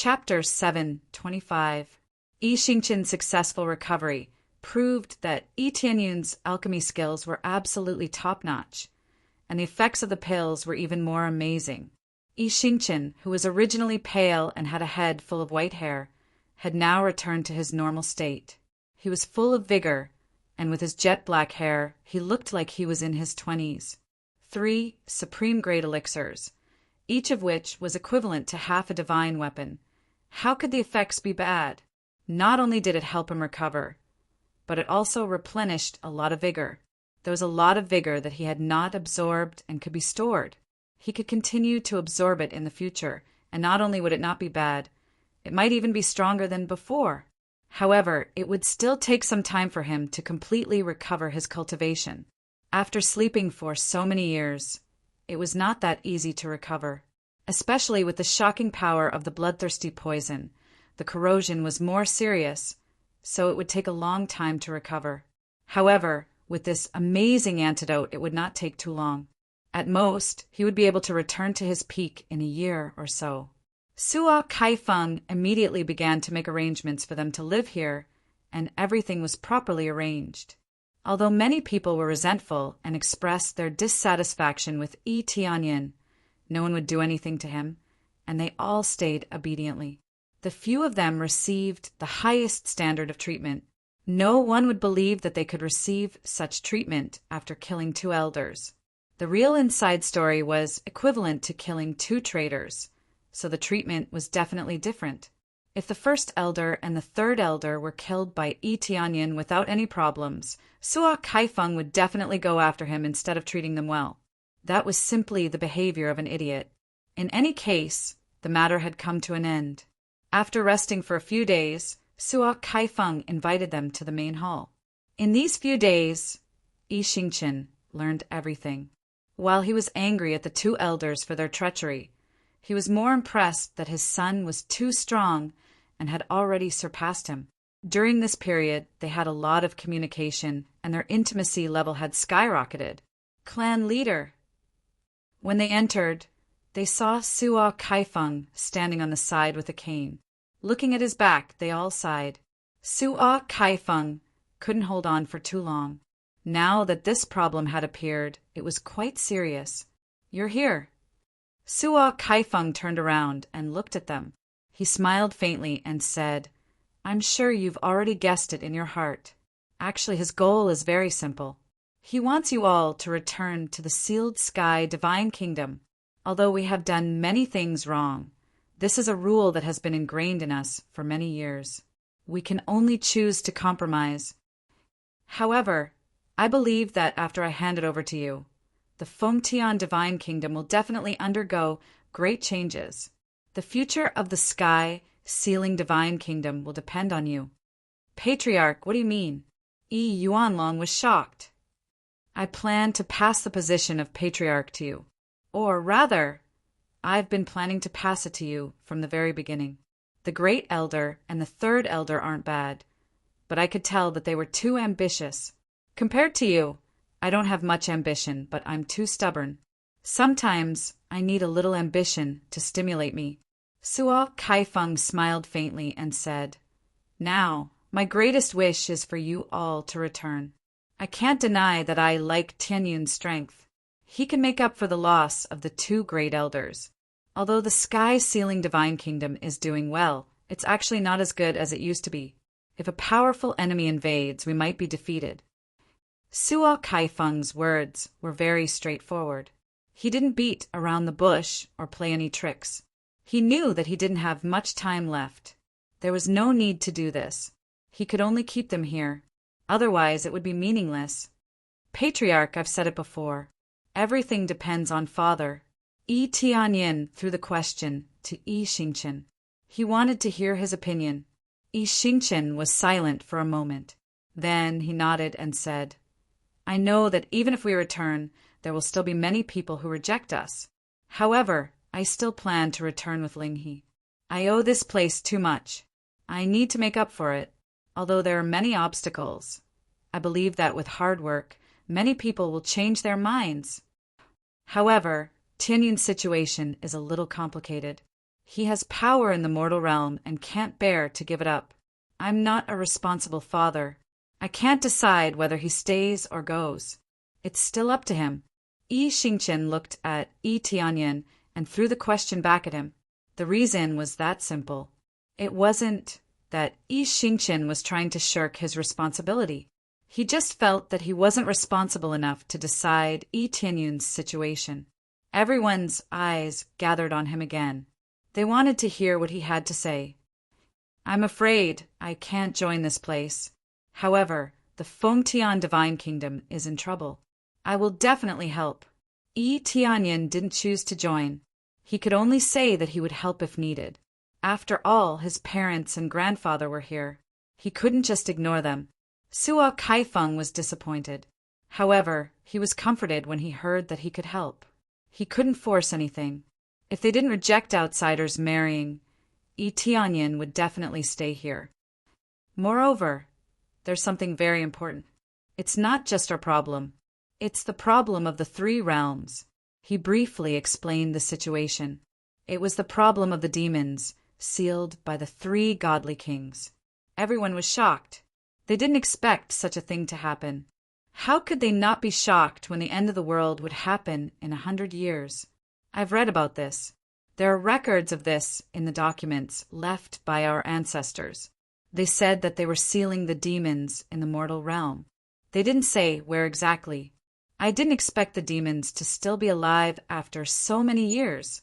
Chapter 7:25. Yi Xingqian's successful recovery proved that Yi Tianyun's alchemy skills were absolutely top-notch, and the effects of the pills were even more amazing. Yi Xingqian, who was originally pale and had a head full of white hair, had now returned to his normal state. He was full of vigor, and with his jet-black hair, he looked like he was in his 20s. 3 supreme-grade elixirs, each of which was equivalent to half a divine weapon. How could the effects be bad? Not only did it help him recover, but it also replenished a lot of vigor. There was a lot of vigor that he had not absorbed and could be stored. He could continue to absorb it in the future, and not only would it not be bad, it might even be stronger than before. However, it would still take some time for him to completely recover his cultivation. After sleeping for so many years, it was not that easy to recover. Especially with the shocking power of the bloodthirsty poison, the corrosion was more serious, so it would take a long time to recover. However, with this amazing antidote, it would not take too long. At most, he would be able to return to his peak in a year or so. Suo Kaifeng immediately began to make arrangements for them to live here, and everything was properly arranged. Although many people were resentful and expressed their dissatisfaction with Yi Tianyun, no one would do anything to him, and they all stayed obediently. The few of them received the highest standard of treatment. No one would believe that they could receive such treatment after killing 2 elders. The real inside story was equivalent to killing 2 traitors, so the treatment was definitely different. If the first elder and the third elder were killed by Yi Tianyun without any problems, Suo Kaifeng would definitely go after him instead of treating them well. That was simply the behavior of an idiot. In any case, the matter had come to an end. After resting for a few days, Suo Kaifeng invited them to the main hall. In these few days, Yi Xingqian learned everything. While he was angry at the 2 elders for their treachery, he was more impressed that his son was too strong and had already surpassed him. During this period, they had a lot of communication, and their intimacy level had skyrocketed. Clan leader. When they entered, they saw Suo Kaifeng standing on the side with a cane. Looking at his back, they all sighed. Suo Kaifeng couldn't hold on for too long. Now that this problem had appeared, it was quite serious. "You're here." Suo Kaifeng turned around and looked at them. He smiled faintly and said, "I'm sure you've already guessed it in your heart." Actually, his goal is very simple. He wants you all to return to the sealed sky divine kingdom. Although we have done many things wrong, this is a rule that has been ingrained in us for many years. We can only choose to compromise. However, I believe that after I hand it over to you, the Fengtian divine kingdom will definitely undergo great changes. The future of the sky sealing divine kingdom will depend on you. Patriarch, what do you mean? Yi Yuanlong was shocked. I plan to pass the position of patriarch to you. Or rather, I've been planning to pass it to you from the very beginning. The great elder and the third elder aren't bad, but I could tell that they were too ambitious. Compared to you, I don't have much ambition, but I'm too stubborn. Sometimes I need a little ambition to stimulate me. Suo Kaifeng smiled faintly and said, "Now, my greatest wish is for you all to return. I can't deny that I like Tianyun's strength. He can make up for the loss of the 2 great elders. Although the sky-sealing divine kingdom is doing well, it's actually not as good as it used to be. If a powerful enemy invades, we might be defeated." Suo Kaifeng's words were very straightforward. He didn't beat around the bush or play any tricks. He knew that he didn't have much time left. There was no need to do this. He could only keep them here. Otherwise, it would be meaningless. Patriarch, I've said it before. Everything depends on father. Yi Tianyun threw the question to Yi Xingqian. He wanted to hear his opinion. Yi Xingqian was silent for a moment. Then he nodded and said, "I know that even if we return, there will still be many people who reject us. However, I still plan to return with Linghe. I owe this place too much. I need to make up for it. Although there are many obstacles, I believe that with hard work, many people will change their minds. However, Tianyun's situation is a little complicated. He has power in the mortal realm and can't bear to give it up. I'm not a responsible father. I can't decide whether he stays or goes. It's still up to him. Yi Xingqian looked at Yi Tianyan and threw the question back at him. The reason was that simple. It wasn't that Yi Xingqian was trying to shirk his responsibility. He just felt that he wasn't responsible enough to decide Yi Tianyun's situation. Everyone's eyes gathered on him again. They wanted to hear what he had to say. I'm afraid I can't join this place. However, the Fengtian Divine Kingdom is in trouble. I will definitely help. Yi Tianyan didn't choose to join. He could only say that he would help if needed. After all, his parents and grandfather were here. He couldn't just ignore them. Suo Kaifeng was disappointed. However, he was comforted when he heard that he could help. He couldn't force anything. If they didn't reject outsiders marrying, Yi Tianyan would definitely stay here. Moreover, there's something very important. It's not just our problem. It's the problem of the three realms. He briefly explained the situation. It was the problem of the demons, sealed by the three godly kings. Everyone was shocked. They didn't expect such a thing to happen. How could they not be shocked when the end of the world would happen in 100 years? I've read about this. There are records of this in the documents left by our ancestors. They said that they were sealing the demons in the mortal realm. They didn't say where exactly. I didn't expect the demons to still be alive after so many years.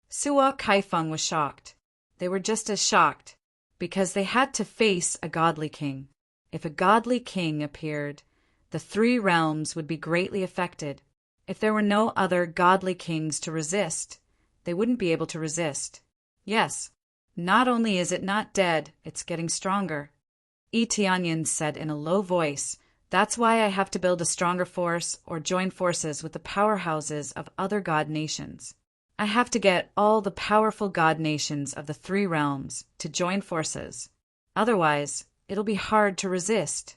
Suo Kaifeng was shocked. They were just as shocked, because they had to face a godly king. If a godly king appeared, the three realms would be greatly affected. If there were no other godly kings to resist, they wouldn't be able to resist. Yes, not only is it not dead, it's getting stronger. Yi Tianyan said in a low voice, that's why I have to build a stronger force or join forces with the powerhouses of other god nations. I have to get all the powerful god nations of the three realms to join forces. Otherwise, it'll be hard to resist.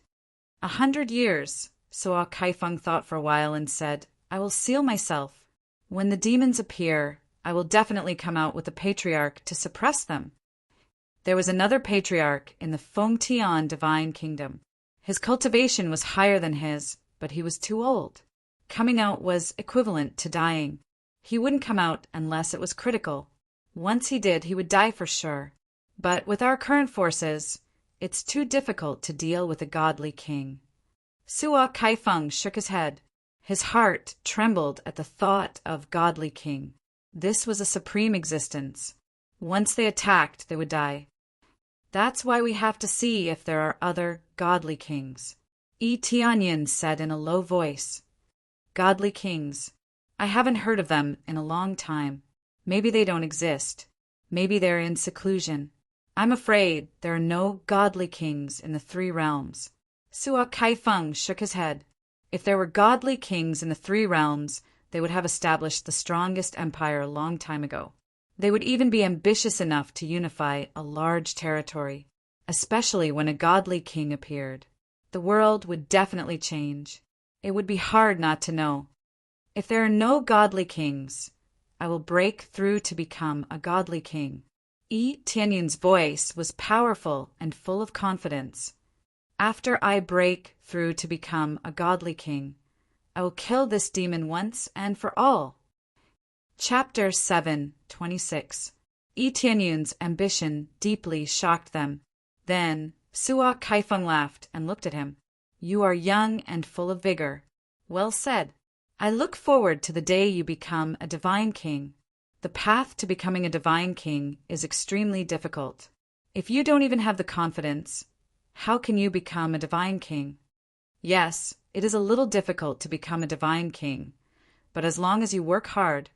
100 years, Suo Kaifeng thought for a while and said, I will seal myself. When the demons appear, I will definitely come out with a patriarch to suppress them. There was another patriarch in the Fengtian Divine Kingdom. His cultivation was higher than his, but he was too old. Coming out was equivalent to dying. He wouldn't come out unless it was critical. Once he did, he would die for sure. But with our current forces, it's too difficult to deal with a godly king. Suo Kaifeng shook his head. His heart trembled at the thought of godly king. This was a supreme existence. Once they attacked, they would die. That's why we have to see if there are other godly kings. Yi Tianyan said in a low voice. Godly kings. I haven't heard of them in a long time. Maybe they don't exist. Maybe they're in seclusion. I'm afraid there are no godly kings in the three realms. Suo Kaifeng shook his head. If there were godly kings in the three realms, they would have established the strongest empire a long time ago. They would even be ambitious enough to unify a large territory, especially when a godly king appeared. The world would definitely change. It would be hard not to know. If there are no godly kings, I will break through to become a godly king. Yi Tianyun's voice was powerful and full of confidence. After I break through to become a godly king, I will kill this demon once and for all. Chapter 7:26. Yi Tianyun's ambition deeply shocked them. Then Suo Kaifeng laughed and looked at him. You are young and full of vigor. Well said. I look forward to the day you become a divine king. The path to becoming a divine king is extremely difficult. If you don't even have the confidence, how can you become a divine king? Yes, it is a little difficult to become a divine king, but as long as you work hard,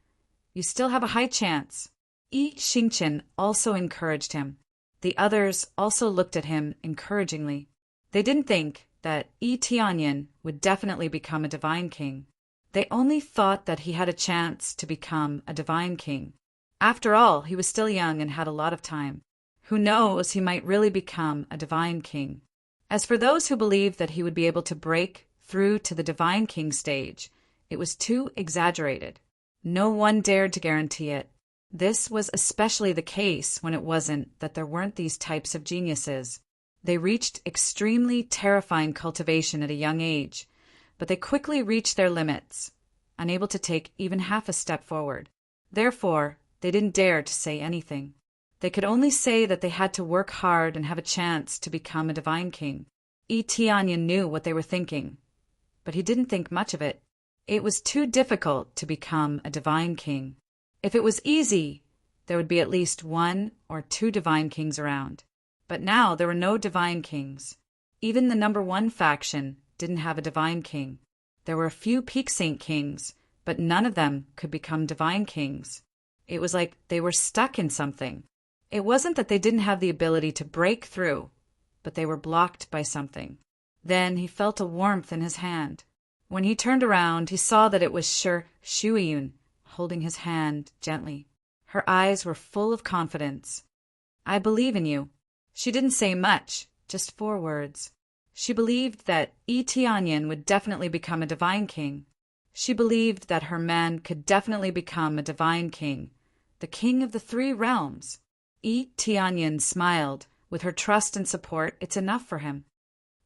you still have a high chance. Yi Xingqian also encouraged him. The others also looked at him encouragingly. They didn't think that Yi Tianyan would definitely become a divine king. They only thought that he had a chance to become a divine king. After all, he was still young and had a lot of time. Who knows, he might really become a divine king. As for those who believed that he would be able to break through to the divine king stage, it was too exaggerated. No one dared to guarantee it. This was especially the case when it wasn't that there weren't these types of geniuses. They reached extremely terrifying cultivation at a young age, but they quickly reached their limits, unable to take even half a step forward. Therefore, they didn't dare to say anything. They could only say that they had to work hard and have a chance to become a divine king. Tianyin knew what they were thinking, but he didn't think much of it. It was too difficult to become a divine king. If it was easy, there would be at least 1 or 2 divine kings around. But now there were no divine kings. Even the number 1 faction didn't have a divine king. There were a few peak saint kings, but none of them could become divine kings. It was like they were stuck in something. It wasn't that they didn't have the ability to break through, but they were blocked by something. Then he felt a warmth in his hand. When he turned around, he saw that it was Shuyun, holding his hand gently. Her eyes were full of confidence. "I believe in you." She didn't say much, just 4 words. She believed that Tianyin would definitely become a divine king. She believed that her man could definitely become a divine king, the king of the 3 realms. Tianyin smiled. With her trust and support, it's enough for him.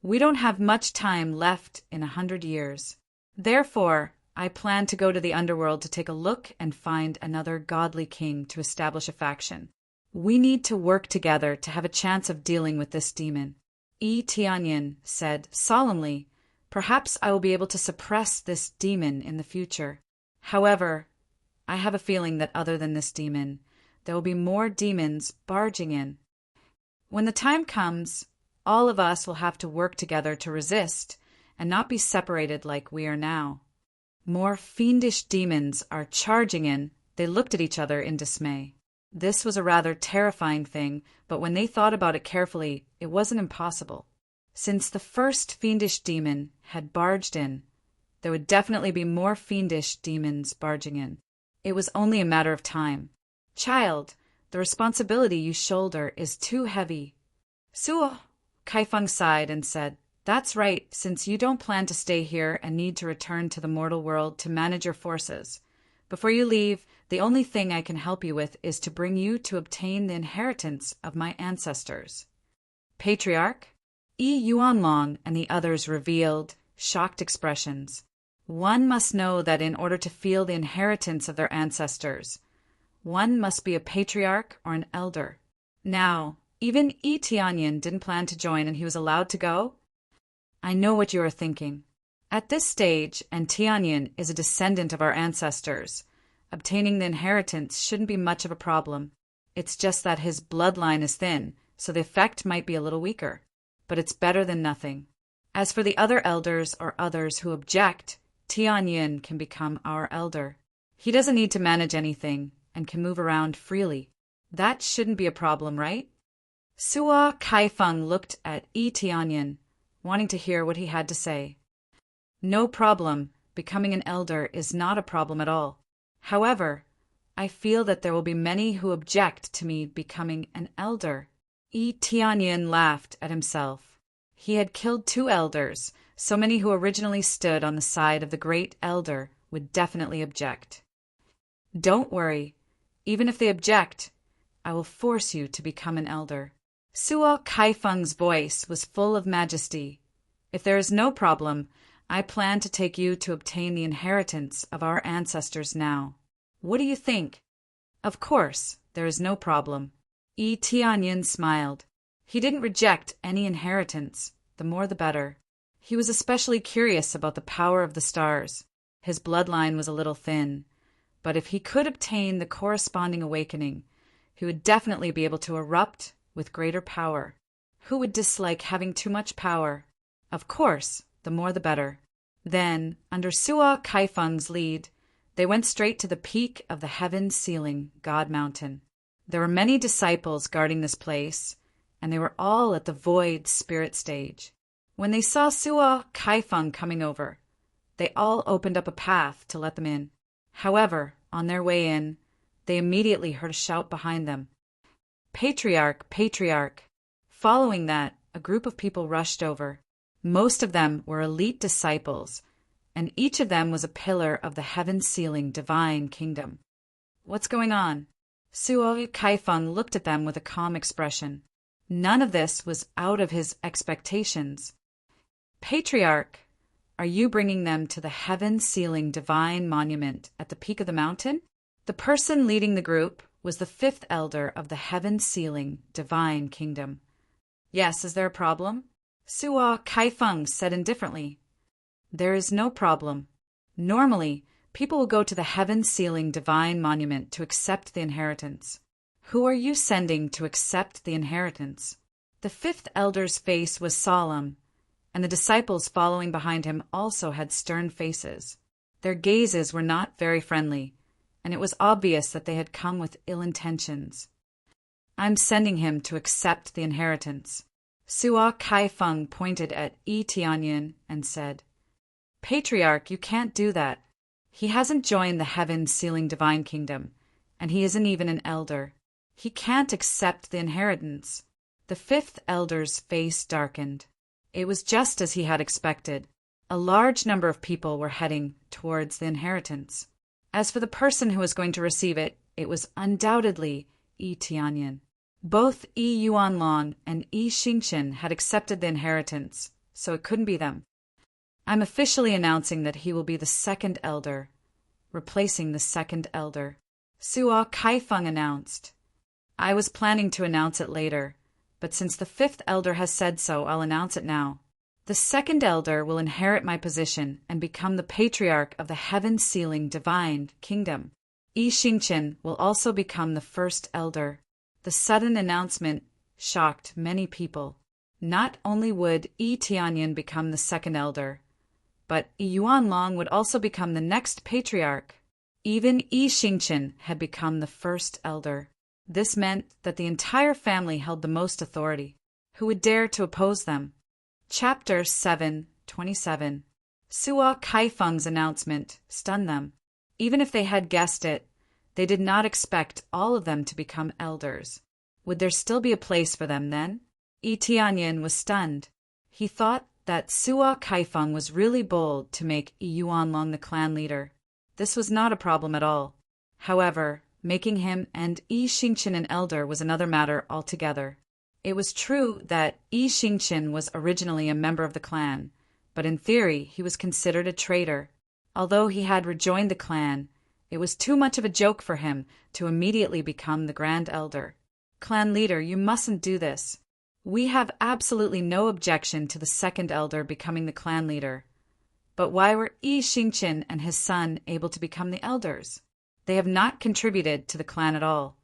"We don't have much time left in 100 years. Therefore, I plan to go to the underworld to take a look and find another godly king to establish a faction. We need to work together to have a chance of dealing with this demon." Tianyin said solemnly, "Perhaps I will be able to suppress this demon in the future. However, I have a feeling that other than this demon, there will be more demons barging in. When the time comes, all of us will have to work together to resist and not be separated like we are now. More fiendish demons are charging in." They looked at each other in dismay. This was a rather terrifying thing, but when they thought about it carefully, it wasn't impossible. Since the first fiendish demon had barged in, there would definitely be more fiendish demons barging in. It was only a matter of time. "Child, the responsibility you shoulder is too heavy." Suo Kaifeng sighed and said, "That's right, since you don't plan to stay here and need to return to the mortal world to manage your forces. Before you leave, the only thing I can help you with is to bring you to obtain the inheritance of my ancestors." Patriarch? Yuanlong and the others revealed shocked expressions. One must know that in order to feel the inheritance of their ancestors, one must be a patriarch or an elder. Now, even Tianyin didn't plan to join and he was allowed to go? I know what you are thinking. At this stage, and Tianyin is a descendant of our ancestors, obtaining the inheritance shouldn't be much of a problem. It's just that his bloodline is thin, so the effect might be a little weaker. But it's better than nothing. As for the other elders or others who object, Tianyin can become our elder. He doesn't need to manage anything and can move around freely. That shouldn't be a problem, right? Suo Kaifeng looked at Tianyin, wanting to hear what he had to say. "No problem. Becoming an elder is not a problem at all. However, I feel that there will be many who object to me becoming an elder." Tianyin laughed at himself. He had killed 2 elders, so many who originally stood on the side of the great elder would definitely object. "Don't worry. Even if they object, I will force you to become an elder." Suo Kaifeng's voice was full of majesty. "If there is no problem, I plan to take you to obtain the inheritance of our ancestors now. What do you think?" "Of course, there is no problem." Tianyin smiled. He didn't reject any inheritance, the more the better. He was especially curious about the power of the stars. His bloodline was a little thin, but if he could obtain the corresponding awakening, he would definitely be able to erupt with greater power. Who would dislike having too much power? Of course, the more the better. Then, under Suo Kaifeng's lead, they went straight to the peak of the heaven-sealing God Mountain. There were many disciples guarding this place, and they were all at the void spirit stage. When they saw Suo Kaifeng coming over, they all opened up a path to let them in. However, on their way in, they immediately heard a shout behind them. "Patriarch, Patriarch!" Following that, a group of people rushed over. Most of them were elite disciples, and each of them was a pillar of the heaven-sealing divine kingdom. "What's going on?" Suo Kaifeng looked at them with a calm expression. None of this was out of his expectations. Patriarch, are you bringing them to the heaven-sealing divine monument at the peak of the mountain? The person leading the group was the fifth elder of the heaven-sealing divine kingdom. Yes, is there a problem? Suo Kaifeng said indifferently. There is no problem. Normally, people will go to the heaven-sealing divine monument to accept the inheritance. Who are you sending to accept the inheritance? The fifth elder's face was solemn, and the disciples following behind him also had stern faces. Their gazes were not very friendly, and it was obvious that they had come with ill intentions. I'm sending him to accept the inheritance. Suo Kaifeng pointed at Yi Tianyin and said, Patriarch, you can't do that. He hasn't joined the heaven-sealing divine kingdom, and he isn't even an elder. He can't accept the inheritance. The fifth elder's face darkened. It was just as he had expected. A large number of people were heading towards the inheritance. As for the person who was going to receive it, it was undoubtedly Yi Tianyin. Both Yi Yuanlong and Yi Xingqian had accepted the inheritance, so it couldn't be them. I'm officially announcing that he will be the second elder, replacing the second elder. Suo Kaifeng announced. I was planning to announce it later, but since the fifth elder has said so, I'll announce it now. The second elder will inherit my position and become the patriarch of the heaven-sealing divine kingdom. Yi Xingqian will also become the first elder. The sudden announcement shocked many people. Not only would Yi Tianyin become the second elder, but Yi Yuanlong would also become the next patriarch. Even Yi Xingqian had become the first elder. This meant that the entire family held the most authority. Who would dare to oppose them? Chapter 7:27. Suo Kaifeng's announcement stunned them. Even if they had guessed it, they did not expect all of them to become elders. Would there still be a place for them then? Yi Tianyin was stunned. He thought that Suo Kaifeng was really bold to make Yi Yuanlong the clan leader. This was not a problem at all. However, making him and Yi Xingqian an elder was another matter altogether. It was true that Yi Xingqian was originally a member of the clan, but in theory he was considered a traitor. Although he had rejoined the clan, it was too much of a joke for him to immediately become the grand elder. Clan leader, you mustn't do this. We have absolutely no objection to the second elder becoming the clan leader. But why were Yi Xingqian and his son able to become the elders? They have not contributed to the clan at all,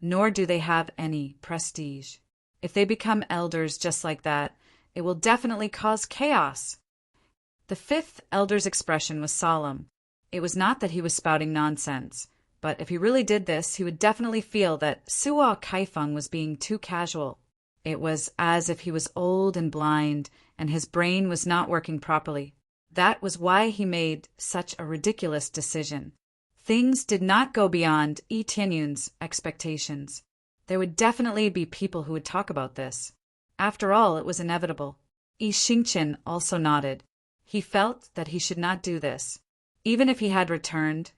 nor do they have any prestige. If they become elders just like that, it will definitely cause chaos. The fifth elder's expression was solemn. It was not that he was spouting nonsense, but if he really did this, he would definitely feel that Suo Kaifeng was being too casual. It was as if he was old and blind, and his brain was not working properly. That was why he made such a ridiculous decision. Things did not go beyond Yi Tianyun's expectations. There would definitely be people who would talk about this. After all, it was inevitable. Yi Xingqian also nodded. He felt that he should not do this. Even if he had returned,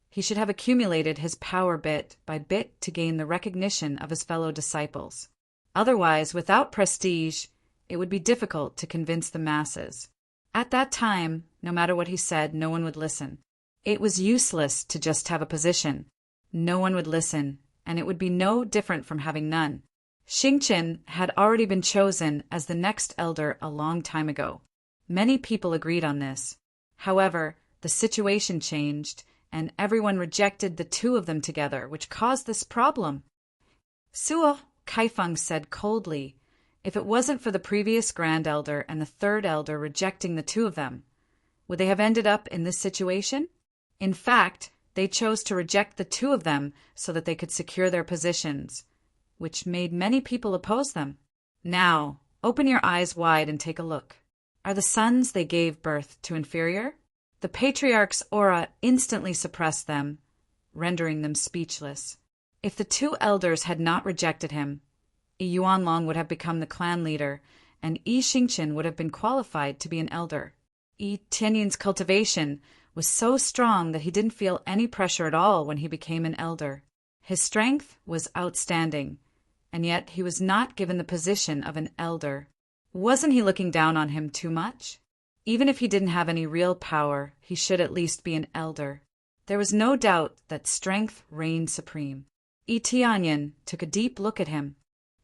he should have accumulated his power bit by bit to gain the recognition of his fellow disciples. Otherwise, without prestige, it would be difficult to convince the masses. At that time, no matter what he said, no one would listen. It was useless to just have a position. No one would listen, and it would be no different from having none. Xingqian had already been chosen as the next elder a long time ago. Many people agreed on this. However, the situation changed, and everyone rejected the two of them together, which caused this problem. Suo Kaifeng said coldly, if it wasn't for the previous grand elder and the third elder rejecting the two of them, would they have ended up in this situation? In fact, they chose to reject the two of them so that they could secure their positions, which made many people oppose them. Now, open your eyes wide and take a look. Are the sons they gave birth to inferior? The patriarch's aura instantly suppressed them, rendering them speechless. If the two elders had not rejected him, Yi Yuanlong would have become the clan leader, and Yi Xingqian would have been qualified to be an elder. Yi Tianyun's cultivation was so strong that he didn't feel any pressure at all when he became an elder. His strength was outstanding, and yet he was not given the position of an elder. Wasn't he looking down on him too much? Even if he didn't have any real power, he should at least be an elder. There was no doubt that strength reigned supreme. Tianyin took a deep look at him.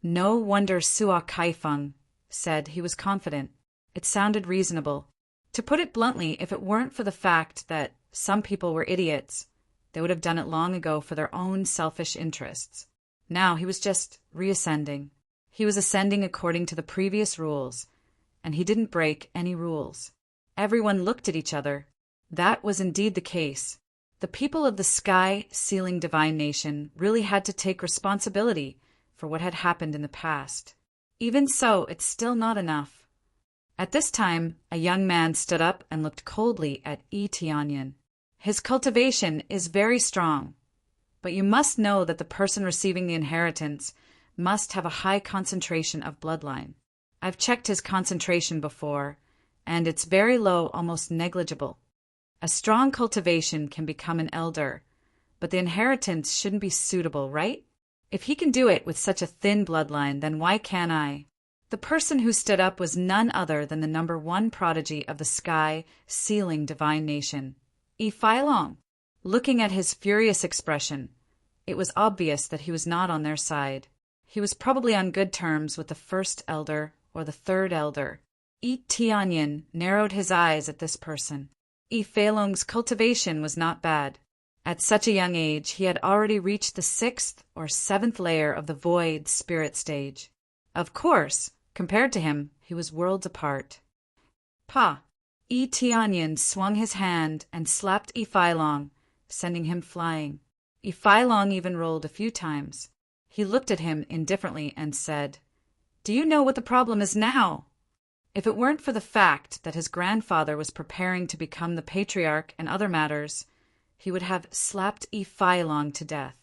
No wonder Sua Kaifeng said he was confident. It sounded reasonable. To put it bluntly, if it weren't for the fact that some people were idiots, they would have done it long ago for their own selfish interests. Now he was just reascending. He was ascending according to the previous rules, and he didn't break any rules. Everyone looked at each other. That was indeed the case. The people of the sky-sealing divine nation really had to take responsibility for what had happened in the past. Even so, it's still not enough. At this time, a young man stood up and looked coldly at Tianyin. His cultivation is very strong, but you must know that the person receiving the inheritance must have a high concentration of bloodline. I've checked his concentration before, and it's very low, almost negligible. A strong cultivation can become an elder, but the inheritance shouldn't be suitable, right? If he can do it with such a thin bloodline, then why can't I? The person who stood up was none other than the #1 prodigy of the sky-sealing divine nation, Long. Looking at his furious expression, it was obvious that he was not on their side. He was probably on good terms with the first elder or the third elder. Tianyin narrowed his eyes at this person. Long's cultivation was not bad. At such a young age, he had already reached the 6th or 7th layer of the void spirit stage. Of course, compared to him, he was worlds apart. Pa! Tianyin swung his hand and slapped Long, sending him flying. Long even rolled a few times. He looked at him indifferently and said, "Do you know what the problem is now?" If it weren't for the fact that his grandfather was preparing to become the patriarch and other matters, he would have slapped Long to death.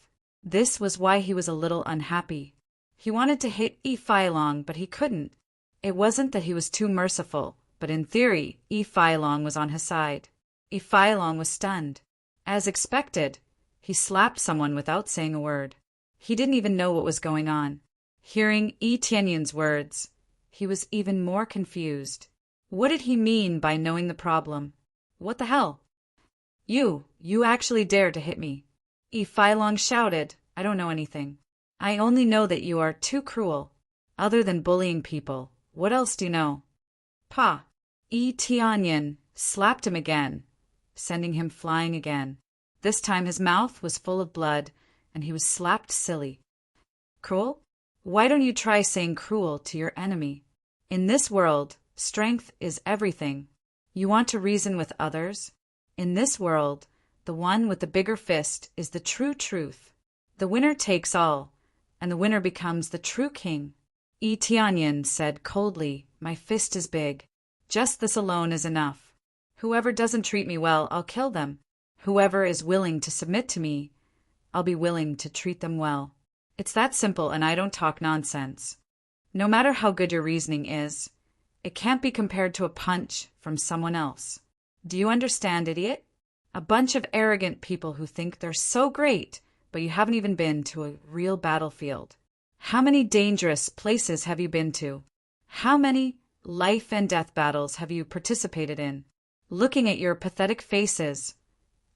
This was why he was a little unhappy. He wanted to hit Long, but he couldn't. It wasn't that he was too merciful, but in theory, Long was on his side. Long was stunned. As expected, he slapped someone without saying a word. He didn't even know what was going on. Hearing Tianyin's words, he was even more confused. What did he mean by knowing the problem? What the hell? You actually dared to hit me. Long shouted, "I don't know anything. I only know that you are too cruel. Other than bullying people, what else do you know?" Pa! Tianyin slapped him again, sending him flying again. This time his mouth was full of blood, and he was slapped silly. Cruel? Why don't you try saying cruel to your enemy? In this world, strength is everything. You want to reason with others? In this world, the one with the bigger fist is the true truth. The winner takes all, and the winner becomes the true king. Tianyin said coldly, "My fist is big. Just this alone is enough. Whoever doesn't treat me well, I'll kill them. Whoever is willing to submit to me, I'll be willing to treat them well. It's that simple, and I don't talk nonsense. No matter how good your reasoning is, it can't be compared to a punch from someone else. Do you understand, idiot? A bunch of arrogant people who think they're so great, but you haven't even been to a real battlefield. How many dangerous places have you been to? How many life and death battles have you participated in? Looking at your pathetic faces,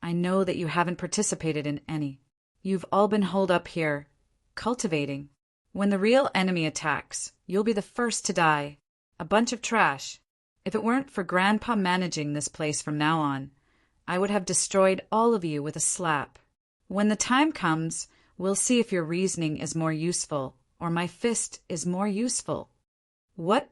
I know that you haven't participated in any. You've all been holed up here, cultivating. When the real enemy attacks, you'll be the first to die. A bunch of trash. If it weren't for Grandpa managing this place from now on, I would have destroyed all of you with a slap. When the time comes, we'll see if your reasoning is more useful, or my fist is more useful." What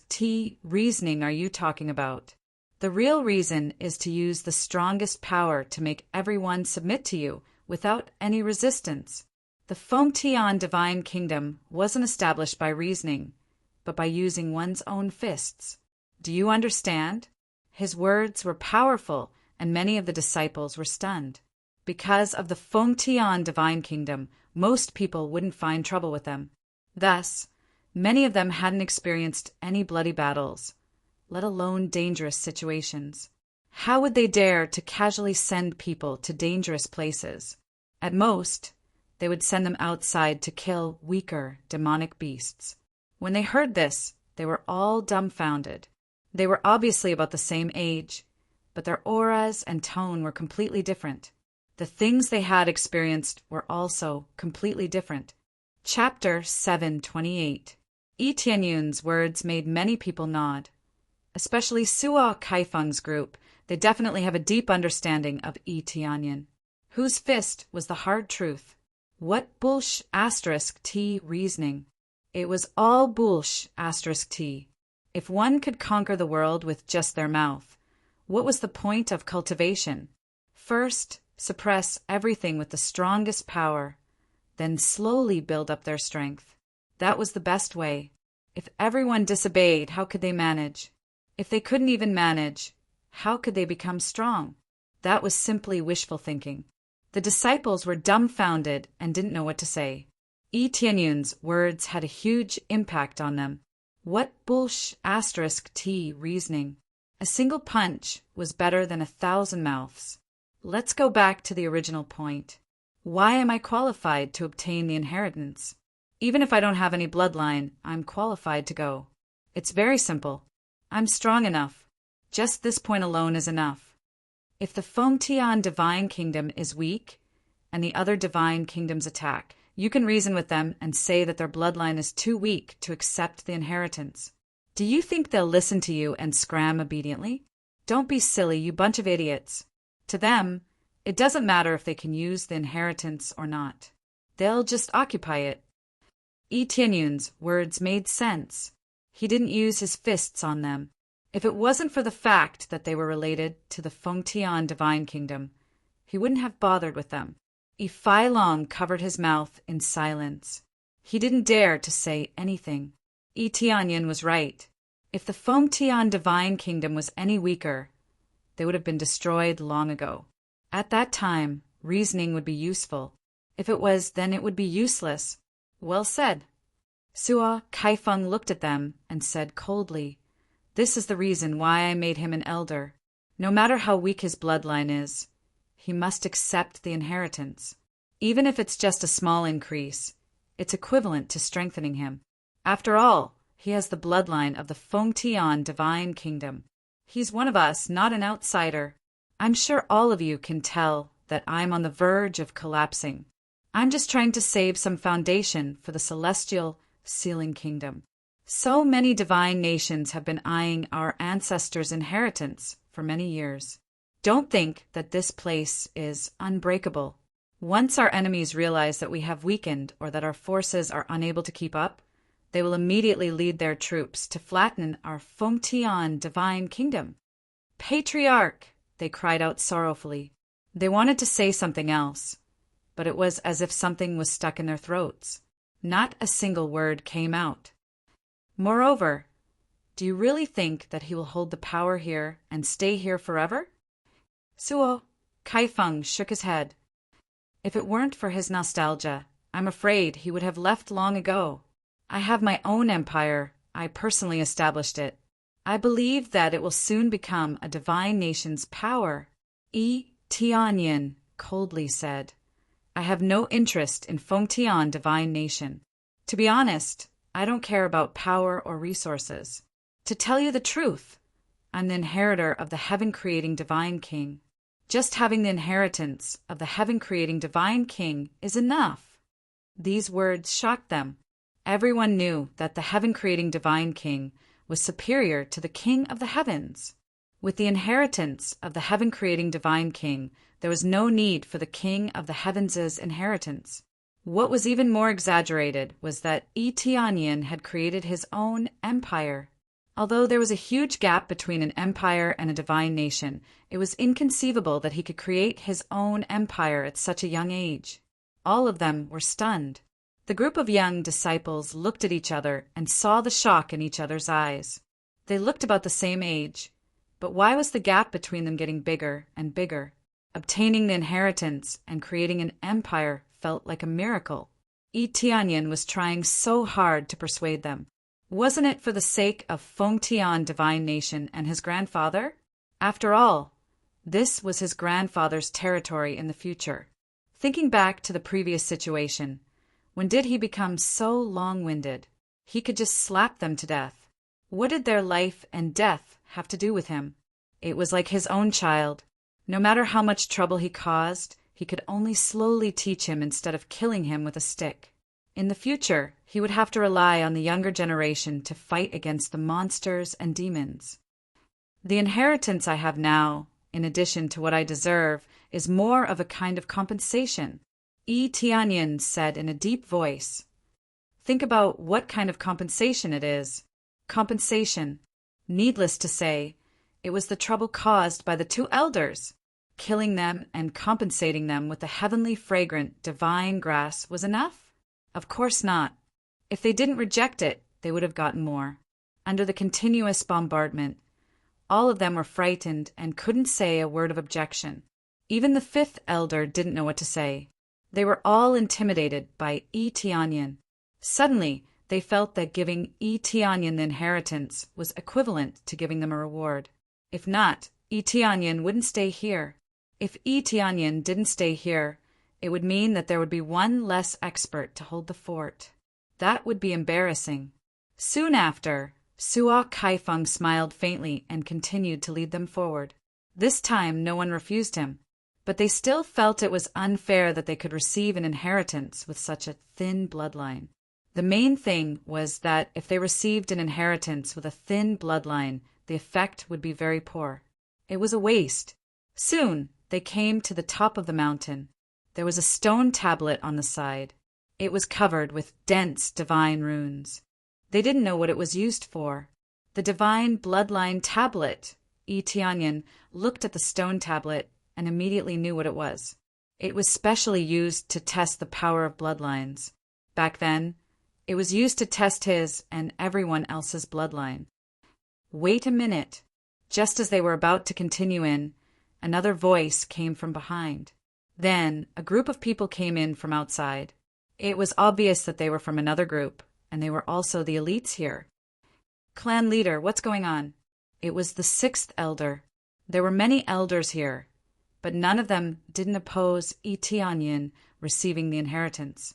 **T reasoning are you talking about? The real reason is to use the strongest power to make everyone submit to you without any resistance. The Fengtian divine kingdom wasn't established by reasoning, but by using one's own fists. Do you understand? His words were powerful, and many of the disciples were stunned. Because of the Fengtian divine kingdom, most people wouldn't find trouble with them. Thus, many of them hadn't experienced any bloody battles, let alone dangerous situations. How would they dare to casually send people to dangerous places? At most, they would send them outside to kill weaker, demonic beasts. When they heard this, they were all dumbfounded. They were obviously about the same age, but their auras and tone were completely different. The things they had experienced were also completely different. Chapter 728. Yi Tianyun's words made many people nod. Especially Suo Kaifeng's group. They definitely have a deep understanding of Yi Tianyun, whose fist was the hard truth. What bullsh *t reasoning? It was all bullsh *t. If one could conquer the world with just their mouth, what was the point of cultivation? First, suppress everything with the strongest power, then slowly build up their strength. That was the best way. If everyone disobeyed, how could they manage? If they couldn't even manage, how could they become strong? That was simply wishful thinking. The disciples were dumbfounded and didn't know what to say. Yi Tianyun's words had a huge impact on them. What bullsh *t reasoning? A single punch was better than 1,000 mouths. Let's go back to the original point. Why am I qualified to obtain the inheritance? Even if I don't have any bloodline, I'm qualified to go. It's very simple. I'm strong enough. Just this point alone is enough. If the Fengtian divine kingdom is weak, and the other divine kingdoms attack, you can reason with them and say that their bloodline is too weak to accept the inheritance. Do you think they'll listen to you and scram obediently? Don't be silly, you bunch of idiots. To them, it doesn't matter if they can use the inheritance or not. They'll just occupy it. Yi Tianyun's words made sense. He didn't use his fists on them. If it wasn't for the fact that they were related to the Fengtian divine kingdom, he wouldn't have bothered with them. Yi Failong covered his mouth in silence. He didn't dare to say anything. Yi Tianyun was right. If the Fengtian divine kingdom was any weaker, they would have been destroyed long ago. At that time, reasoning would be useful. If it was, then it would be useless. Well said. Suo Kaifeng looked at them and said coldly, "This is the reason why I made him an elder. No matter how weak his bloodline is, he must accept the inheritance. Even if it's just a small increase, it's equivalent to strengthening him. After all, he has the bloodline of the Fengtian divine kingdom. He's one of us, not an outsider. I'm sure all of you can tell that I'm on the verge of collapsing. I'm just trying to save some foundation for the celestial sealing kingdom. So many divine nations have been eyeing our ancestors' inheritance for many years. Don't think that this place is unbreakable. Once our enemies realize that we have weakened or that our forces are unable to keep up, they will immediately lead their troops to flatten our Fengtian divine kingdom." "Patriarch!" they cried out sorrowfully. They wanted to say something else, but it was as if something was stuck in their throats. Not a single word came out. "Moreover, do you really think that he will hold the power here and stay here forever?" Suo Kaifeng shook his head. "If it weren't for his nostalgia, I'm afraid he would have left long ago. I have my own empire. I personally established it. I believe that it will soon become a divine nation's power." Yi Tianyun coldly said, "I have no interest in Fengtian divine nation. To be honest, I don't care about power or resources. To tell you the truth, I'm the inheritor of the heaven-creating divine king. Just having the inheritance of the heaven-creating divine king is enough." These words shocked them. Everyone knew that the heaven-creating divine king was superior to the king of the heavens. With the inheritance of the heaven-creating divine king, there was no need for the king of the heavens' inheritance. What was even more exaggerated was that Yi Tianyun had created his own empire. Although there was a huge gap between an empire and a divine nation, it was inconceivable that he could create his own empire at such a young age. All of them were stunned. The group of young disciples looked at each other and saw the shock in each other's eyes. They looked about the same age, but why was the gap between them getting bigger and bigger? Obtaining the inheritance and creating an empire felt like a miracle. Yi Tianyun was trying so hard to persuade them. Wasn't it for the sake of Fengtian divine nation and his grandfather? After all, this was his grandfather's territory in the future. Thinking back to the previous situation, when did he become so long-winded? He could just slap them to death. What did their life and death have to do with him? It was like his own child. No matter how much trouble he caused, he could only slowly teach him instead of killing him with a stick. In the future, he would have to rely on the younger generation to fight against the monsters and demons. The inheritance I have now, in addition to what I deserve, is more of a kind of compensation, Tianyin said in a deep voice. Think about what kind of compensation it is. Compensation. Needless to say, it was the trouble caused by the two elders. Killing them and compensating them with the heavenly fragrant divine grass was enough? Of course not. If they didn't reject it, they would have gotten more. Under the continuous bombardment, all of them were frightened and couldn't say a word of objection. Even the fifth elder didn't know what to say. They were all intimidated by Tianyin. Suddenly, they felt that giving Tianyin the inheritance was equivalent to giving them a reward. If not, Tianyin wouldn't stay here. If Tianyin didn't stay here, it would mean that there would be one less expert to hold the fort. That would be embarrassing. Soon after, Suo Kaifeng smiled faintly and continued to lead them forward. This time no one refused him, but they still felt it was unfair that they could receive an inheritance with such a thin bloodline. The main thing was that if they received an inheritance with a thin bloodline, the effect would be very poor. It was a waste. Soon, they came to the top of the mountain. There was a stone tablet on the side. It was covered with dense divine runes. They didn't know what it was used for. The divine bloodline tablet. Tianyin looked at the stone tablet and immediately knew what it was. It was specially used to test the power of bloodlines. Back then, it was used to test his and everyone else's bloodline. Wait a minute. Just as they were about to continue in, another voice came from behind. Then, a group of people came in from outside. It was obvious that they were from another group, and they were also the elites here. Clan leader, what's going on? It was the sixth elder. There were many elders here, but none of them didn't oppose Tianyin receiving the inheritance.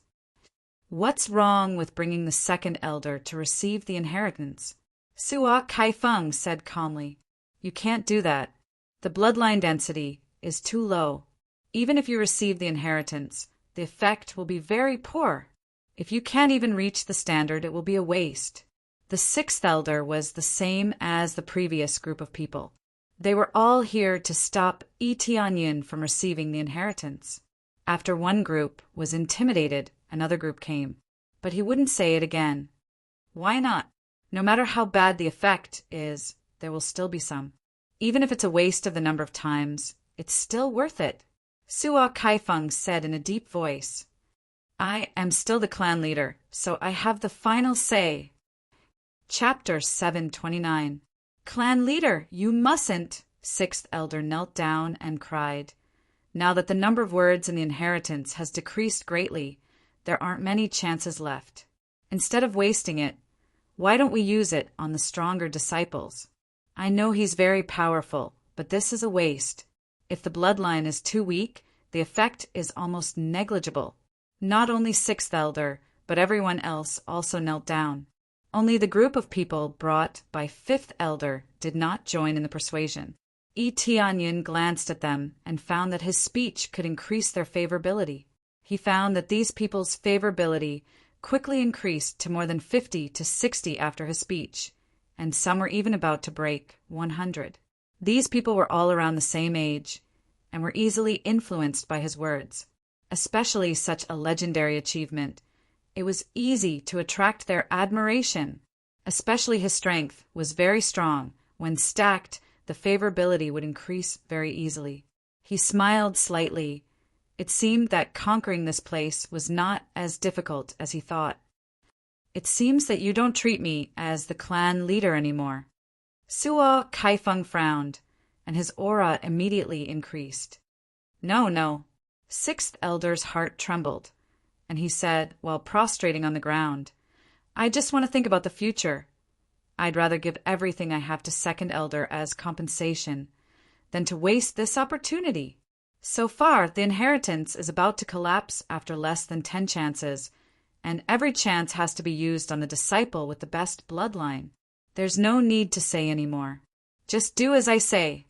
What's wrong with bringing the second elder to receive the inheritance? Suo Kaifeng said calmly. You can't do that. The bloodline density is too low. Even if you receive the inheritance, the effect will be very poor. If you can't even reach the standard, it will be a waste. The sixth elder was the same as the previous group of people. They were all here to stop Tianyin from receiving the inheritance. After one group was intimidated, another group came. But he wouldn't say it again. Why not? No matter how bad the effect is, there will still be some. Even if it's a waste of the number of times, it's still worth it. Suo Kaifeng said in a deep voice. I am still the clan leader, so I have the final say. Chapter 729. Clan leader, you mustn't. Sixth elder knelt down and cried. Now that the number of words in the inheritance has decreased greatly, there aren't many chances left. Instead of wasting it, why don't we use it on the stronger disciples? I know he's very powerful, but this is a waste. If the bloodline is too weak, the effect is almost negligible. Not only sixth elder, but everyone else also knelt down. Only the group of people brought by fifth elder did not join in the persuasion. Tianyin glanced at them and found that his speech could increase their favorability. He found that these people's favorability quickly increased to more than 50 to 60 after his speech, and some were even about to break 100. These people were all around the same age and were easily influenced by his words. Especially such a legendary achievement, it was easy to attract their admiration. Especially his strength was very strong. When stacked, the favorability would increase very easily. He smiled slightly. It seemed that conquering this place was not as difficult as he thought. It seems that you don't treat me as the clan leader anymore. Suo Kaifeng frowned, and his aura immediately increased. No. Sixth elder's heart trembled, and he said, while prostrating on the ground, I just want to think about the future. I'd rather give everything I have to second elder as compensation than to waste this opportunity. So far, the inheritance is about to collapse after less than 10 chances, and every chance has to be used on the disciple with the best bloodline. There's no need to say any more. Just do as I say.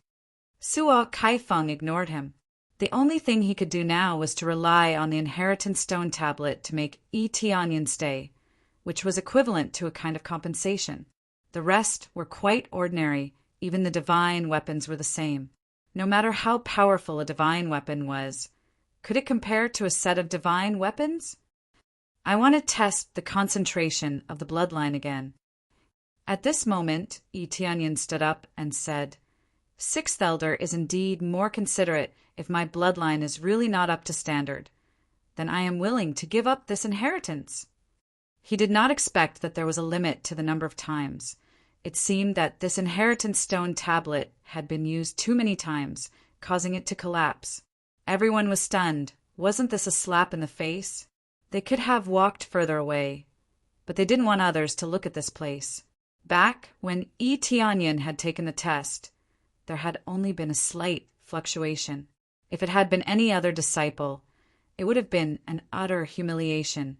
Suo Kaifeng ignored him. The only thing he could do now was to rely on the inheritance stone tablet to make Yi Tianyan stay, which was equivalent to a kind of compensation. The rest were quite ordinary, even the divine weapons were the same. No matter how powerful a divine weapon was, could it compare to a set of divine weapons? I want to test the concentration of the bloodline again. At this moment, Yi Tianyan stood up and said, "Sixth Elder is indeed more considerate if my bloodline is really not up to standard. Then I am willing to give up this inheritance." He did not expect that there was a limit to the number of times. It seemed that this inheritance stone tablet had been used too many times, causing it to collapse. Everyone was stunned. Wasn't this a slap in the face? They could have walked further away, but they didn't want others to look at this place. Back when Yi Tianyan had taken the test, there had only been a slight fluctuation. If it had been any other disciple, it would have been an utter humiliation,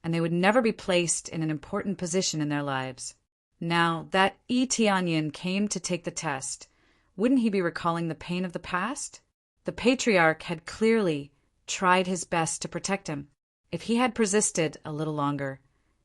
and they would never be placed in an important position in their lives. Now that Yi Tianyan came to take the test, wouldn't he be recalling the pain of the past? The patriarch had clearly tried his best to protect him. If he had persisted a little longer,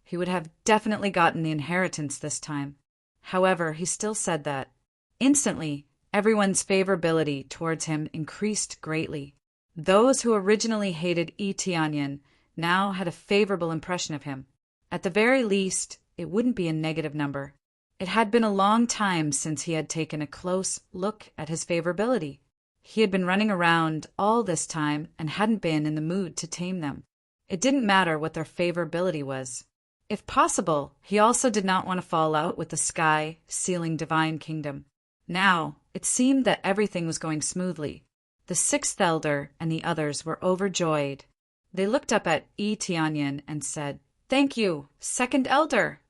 he would have definitely gotten the inheritance this time. However, he still said that. Instantly, everyone's favorability towards him increased greatly. Those who originally hated Yi Tianyan now had a favorable impression of him. At the very least, it wouldn't be a negative number. It had been a long time since he had taken a close look at his favorability. He had been running around all this time and hadn't been in the mood to tame them. It didn't matter what their favorability was. If possible, he also did not want to fall out with the sky, sealing divine kingdom. Now, it seemed that everything was going smoothly. The sixth elder and the others were overjoyed. They looked up at Yi Tianyan and said, "Thank you, second elder."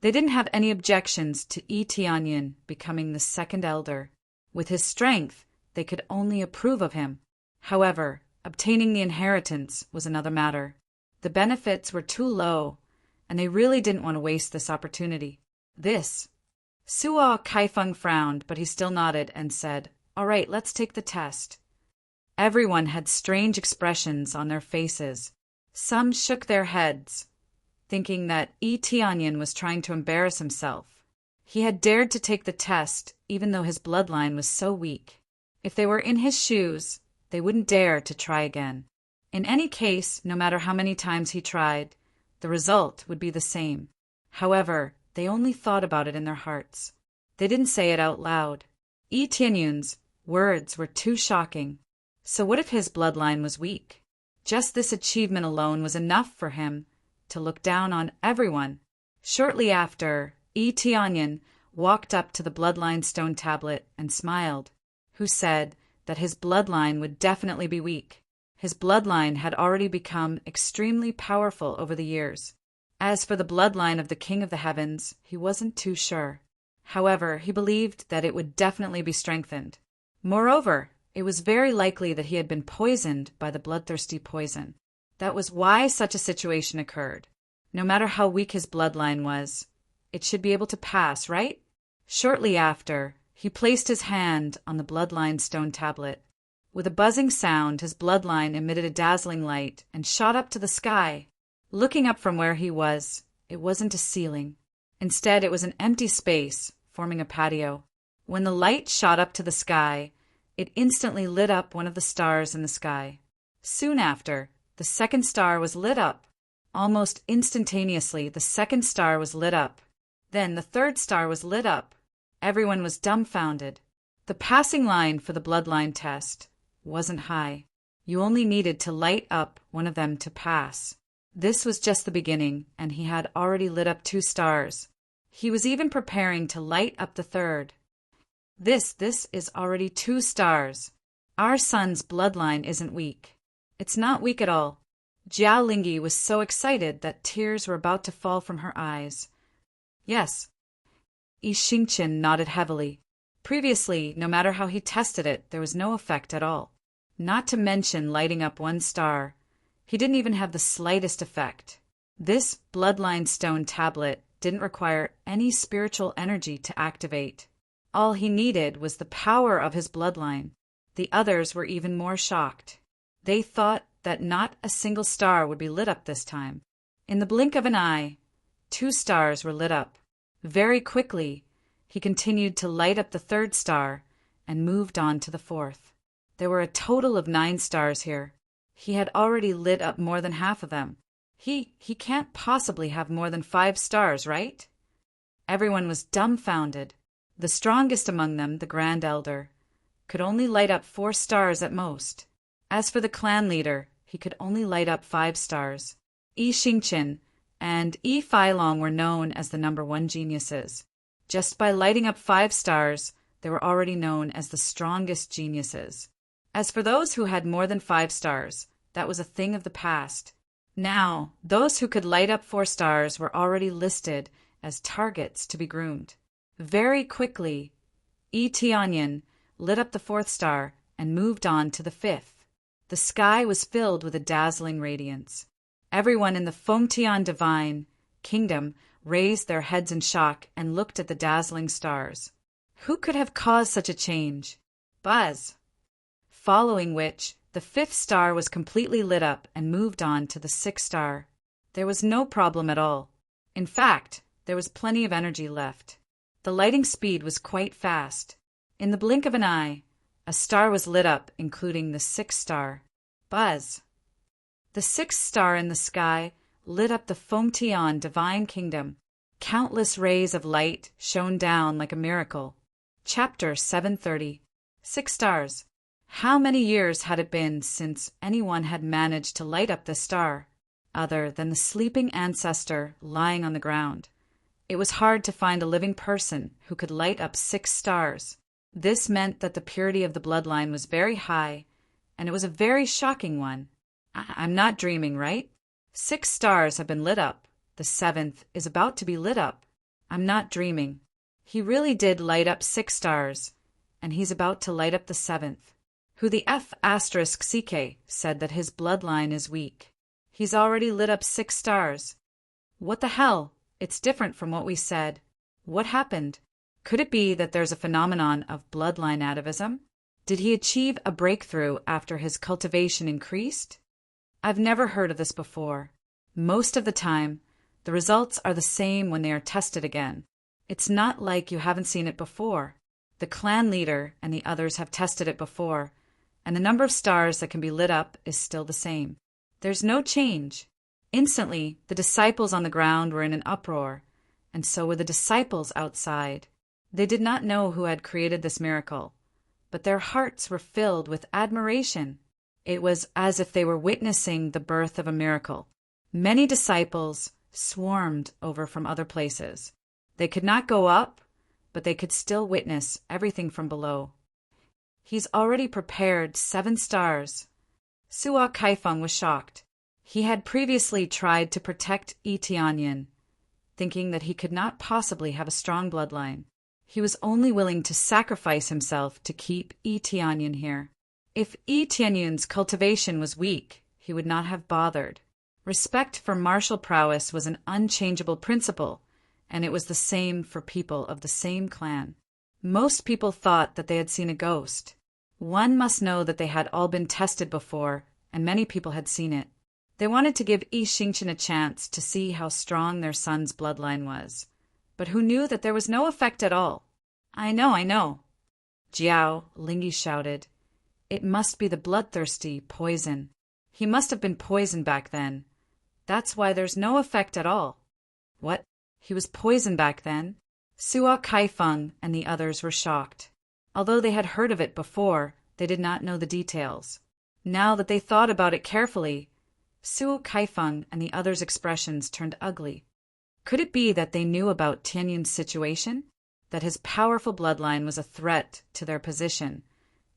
They didn't have any objections to Yi Tianyan becoming the second elder. With his strength, they could only approve of him. However, obtaining the inheritance was another matter. The benefits were too low, and they really didn't want to waste this opportunity. Suo Kaifeng frowned, but he still nodded and said, "All right, let's take the test." Everyone had strange expressions on their faces. Some shook their heads, thinking that Yi Tianyan was trying to embarrass himself. He had dared to take the test, even though his bloodline was so weak. If they were in his shoes, they wouldn't dare to try again. In any case, no matter how many times he tried, the result would be the same. However, they only thought about it in their hearts. They didn't say it out loud. Yi Tianyan's words were too shocking. So what if his bloodline was weak? Just this achievement alone was enough for him to look down on everyone. Shortly after, Yi Tianyan walked up to the bloodline stone tablet and smiled, who said that his bloodline would definitely be weak. His bloodline had already become extremely powerful over the years. As for the bloodline of the King of the Heavens, he wasn't too sure. However, he believed that it would definitely be strengthened. Moreover, it was very likely that he had been poisoned by the bloodthirsty poison. That was why such a situation occurred. No matter how weak his bloodline was, it should be able to pass, right? Shortly after, he placed his hand on the bloodline stone tablet. With a buzzing sound, his bloodline emitted a dazzling light and shot up to the sky. Looking up from where he was, it wasn't a ceiling. Instead, it was an empty space, forming a patio. When the light shot up to the sky, it instantly lit up one of the stars in the sky. Soon after, the second star was lit up. Almost instantaneously, the second star was lit up. Then the third star was lit up. Everyone was dumbfounded. The passing line for the bloodline test wasn't high. You only needed to light up one of them to pass. This was just the beginning, and he had already lit up 2 stars. He was even preparing to light up the third. This is already 2 stars. Our son's bloodline isn't weak. It's not weak at all. Jiao Lingyi was so excited that tears were about to fall from her eyes. Yes. Yi Xingqian nodded heavily. Previously, no matter how he tested it, there was no effect at all. not to mention lighting up one star. He didn't even have the slightest effect. This bloodline stone tablet didn't require any spiritual energy to activate. All he needed was the power of his bloodline. The others were even more shocked. They thought that not a single star would be lit up this time. In the blink of an eye, 2 stars were lit up. Very quickly, he continued to light up the 3rd star and moved on to the 4th. There were a total of 9 stars here. He had already lit up more than half of them. He can't possibly have more than 5 stars, right? Everyone was dumbfounded. The strongest among them, the Grand Elder, could only light up 4 stars at most. As for the clan leader, he could only light up 5 stars. Yi Xingqian and Yi Feilong were known as the number 1 geniuses. Just by lighting up 5 stars, they were already known as the strongest geniuses. As for those who had more than 5 stars, that was a thing of the past. Now, those who could light up 4 stars were already listed as targets to be groomed. Very quickly, Yi Tianyin lit up the 4th star and moved on to the 5th. The sky was filled with a dazzling radiance. Everyone in the Fengtian divine kingdom raised their heads in shock and looked at the dazzling stars. Who could have caused such a change? Buzz! Following which, the 5th star was completely lit up and moved on to the 6th star. There was no problem at all. In fact, there was plenty of energy left. The lighting speed was quite fast. In the blink of an eye, a star was lit up, including the 6th star. Buzz! The 6th star in the sky lit up the Fengtian divine kingdom. Countless rays of light shone down like a miracle. Chapter 730. 6 stars. How many years had it been since anyone had managed to light up this star, other than the sleeping ancestor lying on the ground? It was hard to find a living person who could light up 6 stars. This meant that the purity of the bloodline was very high, and it was a very shocking one. I'm not dreaming, right? 6 stars have been lit up. The 7th is about to be lit up. I'm not dreaming. He really did light up 6 stars, and he's about to light up the 7th. Who the F***CK said that his bloodline is weak. He's already lit up 6 stars. What the hell? It's different from what we said. What happened? Could it be that there's a phenomenon of bloodline atavism? Did he achieve a breakthrough after his cultivation increased? I've never heard of this before. Most of the time, the results are the same when they are tested again. It's not like you haven't seen it before. The clan leader and the others have tested it before, and the number of stars that can be lit up is still the same. There's no change. Instantly, the disciples on the ground were in an uproar, and so were the disciples outside. They did not know who had created this miracle, but their hearts were filled with admiration. It was as if they were witnessing the birth of a miracle. Many disciples swarmed over from other places. They could not go up, but they could still witness everything from below. He's already prepared 7 stars. Suo Kaifeng was shocked. He had previously tried to protect Yi Tianyin, thinking that he could not possibly have a strong bloodline. He was only willing to sacrifice himself to keep Yi Tianyin here. If Yi Tianyin's cultivation was weak, he would not have bothered. Respect for martial prowess was an unchangeable principle, and it was the same for people of the same clan. Most people thought that they had seen a ghost. One must know that they had all been tested before, and many people had seen it. They wanted to give Yi Xingqian a chance to see how strong their son's bloodline was. But who knew that there was no effect at all? I know. Jiao, Lingi shouted. It must be the bloodthirsty poison. He must have been poisoned back then. That's why there's no effect at all. What? He was poisoned back then? Suo Kaifeng and the others were shocked. Although they had heard of it before, they did not know the details. Now that they thought about it carefully, Suo Kaifeng and the others' expressions turned ugly. Could it be that they knew about Tianyin's situation? That his powerful bloodline was a threat to their position,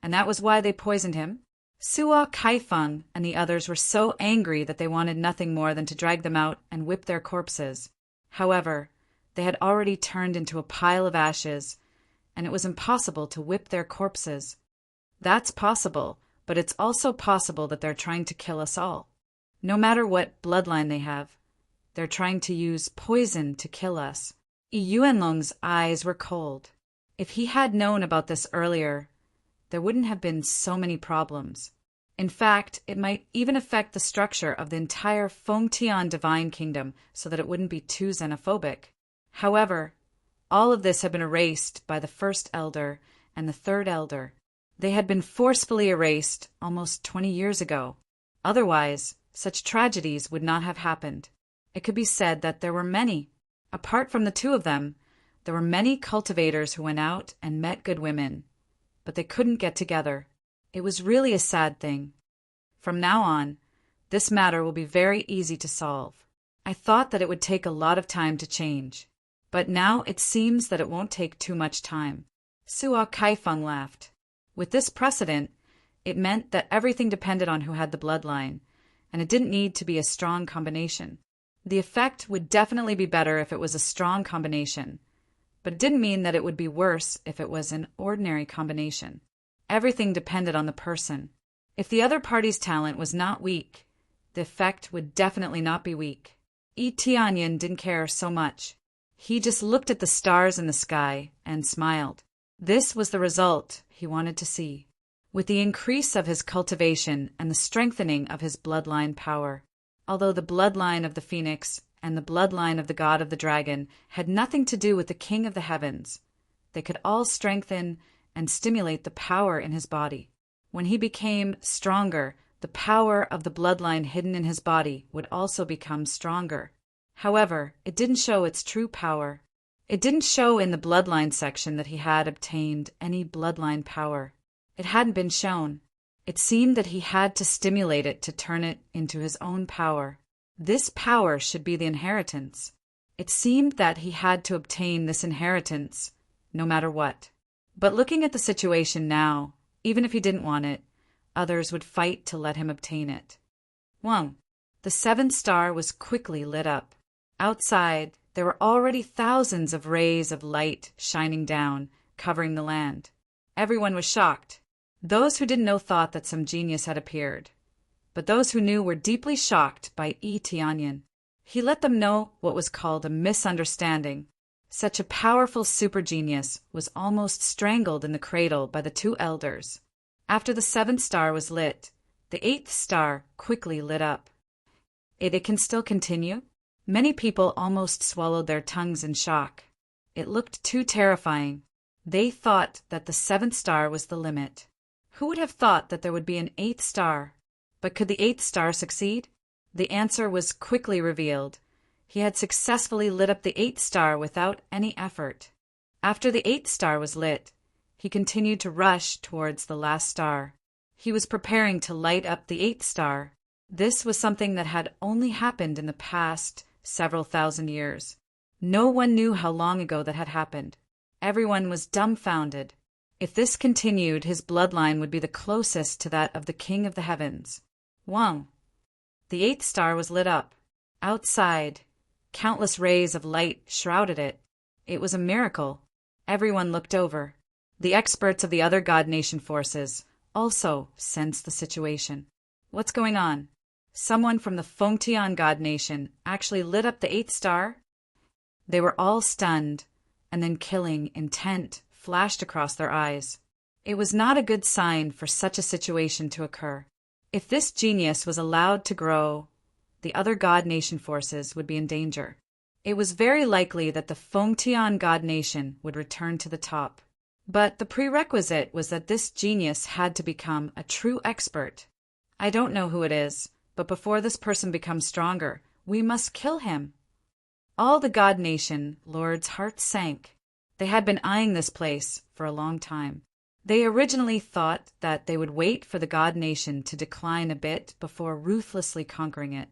and that was why they poisoned him? Suo Kaifeng and the others were so angry that they wanted nothing more than to drag them out and whip their corpses. However, they had already turned into a pile of ashes, and it was impossible to whip their corpses. That's possible but it's also possible that they're trying to kill us all. No matter what bloodline they have, they're trying to use poison to kill us. Yuanlong's eyes were cold. If he had known about this earlier, there wouldn't have been so many problems. In fact, it might even affect the structure of the entire Fengtian divine kingdom so that it wouldn't be too xenophobic. However, all of this had been erased by the first elder and the third elder. They had been forcefully erased almost 20 years ago. Otherwise, such tragedies would not have happened. It could be said that there were many. Apart from the two of them, there were many cultivators who went out and met good women, but they couldn't get together. It was really a sad thing. From now on, this matter will be very easy to solve. I thought that it would take a lot of time to change, but now it seems that it won't take too much time. Suo Kaifeng laughed. With this precedent, it meant that everything depended on who had the bloodline, and it didn't need to be a strong combination. The effect would definitely be better if it was a strong combination, but it didn't mean that it would be worse if it was an ordinary combination. Everything depended on the person. If the other party's talent was not weak, the effect would definitely not be weak. Yi Tianyin didn't care so much. He just looked at the stars in the sky and smiled. This was the result he wanted to see. With the increase of his cultivation and the strengthening of his bloodline power, although the bloodline of the phoenix and the bloodline of the god of the dragon had nothing to do with the king of the heavens, they could all strengthen and stimulate the power in his body. When he became stronger, the power of the bloodline hidden in his body would also become stronger. However, it didn't show its true power. It didn't show in the bloodline section that he had obtained any bloodline power. It hadn't been shown. It seemed that he had to stimulate it to turn it into his own power. This power should be the inheritance. It seemed that he had to obtain this inheritance, no matter what. But looking at the situation now, even if he didn't want it, others would fight to let him obtain it. 1. The seventh star was quickly lit up. Outside, there were already thousands of rays of light shining down, covering the land. Everyone was shocked. Those who didn't know thought that some genius had appeared, but those who knew were deeply shocked by Yi Tianyin. He let them know what was called a misunderstanding. Such a powerful super genius was almost strangled in the cradle by the two elders. After the seventh star was lit, the eighth star quickly lit up. It can still continue? Many people almost swallowed their tongues in shock. It looked too terrifying. They thought that the seventh star was the limit. Who would have thought that there would be an eighth star? But could the eighth star succeed? The answer was quickly revealed. He had successfully lit up the eighth star without any effort. After the eighth star was lit, he continued to rush towards the last star. He was preparing to light up the eighth star. This was something that had only happened in the past several thousand years. No one knew how long ago that had happened. Everyone was dumbfounded. If this continued, his bloodline would be the closest to that of the king of the heavens. 1. The eighth star was lit up. Outside, countless rays of light shrouded it. It was a miracle. Everyone looked over. The experts of the other God Nation forces also sensed the situation. What's going on? Someone from the Fengtian God Nation actually lit up the eighth star? They were all stunned, and then killing intent flashed across their eyes. It was not a good sign for such a situation to occur. If this genius was allowed to grow, the other God Nation forces would be in danger. It was very likely that the Fengtian God Nation would return to the top. But the prerequisite was that this genius had to become a true expert. I don't know who it is, but before this person becomes stronger, we must kill him. All the God Nation lords' hearts sank. They had been eyeing this place for a long time. They originally thought that they would wait for the God Nation to decline a bit before ruthlessly conquering it.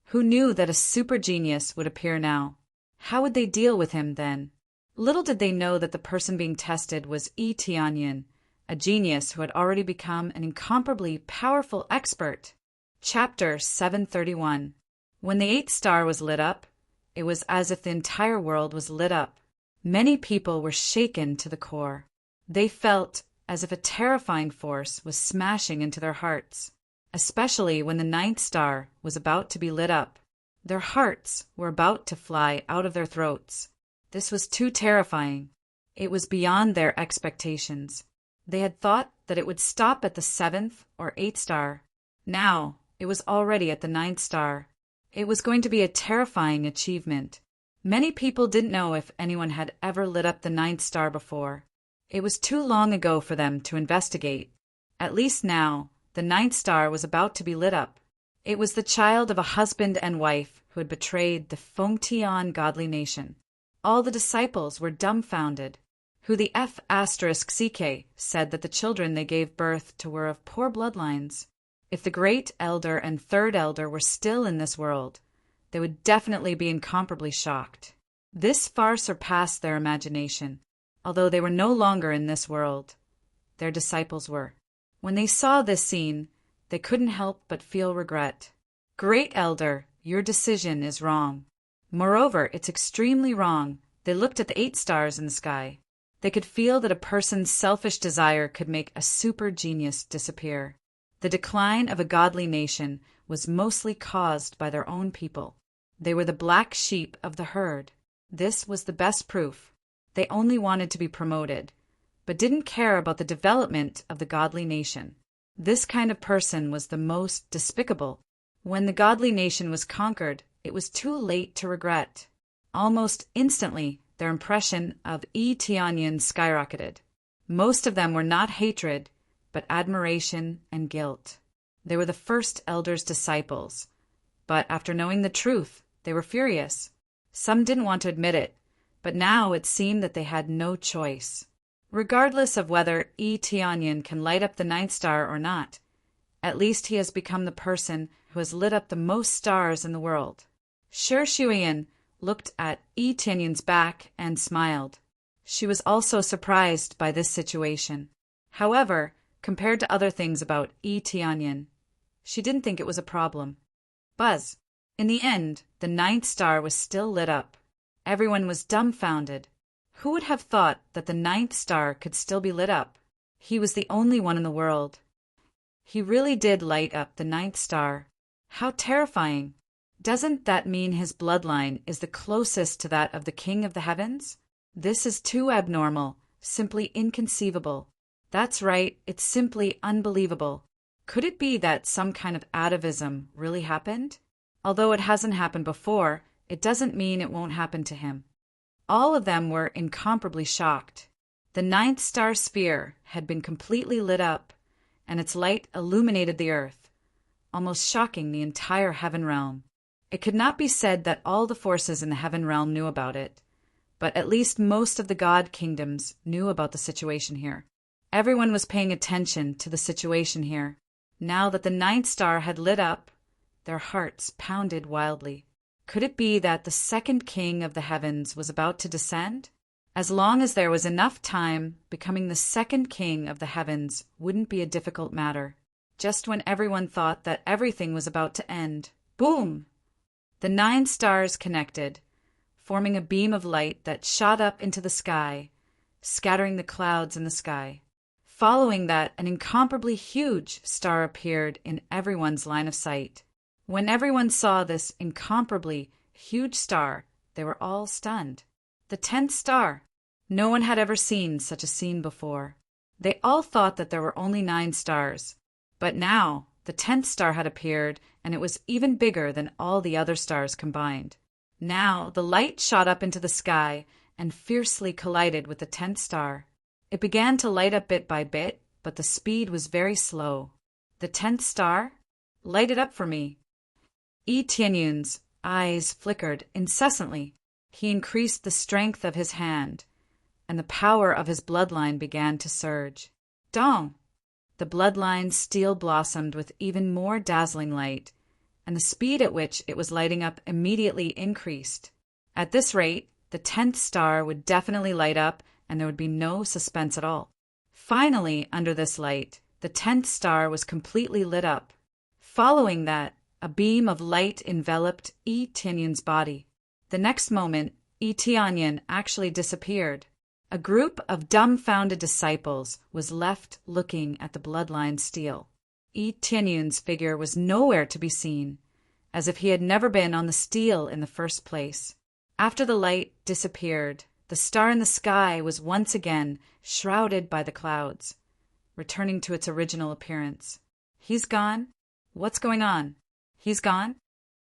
Who knew that a super genius would appear now? How would they deal with him then? Little did they know that the person being tested was Yi Tianyin, a genius who had already become an incomparably powerful expert. Chapter 731. When the eighth star was lit up, it was as if the entire world was lit up. Many people were shaken to the core. They felt as if a terrifying force was smashing into their hearts, especially when the ninth star was about to be lit up. Their hearts were about to fly out of their throats. This was too terrifying. It was beyond their expectations. They had thought that it would stop at the seventh or eighth star. Now, it was already at the ninth star. It was going to be a terrifying achievement. Many people didn't know if anyone had ever lit up the ninth star before. It was too long ago for them to investigate. At least now, the ninth star was about to be lit up. It was the child of a husband and wife who had betrayed the Fengtian godly nation. All the disciples were dumbfounded. Who the F*ck said that the children they gave birth to were of poor bloodlines. If the great elder and third elder were still in this world, they would definitely be incomparably shocked. This far surpassed their imagination, although they were no longer in this world. Their disciples were. When they saw this scene, they couldn't help but feel regret. Great elder, your decision is wrong. Moreover, it's extremely wrong. They looked at the 8 stars in the sky. They could feel that a person's selfish desire could make a super genius disappear. The decline of a godly nation was mostly caused by their own people. They were the black sheep of the herd. This was the best proof. They only wanted to be promoted, but didn't care about the development of the godly nation. This kind of person was the most despicable. When the godly nation was conquered, it was too late to regret. Almost instantly, their impression of Tianyin skyrocketed. Most of them were not hatred, but admiration and guilt. They were the first elder's disciples, but after knowing the truth, they were furious. Some didn't want to admit it, but now it seemed that they had no choice. Regardless of whether Tianyin can light up the 9th star or not, at least he has become the person who has lit up the most stars in the world. Shi Shuyan looked at Tianyin's back and smiled. She was also surprised by this situation. However, compared to other things about Tianyin, she didn't think it was a problem. Buzz. In the end, the 9th star was still lit up. Everyone was dumbfounded. Who would have thought that the 9th star could still be lit up? He was the only one in the world. He really did light up the 9th star. How terrifying! Doesn't that mean his bloodline is the closest to that of the King of the Heavens? This is too abnormal, simply inconceivable. That's right, it's simply unbelievable. Could it be that some kind of atavism really happened? Although it hasn't happened before, it doesn't mean it won't happen to him. All of them were incomparably shocked. The 9th star sphere had been completely lit up, and its light illuminated the earth, almost shocking the entire heaven realm. It could not be said that all the forces in the heaven realm knew about it, but at least most of the god kingdoms knew about the situation here. Everyone was paying attention to the situation here. Now that the 9th star had lit up, their hearts pounded wildly. Could it be that the second king of the heavens was about to descend? As long as there was enough time, becoming the second king of the heavens wouldn't be a difficult matter. Just when everyone thought that everything was about to end, boom! The 9 stars connected, forming a beam of light that shot up into the sky, scattering the clouds in the sky. Following that, an incomparably huge star appeared in everyone's line of sight. When everyone saw this incomparably huge star, they were all stunned. The 10th star! No one had ever seen such a scene before. They all thought that there were only 9 stars. But now, the 10th star had appeared, and it was even bigger than all the other stars combined. Now, the light shot up into the sky and fiercely collided with the 10th star. It began to light up bit by bit, but the speed was very slow. The 10th star? Light it up for me. Tianyin's eyes flickered incessantly. He increased the strength of his hand, and the power of his bloodline began to surge. Dong! The bloodline steel blossomed with even more dazzling light, and the speed at which it was lighting up immediately increased. At this rate, the 10th star would definitely light up, and there would be no suspense at all. Finally, under this light, the 10th star was completely lit up. Following that, a beam of light enveloped Tianyin's body. The next moment, Tianyin actually disappeared. A group of dumbfounded disciples was left looking at the bloodline stele. Yi Tianyun's figure was nowhere to be seen, as if he had never been on the stele in the first place. After the light disappeared, the star in the sky was once again shrouded by the clouds, returning to its original appearance. He's gone? What's going on? He's gone?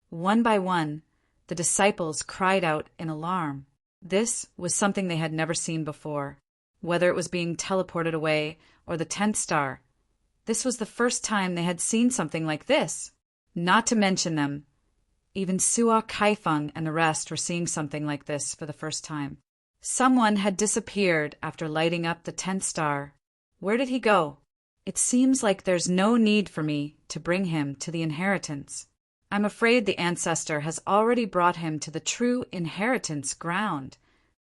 One by one, the disciples cried out in alarm. This was something they had never seen before. Whether it was being teleported away or the 10th star, this was the first time they had seen something like this. Not to mention them, even Suo Kaifeng and the rest were seeing something like this for the first time. Someone had disappeared after lighting up the 10th star. Where did he go? It seems like there's no need for me to bring him to the inheritance. I'm afraid the ancestor has already brought him to the true inheritance ground.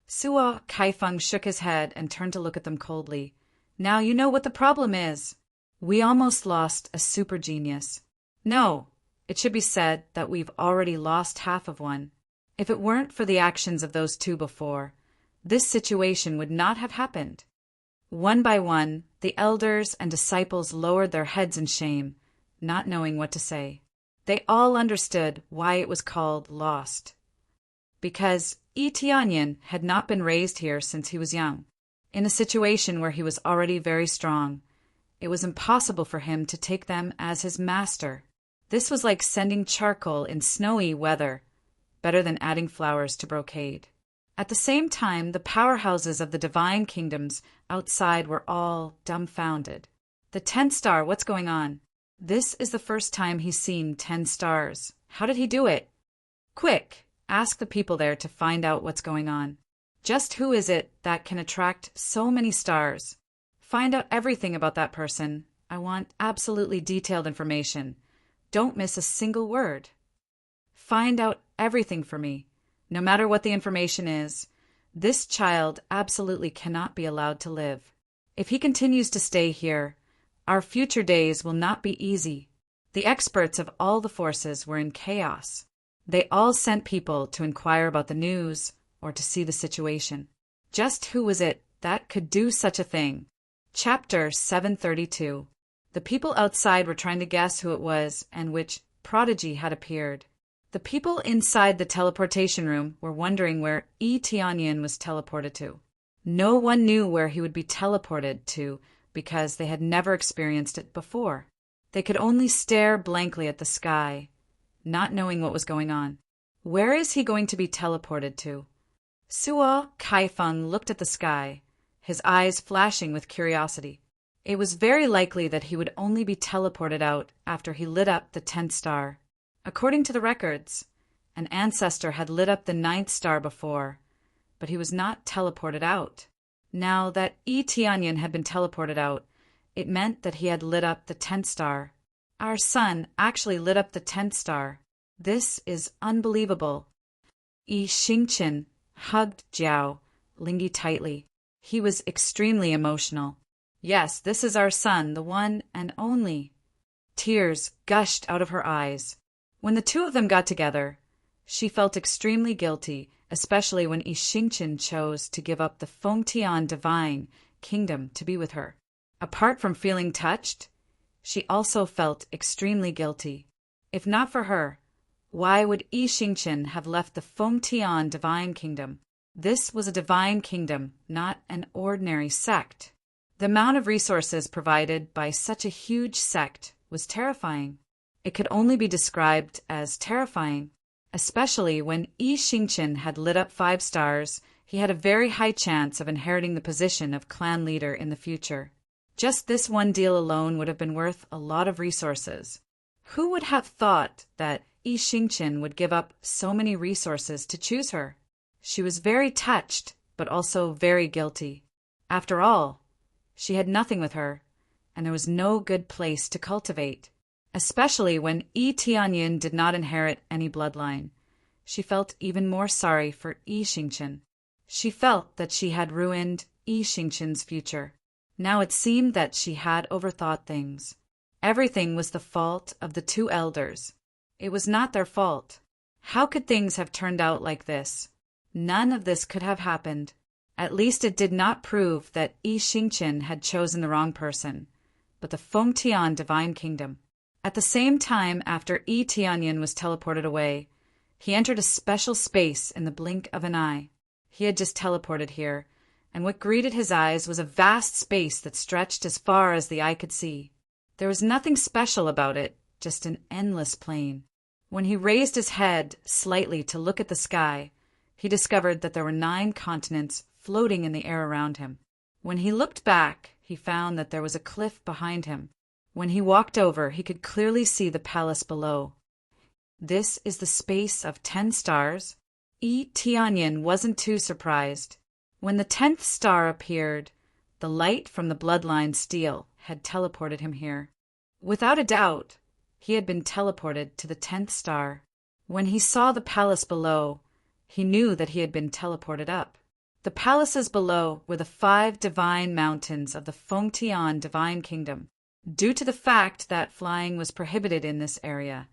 Suo Kaifeng shook his head and turned to look at them coldly. Now you know what the problem is. We almost lost a super genius. No, it should be said that we've already lost half of one. If it weren't for the actions of those two before, this situation would not have happened. One by one, the elders and disciples lowered their heads in shame, not knowing what to say. They all understood why it was called lost. Because Yi Tianyin had not been raised here since he was young. In a situation where he was already very strong, it was impossible for him to take them as his master. This was like sending charcoal in snowy weather, better than adding flowers to brocade. At the same time, the powerhouses of the divine kingdoms outside were all dumbfounded. The 10th star, what's going on? This is the first time he's seen 10 stars. How did he do it? Quick, ask the people there to find out what's going on. Just who is it that can attract so many stars? Find out everything about that person. I want absolutely detailed information. Don't miss a single word. Find out everything for me. No matter what the information is, this child absolutely cannot be allowed to live. If he continues to stay here, our future days will not be easy. The experts of all the forces were in chaos. They all sent people to inquire about the news or to see the situation. Just who was it that could do such a thing? Chapter 732. The people outside were trying to guess who it was and which prodigy had appeared. The people inside the teleportation room were wondering where Yi Tianyin was teleported to. No one knew where he would be teleported to because they had never experienced it before. They could only stare blankly at the sky, not knowing what was going on. Where is he going to be teleported to? Suo Kaifeng looked at the sky, his eyes flashing with curiosity. It was very likely that he would only be teleported out after he lit up the 10th star. According to the records, an ancestor had lit up the 9th star before, but he was not teleported out. Now that Yi Tianyin had been teleported out, it meant that he had lit up the 10th star. Our son actually lit up the 10th star. This is unbelievable. Yi Xingqian hugged Jiao Lingyi tightly. He was extremely emotional. Yes, this is our son, the one and only. Tears gushed out of her eyes. When the two of them got together, she felt extremely guilty, especially when Yi Xingqian chose to give up the Fengtian divine kingdom to be with her. Apart from feeling touched, she also felt extremely guilty. If not for her, why would Yi Xingqian have left the Fengtian divine kingdom? This was a divine kingdom, not an ordinary sect. The amount of resources provided by such a huge sect was terrifying. It could only be described as terrifying. Especially when Yi Xingqian had lit up 5 stars, he had a very high chance of inheriting the position of clan leader in the future. Just this one deal alone would have been worth a lot of resources. Who would have thought that Yi Xingqian would give up so many resources to choose her? She was very touched, but also very guilty. After all, she had nothing with her, and there was no good place to cultivate. Especially when Yi Tianyin did not inherit any bloodline. She felt even more sorry for Yi Xingqian. She felt that she had ruined Yi Xingqian's future. Now it seemed that she had overthought things. Everything was the fault of the 2 elders. It was not their fault. How could things have turned out like this? None of this could have happened. At least it did not prove that Yi Xingqian had chosen the wrong person, but the Fengtian divine kingdom. At the same time, after Yi Tianyin was teleported away, he entered a special space in the blink of an eye. He had just teleported here, and what greeted his eyes was a vast space that stretched as far as the eye could see. There was nothing special about it, just an endless plain. When he raised his head slightly to look at the sky, he discovered that there were 9 continents floating in the air around him. When he looked back, he found that there was a cliff behind him. When he walked over, he could clearly see the palace below. This is the space of 10 stars. Yi Tianyin wasn't too surprised. When the 10th star appeared, the light from the bloodline steel had teleported him here. Without a doubt, he had been teleported to the 10th star. When he saw the palace below, he knew that he had been teleported up. The palaces below were the 5 divine mountains of the Fengtian divine kingdom. Due to the fact that flying was prohibited in this area,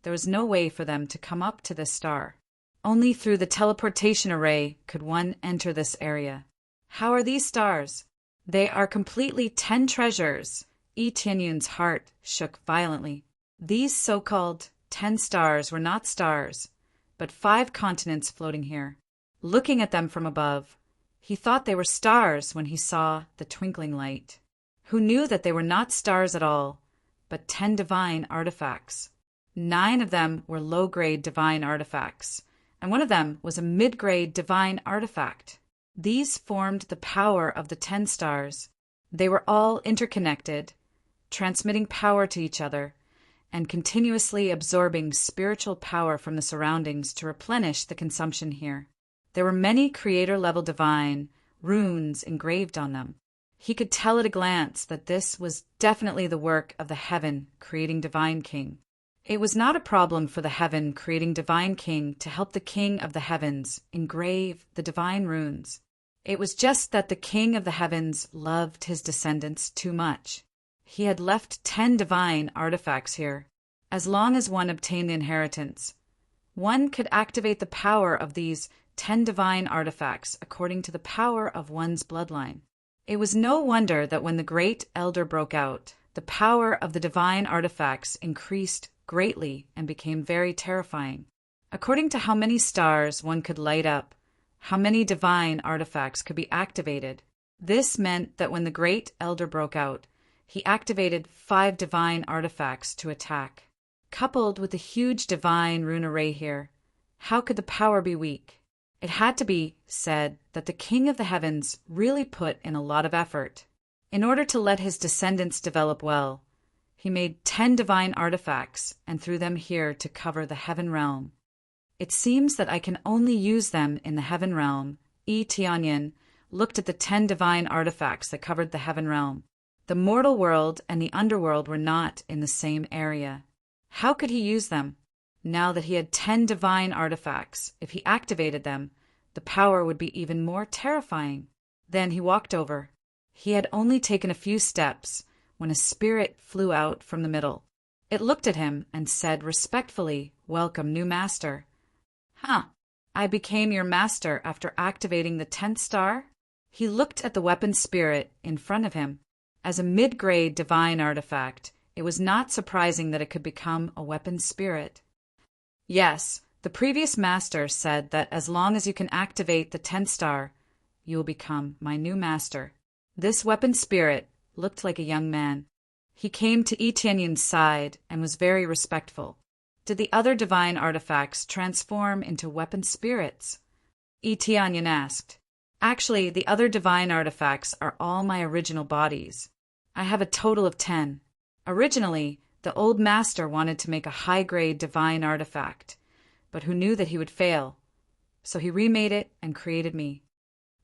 there was no way for them to come up to this star. Only through the teleportation array could one enter this area. How are these stars? They are completely 10 treasures. Yi Tianyun's heart shook violently. These so-called 10 stars were not stars, but 5 continents floating here. Looking at them from above, he thought they were stars when he saw the twinkling light. Who knew that they were not stars at all, but 10 divine artifacts. 9 of them were low-grade divine artifacts, and one of them was a mid-grade divine artifact. These formed the power of the 10 stars. They were all interconnected, transmitting power to each other, and continuously absorbing spiritual power from the surroundings to replenish the consumption here. There were many creator-level divine runes engraved on them. He could tell at a glance that this was definitely the work of the Heaven Creating Divine King. It was not a problem for the Heaven Creating Divine King to help the King of the Heavens engrave the divine runes. It was just that the King of the Heavens loved his descendants too much. He had left 10 divine artifacts here. As long as one obtained the inheritance, one could activate the power of these 10 divine artifacts according to the power of one's bloodline. It was no wonder that when the Great Elder broke out, the power of the divine artifacts increased greatly and became very terrifying. According to how many stars one could light up, how many divine artifacts could be activated. This meant that when the Great Elder broke out, he activated 5 divine artifacts to attack. Coupled with the huge divine rune array here, how could the power be weak? It had to be said that the King of the Heavens really put in a lot of effort. In order to let his descendants develop well, he made 10 divine artifacts and threw them here to cover the heaven realm. It seems that I can only use them in the heaven realm. Yi Tianyin looked at the 10 divine artifacts that covered the heaven realm. The mortal world and the underworld were not in the same area. How could he use them? Now that he had 10 divine artifacts, if he activated them, the power would be even more terrifying. Then he walked over. He had only taken a few steps when a spirit flew out from the middle. It looked at him and said respectfully, "Welcome, new master." "Huh, I became your master after activating the 10th star?" He looked at the weapon spirit in front of him. As a mid-grade divine artifact, it was not surprising that it could become a weapon spirit. Yes, the previous master said that as long as you can activate the 10th star, you will become my new master. This weapon spirit looked like a young man. He came to Yi Tianyun's side and was very respectful. Did the other divine artifacts transform into weapon spirits? Yi Tianyin asked. Actually, the other divine artifacts are all my original bodies. I have a total of 10. Originally, the old master wanted to make a high-grade divine artifact, but who knew that he would fail, so he remade it and created me.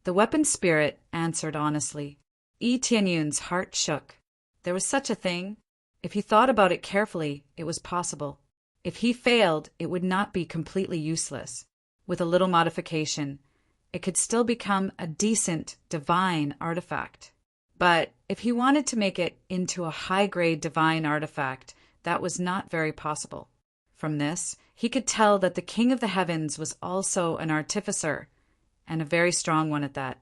The weapon spirit answered honestly. Yi Tianyun's heart shook. There was such a thing. If he thought about it carefully, it was possible. If he failed, it would not be completely useless. With a little modification, it could still become a decent divine artifact. But if he wanted to make it into a high-grade divine artifact, that was not very possible. From this, he could tell that the King of the Heavens was also an artificer, and a very strong one at that.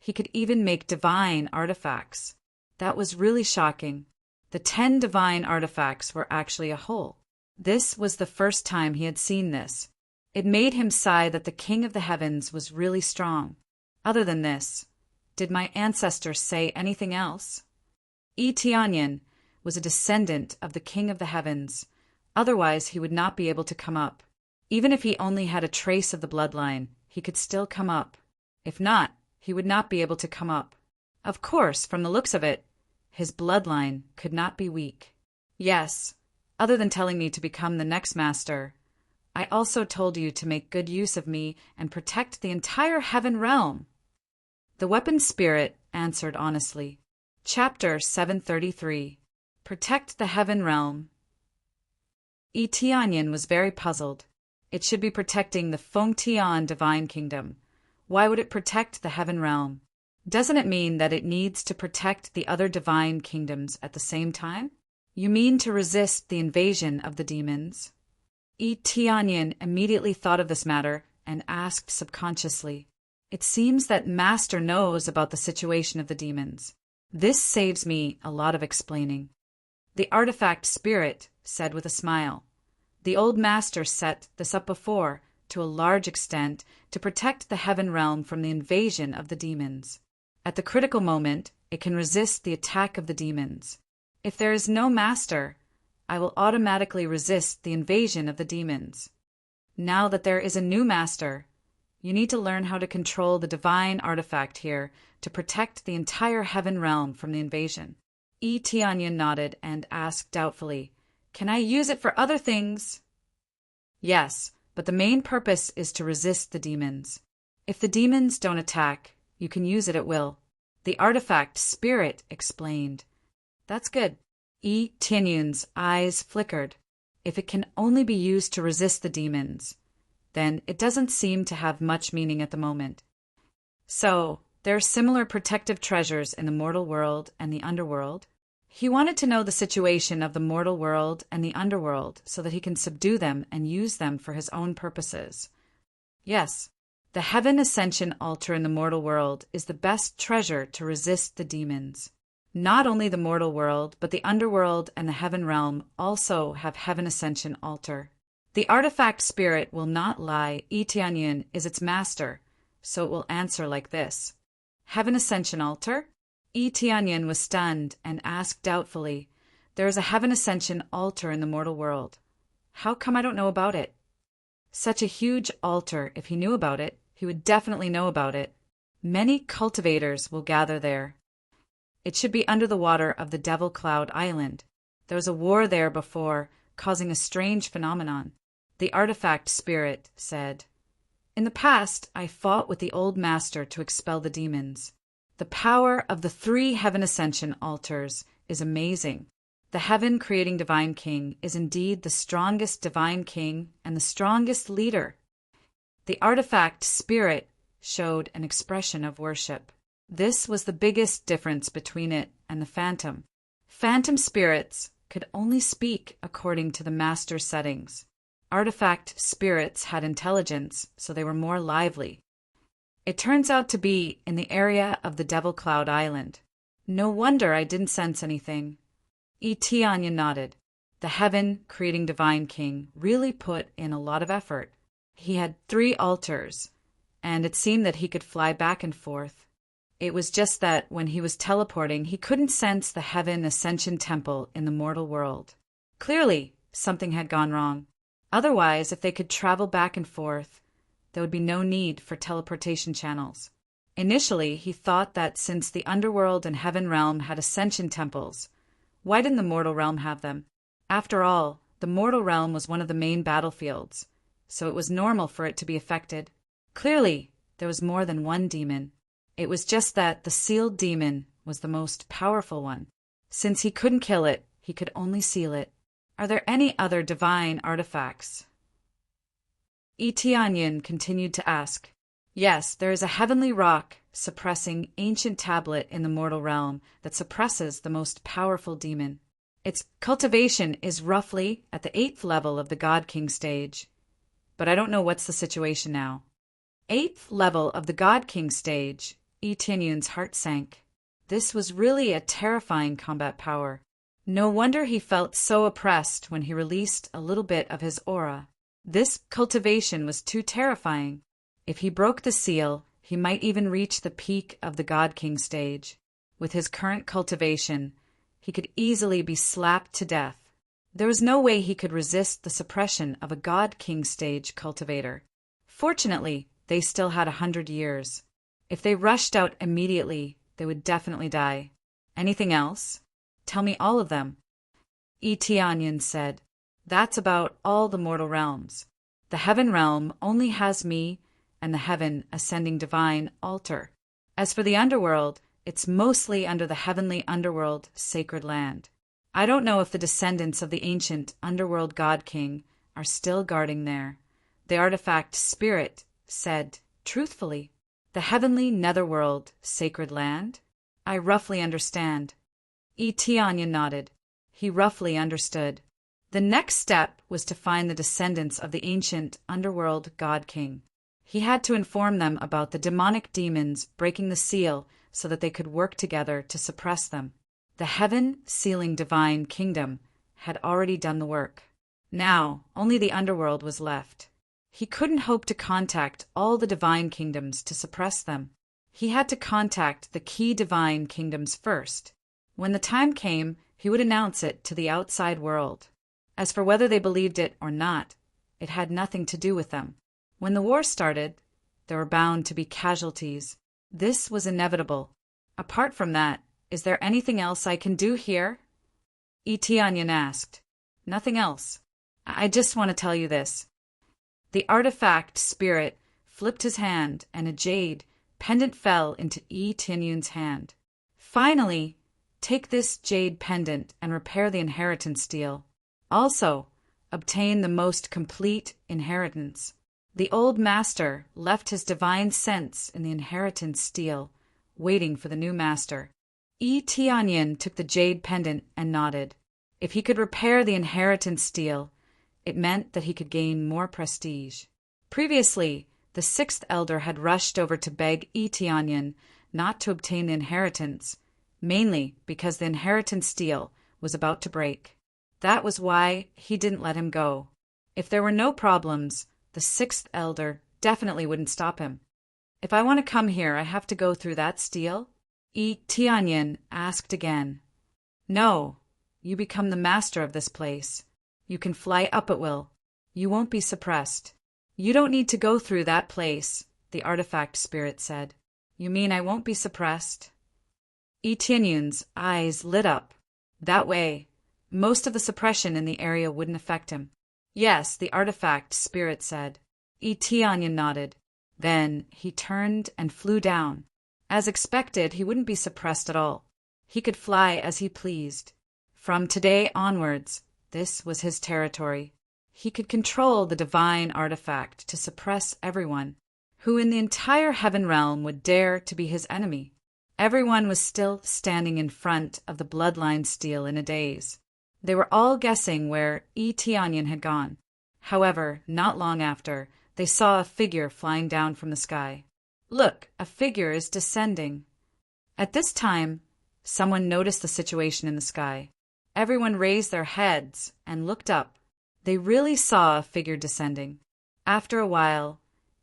He could even make divine artifacts. That was really shocking. The 10 divine artifacts were actually a whole. This was the first time he had seen this. It made him sigh that the King of the Heavens was really strong. Other than this, did my ancestors say anything else? Tianyin was a descendant of the King of the Heavens. Otherwise, he would not be able to come up. Even if he only had a trace of the bloodline, he could still come up. If not, he would not be able to come up. Of course, from the looks of it, his bloodline could not be weak. Yes, other than telling me to become the next master, I also told you to make good use of me and protect the entire heaven realm. The weapon spirit answered honestly. Chapter 733. Protect the heaven realm. Tianyin was very puzzled. It should be protecting the Fengtian divine kingdom. Why would it protect the heaven realm? Doesn't it mean that it needs to protect the other divine kingdoms at the same time? You mean to resist the invasion of the demons? Tianyin immediately thought of this matter and asked subconsciously. It seems that Master knows about the situation of the demons. This saves me a lot of explaining. The artifact spirit said with a smile. The old master set this up before, to a large extent, to protect the heaven realm from the invasion of the demons. At the critical moment, it can resist the attack of the demons. If there is no master, I will automatically resist the invasion of the demons. Now that there is a new master, you need to learn how to control the divine artifact here to protect the entire heaven realm from the invasion. Tianyin nodded and asked doubtfully, Can I use it for other things? Yes, but the main purpose is to resist the demons. If the demons don't attack, you can use it at will. The artifact spirit explained. That's good. Tianyin's eyes flickered. If it can only be used to resist the demons, then it doesn't seem to have much meaning at the moment. So, there are similar protective treasures in the mortal world and the underworld. He wanted to know the situation of the mortal world and the underworld so that he can subdue them and use them for his own purposes. Yes, the Heaven Ascension altar in the mortal world is the best treasure to resist the demons. Not only the mortal world, but the underworld and the heaven realm also have Heaven Ascension altar. The artifact spirit will not lie. Tianyin is its master, so it will answer like this. Heaven Ascension altar? Tianyin was stunned and asked doubtfully, There is a Heaven Ascension altar in the mortal world. How come I don't know about it? Such a huge altar, if he knew about it, he would definitely know about it. Many cultivators will gather there. It should be under the water of the Devil Cloud Island. There was a war there before, causing a strange phenomenon. The artifact spirit said, In the past, I fought with the old master to expel the demons. The power of the 3 Heaven Ascension altars is amazing. The heaven-creating Divine King is indeed the strongest Divine King and the strongest leader. The artifact spirit showed an expression of worship. This was the biggest difference between it and the phantom. Phantom spirits could only speak according to the master's settings. Artifact spirits had intelligence, so they were more lively. It turns out to be in the area of the Devil Cloud Island. No wonder I didn't sense anything. Tianyin nodded. The heaven-creating Divine King really put in a lot of effort. He had 3 altars, and it seemed that he could fly back and forth. It was just that when he was teleporting, he couldn't sense the Heaven Ascension Temple in the mortal world. Clearly, something had gone wrong. Otherwise, if they could travel back and forth, there would be no need for teleportation channels. Initially, he thought that since the underworld and heaven realm had ascension temples, why didn't the mortal realm have them? After all, the mortal realm was one of the main battlefields, so it was normal for it to be affected. Clearly, there was more than one demon. It was just that the sealed demon was the most powerful one. Since he couldn't kill it, he could only seal it. Are there any other divine artifacts? Tianyin continued to ask. Yes, there is a heavenly rock suppressing ancient tablet in the mortal realm that suppresses the most powerful demon. Its cultivation is roughly at the 8th level of the God King stage. But I don't know what's the situation now. 8th level of the God King stage Yi Tianyun's heart sank. This was really a terrifying combat power. No wonder he felt so oppressed when he released a little bit of his aura. This cultivation was too terrifying. If he broke the seal, he might even reach the peak of the God King stage. With his current cultivation, he could easily be slapped to death. There was no way he could resist the suppression of a God King stage cultivator. Fortunately, they still had 100 years. If they rushed out immediately, they would definitely die. Anything else? Tell me all of them. Yi Tianyun said, That's about all the mortal realms. The heaven realm only has me and the heaven ascending divine altar. As for the underworld, it's mostly under the heavenly underworld sacred land. I don't know if the descendants of the ancient underworld god king are still guarding there. The artifact spirit said, truthfully, the heavenly netherworld sacred land? I roughly understand. Yi Tianyun nodded. He roughly understood. The next step was to find the descendants of the ancient underworld god king. He had to inform them about the demonic demons breaking the seal so that they could work together to suppress them. The heaven-sealing divine kingdom had already done the work. Now, only the underworld was left. He couldn't hope to contact all the divine kingdoms to suppress them. He had to contact the key divine kingdoms first. When the time came, he would announce it to the outside world. As for whether they believed it or not, it had nothing to do with them. When the war started, there were bound to be casualties. This was inevitable. Apart from that, is there anything else I can do here? Yi Tianyun asked. Nothing else. I just want to tell you this. The artifact spirit flipped his hand and a jade pendant fell into Yi Tianyun's hand. Finally, take this jade pendant and repair the inheritance stele. Also, obtain the most complete inheritance. The old master left his divine sense in the inheritance stele, waiting for the new master. Yi Tianyun took the jade pendant and nodded. If he could repair the inheritance stele, it meant that he could gain more prestige. Previously, the sixth elder had rushed over to beg Yi Tianyun not to obtain the inheritance, mainly because the inheritance stele was about to break. That was why he didn't let him go. If there were no problems, the sixth elder definitely wouldn't stop him. If I want to come here, I have to go through that stele? Yi Tianyun asked again. No, you become the master of this place. You can fly up at will. You won't be suppressed. You don't need to go through that place, the artifact spirit said. You mean I won't be suppressed? Yi Tianyun's eyes lit up. That way, most of the suppression in the area wouldn't affect him. Yes, the artifact spirit said. Yi Tianyun nodded. Then he turned and flew down. As expected, he wouldn't be suppressed at all. He could fly as he pleased. From today onwards, this was his territory. He could control the divine artifact to suppress everyone. Who in the entire heaven realm would dare to be his enemy? Everyone was still standing in front of the bloodline stele in a daze. They were all guessing where Yi Tianyun had gone. However, not long after, they saw a figure flying down from the sky. Look, a figure is descending. At this time, someone noticed the situation in the sky. Everyone raised their heads and looked up. They really saw a figure descending. After a while,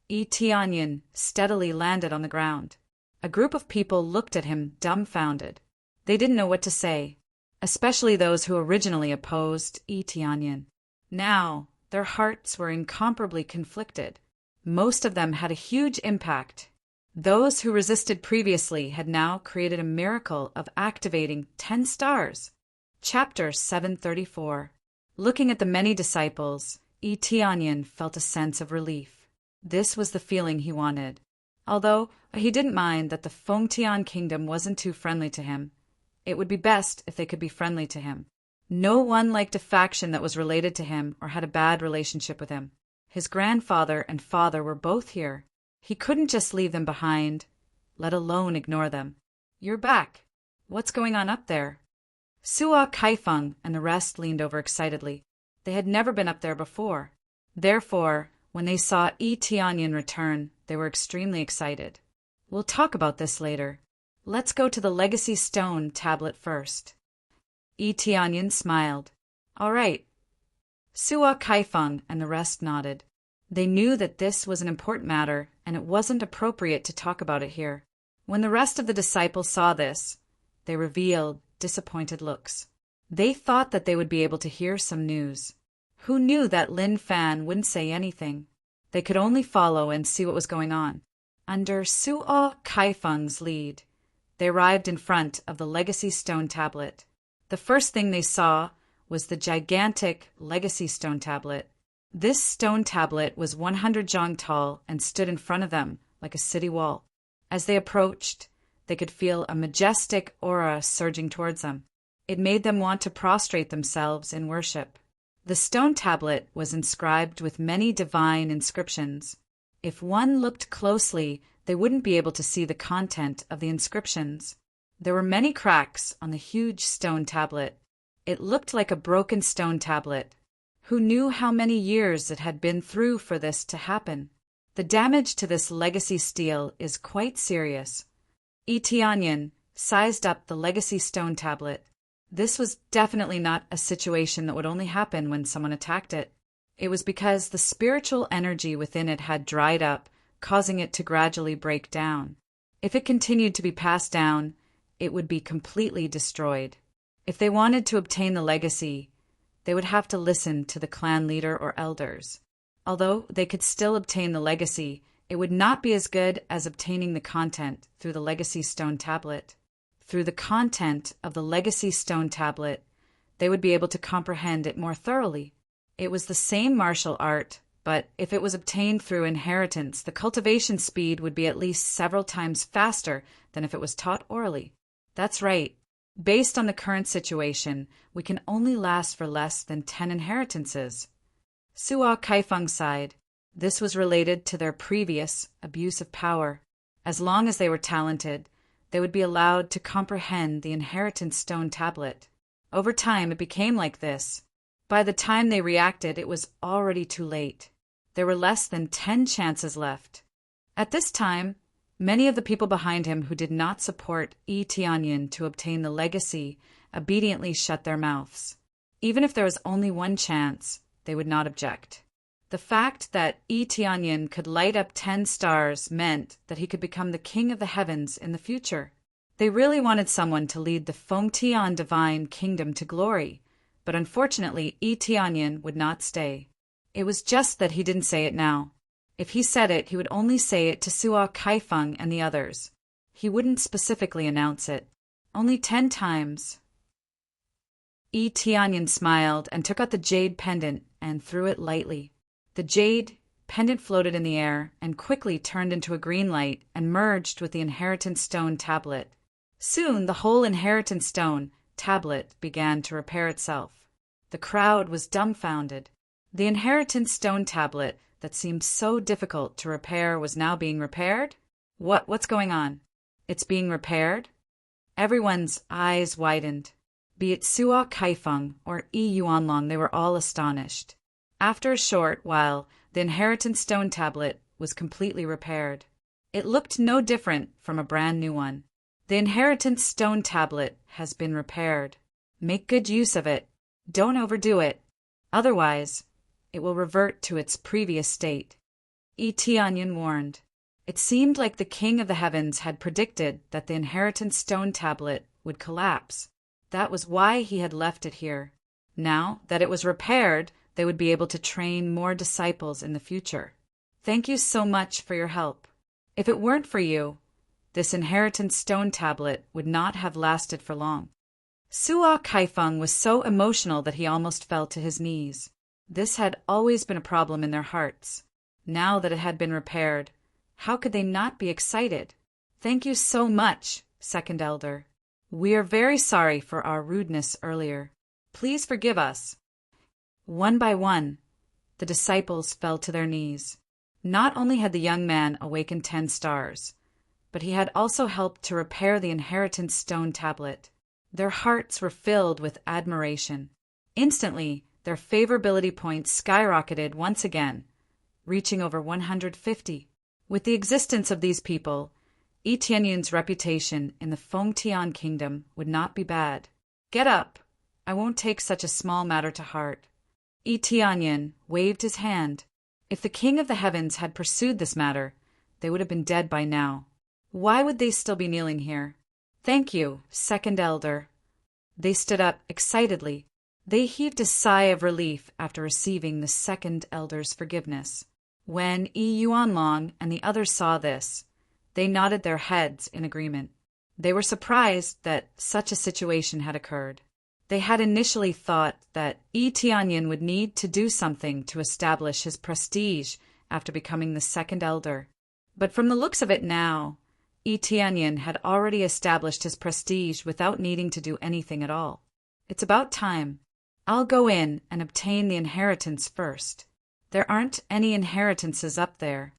Yi Tianyun steadily landed on the ground. A group of people looked at him dumbfounded. They didn't know what to say, especially those who originally opposed Yi Tianyun. Now, their hearts were incomparably conflicted. Most of them had a huge impact. Those who resisted previously had now created a miracle of activating 10 stars. Chapter 734. Looking at the many disciples, Yi Tianyun felt a sense of relief. This was the feeling he wanted. Although he didn't mind that the Fengtian kingdom wasn't too friendly to him. It would be best if they could be friendly to him. No one liked a faction that was related to him or had a bad relationship with him. His grandfather and father were both here. He couldn't just leave them behind, let alone ignore them. You're back. What's going on up there? Suo Kaifeng and the rest leaned over excitedly. They had never been up there before. Therefore, when they saw Yi Tianyun return, they were extremely excited. We'll talk about this later. Let's go to the Legacy Stone tablet first. Tianyin smiled. All right. Suo Kaifeng and the rest nodded. They knew that this was an important matter, and it wasn't appropriate to talk about it here. When the rest of the disciples saw this, they revealed disappointed looks. They thought that they would be able to hear some news. Who knew that Lin Fan wouldn't say anything? They could only follow and see what was going on. Under Suo Kaifeng's lead, they arrived in front of the Legacy Stone tablet. The first thing they saw was the gigantic Legacy Stone tablet. This stone tablet was 100 zhang tall and stood in front of them like a city wall. As they approached, they could feel a majestic aura surging towards them. It made them want to prostrate themselves in worship. The stone tablet was inscribed with many divine inscriptions. If one looked closely, they wouldn't be able to see the content of the inscriptions. There were many cracks on the huge stone tablet. It looked like a broken stone tablet. Who knew how many years it had been through for this to happen? The damage to this legacy stele is quite serious. Tianyin sized up the Legacy Stone tablet. This was definitely not a situation that would only happen when someone attacked it. It was because the spiritual energy within it had dried up, causing it to gradually break down. If it continued to be passed down, it would be completely destroyed. If they wanted to obtain the legacy, they would have to listen to the clan leader or elders. Although they could still obtain the legacy, it would not be as good as obtaining the content through the Legacy Stone tablet. Through the content of the Legacy Stone tablet, they would be able to comprehend it more thoroughly. It was the same martial art, but if it was obtained through inheritance, the cultivation speed would be at least several times faster than if it was taught orally. That's right. Based on the current situation, we can only last for less than 10 inheritances. Suo Kaifeng sighed. This was related to their previous abuse of power. As long as they were talented, they would be allowed to comprehend the inheritance stone tablet. Over time, it became like this. By the time they reacted, it was already too late. There were less than 10 chances left. At this time, many of the people behind him who did not support Tianyin to obtain the legacy obediently shut their mouths. Even if there was only one chance, they would not object. The fact that Tianyin could light up 10 stars meant that he could become the king of the heavens in the future. They really wanted someone to lead the Fengtian divine kingdom to glory, but unfortunately Tianyin would not stay. It was just that he didn't say it now. If he said it, he would only say it to Suo Kaifeng and the others. He wouldn't specifically announce it. Only 10 times. Tianyin smiled and took out the jade pendant and threw it lightly. The jade pendant floated in the air and quickly turned into a green light and merged with the inheritance stone tablet. Soon the whole inheritance stone tablet began to repair itself. The crowd was dumbfounded. The inheritance stone tablet that seemed so difficult to repair was now being repaired? What's going on? It's being repaired? Everyone's eyes widened. Be it Suo Kaifeng or Yuanlong, they were all astonished. After a short while, the inheritance stone tablet was completely repaired. It looked no different from a brand new one. The inheritance stone tablet has been repaired. Make good use of it. Don't overdo it. Otherwise, it will revert to its previous state. Tianyin warned. It seemed like the king of the heavens had predicted that the inheritance stone tablet would collapse. That was why he had left it here. Now that it was repaired, they would be able to train more disciples in the future. Thank you so much for your help. If it weren't for you, this inheritance stone tablet would not have lasted for long. Suo Kaifeng was so emotional that he almost fell to his knees. This had always been a problem in their hearts. Now that it had been repaired, how could they not be excited? Thank you so much, second elder. We are very sorry for our rudeness earlier. Please forgive us. One by one, the disciples fell to their knees. Not only had the young man awakened 10 stars, but he had also helped to repair the inheritance stone tablet. Their hearts were filled with admiration. Instantly, their favorability points skyrocketed once again, reaching over 150. With the existence of these people, Yi Tianyun's reputation in the Fengtian kingdom would not be bad. Get up! I won't take such a small matter to heart. Yi Tianyun waved his hand. If the king of the heavens had pursued this matter, they would have been dead by now. Why would they still be kneeling here? Thank you, second elder. They stood up excitedly. They heaved a sigh of relief after receiving the second elder's forgiveness. When Yi Yuanlong and the others saw this, they nodded their heads in agreement. They were surprised that such a situation had occurred. They had initially thought that Yi Tianyun would need to do something to establish his prestige after becoming the second elder. But from the looks of it now, Yi Tianyun had already established his prestige without needing to do anything at all. It's about time. I'll go in and obtain the inheritance first. There aren't any inheritances up there.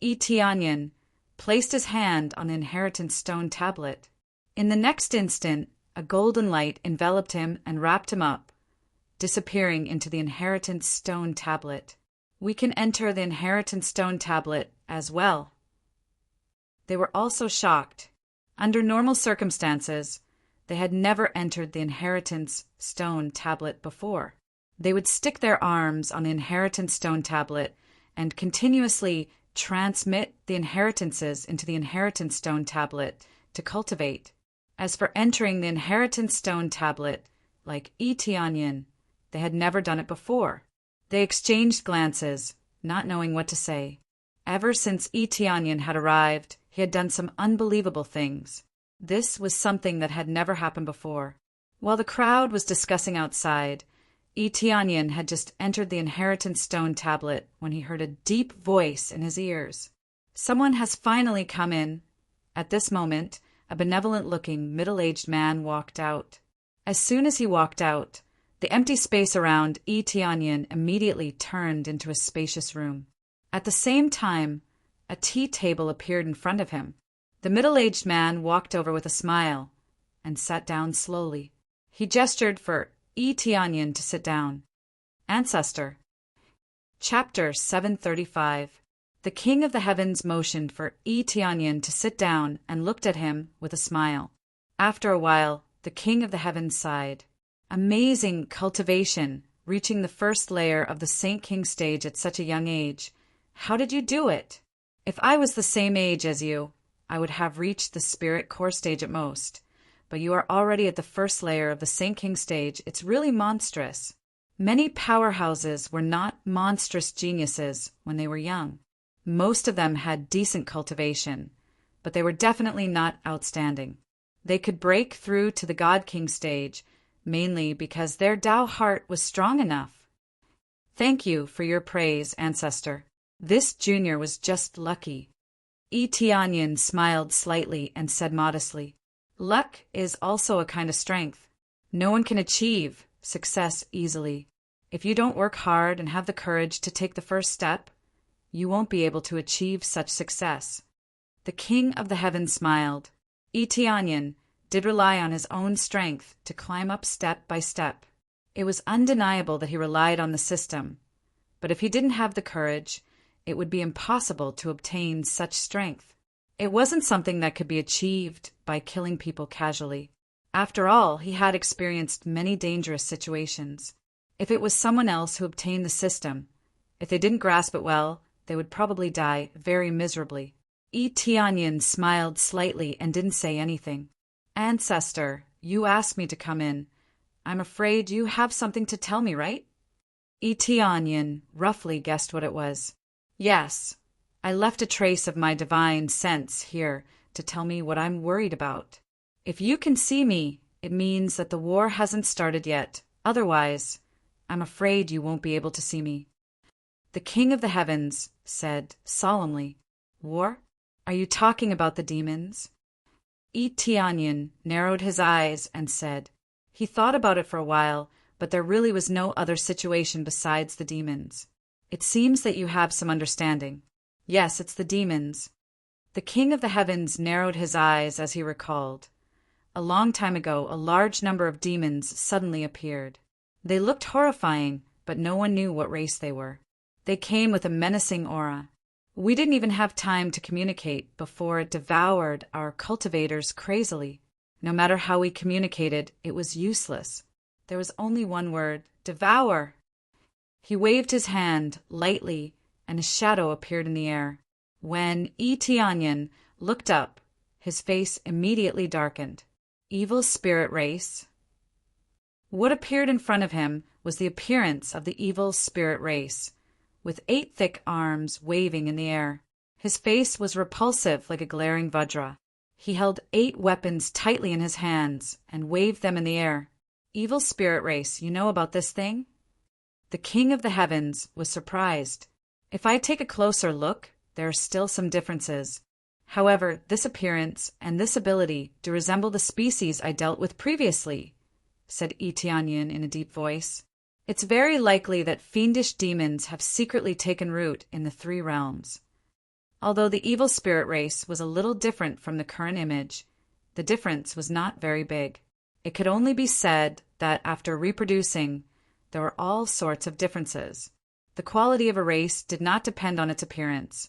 Yi Tianyun placed his hand on the inheritance stone tablet. In the next instant, a golden light enveloped him and wrapped him up, disappearing into the inheritance stone tablet. We can enter the inheritance stone tablet as well. They were also shocked. Under normal circumstances, they had never entered the inheritance stone tablet before. They would stick their arms on the inheritance stone tablet and continuously transmit the inheritances into the inheritance stone tablet to cultivate. As for entering the inheritance stone tablet, like Yi Tianyun, they had never done it before. They exchanged glances, not knowing what to say. Ever since Yi Tianyun had arrived, he had done some unbelievable things. This was something that had never happened before. While the crowd was discussing outside, Yi Tianyun had just entered the inheritance stone tablet when he heard a deep voice in his ears. Someone has finally come in. At this moment, a benevolent-looking, middle-aged man walked out. As soon as he walked out, the empty space around Yi Tianyun immediately turned into a spacious room. At the same time, a tea table appeared in front of him. The middle-aged man walked over with a smile and sat down slowly. He gestured for Yi Tianyun to sit down. Ancestor. Chapter 735. The king of the heavens motioned for Yi Tianyun to sit down and looked at him with a smile. After a while, the king of the heavens sighed. Amazing cultivation, reaching the first layer of the Saint King stage at such a young age. How did you do it? If I was the same age as you, I would have reached the spirit core stage at most. But you are already at the first layer of the Saint King stage. It's really monstrous. Many powerhouses were not monstrous geniuses when they were young. Most of them had decent cultivation, but they were definitely not outstanding. They could break through to the God King stage, mainly because their Tao heart was strong enough. Thank you for your praise, ancestor. This junior was just lucky. Yi Tianyun smiled slightly and said modestly, Luck is also a kind of strength. No one can achieve success easily. If you don't work hard and have the courage to take the first step, you won't be able to achieve such success. The king of the heavens smiled. Yi Tianyun did rely on his own strength to climb up step by step. It was undeniable that he relied on the system, but if he didn't have the courage, it would be impossible to obtain such strength. It wasn't something that could be achieved by killing people casually. After all, he had experienced many dangerous situations. If it was someone else who obtained the system, if they didn't grasp it well, they would probably die very miserably. Yi Tianyun smiled slightly and didn't say anything. Ancestor, you asked me to come in. I'm afraid you have something to tell me, right? Yi Tianyun roughly guessed what it was. Yes, I left a trace of my divine sense here to tell me what I'm worried about. If you can see me, it means that the war hasn't started yet. Otherwise, I'm afraid you won't be able to see me. The king of the heavens said solemnly, War? Are you talking about the demons? Yi Tianyun narrowed his eyes and said, He thought about it for a while, but there really was no other situation besides the demons. It seems that you have some understanding. Yes, it's the demons. The king of the heavens narrowed his eyes as he recalled. A long time ago, a large number of demons suddenly appeared. They looked horrifying, but no one knew what race they were. They came with a menacing aura. We didn't even have time to communicate before it devoured our cultivators crazily. No matter how we communicated, it was useless. There was only one word: devour. He waved his hand lightly, and a shadow appeared in the air. When Tianyin looked up, his face immediately darkened. Evil spirit race. What appeared in front of him was the appearance of the evil spirit race, with 8 thick arms waving in the air. His face was repulsive like a glaring vajra. He held 8 weapons tightly in his hands and waved them in the air. Evil spirit race, you know about this thing? The king of the heavens was surprised. If I take a closer look, there are still some differences. However, this appearance and this ability do resemble the species I dealt with previously, said Tianyin in a deep voice. It's very likely that fiendish demons have secretly taken root in the 3 realms. Although the evil spirit race was a little different from the current image, the difference was not very big. It could only be said that after reproducing, there were all sorts of differences. The quality of a race did not depend on its appearance,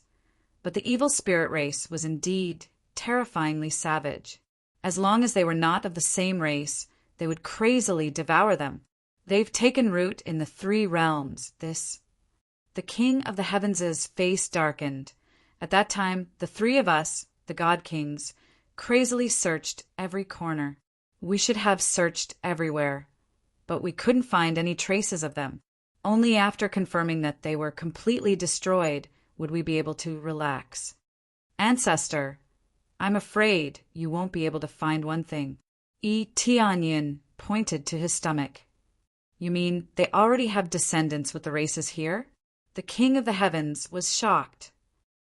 but the evil spirit race was indeed terrifyingly savage. As long as they were not of the same race, they would crazily devour them. They've taken root in the 3 realms. The king of the heavens' face darkened. At that time, the 3 of us, the god kings, crazily searched every corner. We should have searched everywhere, but we couldn't find any traces of them. Only after confirming that they were completely destroyed would we be able to relax. Ancestor, I'm afraid you won't be able to find one thing. Tianyin pointed to his stomach. You mean they already have descendants with the races here? The king of the heavens was shocked.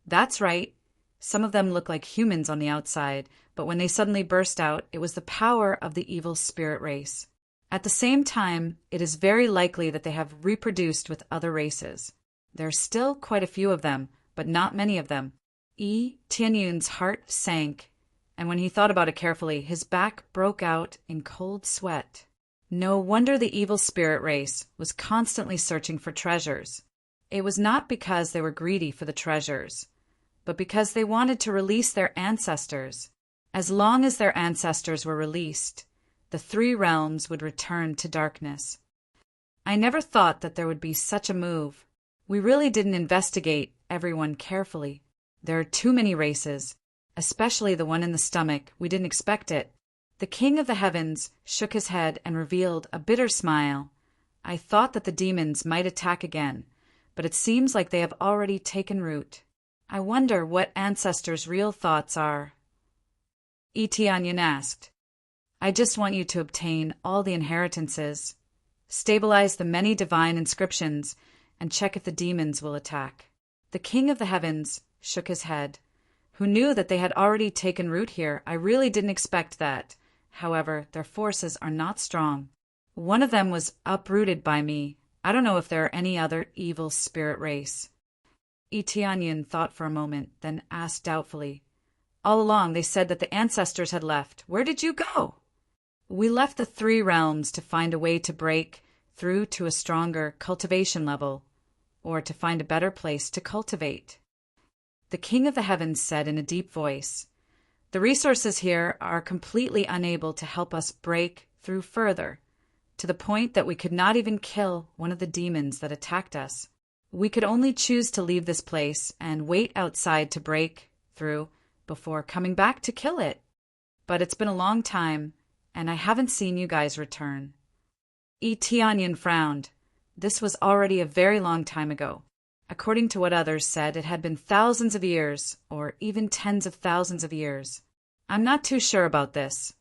That's right. Some of them look like humans on the outside, but when they suddenly burst out, it was the power of the evil spirit race. At the same time, it is very likely that they have reproduced with other races. There are still quite a few of them, but not many of them. Tianyun's heart sank, and when he thought about it carefully, his back broke out in cold sweat. No wonder the evil spirit race was constantly searching for treasures. It was not because they were greedy for the treasures, but because they wanted to release their ancestors. As long as their ancestors were released, the 3 realms would return to darkness. I never thought that there would be such a move. We really didn't investigate everyone carefully. There are too many races, especially the one in the stomach. We didn't expect it. The king of the heavens shook his head and revealed a bitter smile. I thought that the demons might attack again, but it seems like they have already taken root. I wonder what ancestors' real thoughts are. Tianyin asked. I just want you to obtain all the inheritances, stabilize the many divine inscriptions, and check if the demons will attack. The king of the heavens shook his head. Who knew that they had already taken root here? I really didn't expect that. However, their forces are not strong. One of them was uprooted by me. I don't know if there are any other evil spirit race. Tianyin thought for a moment, then asked doubtfully. All along they said that the ancestors had left. Where did you go? We left the 3 realms to find a way to break through to a stronger cultivation level, or to find a better place to cultivate. The king of the heavens said in a deep voice, the resources here are completely unable to help us break through further, to the point that we could not even kill one of the demons that attacked us. We could only choose to leave this place and wait outside to break through before coming back to kill it. But it's been a long time, and I haven't seen you guys return. Tianyin frowned. This was already a very long time ago. According to what others said, it had been thousands of years, or even tens of thousands of years. I'm not too sure about this.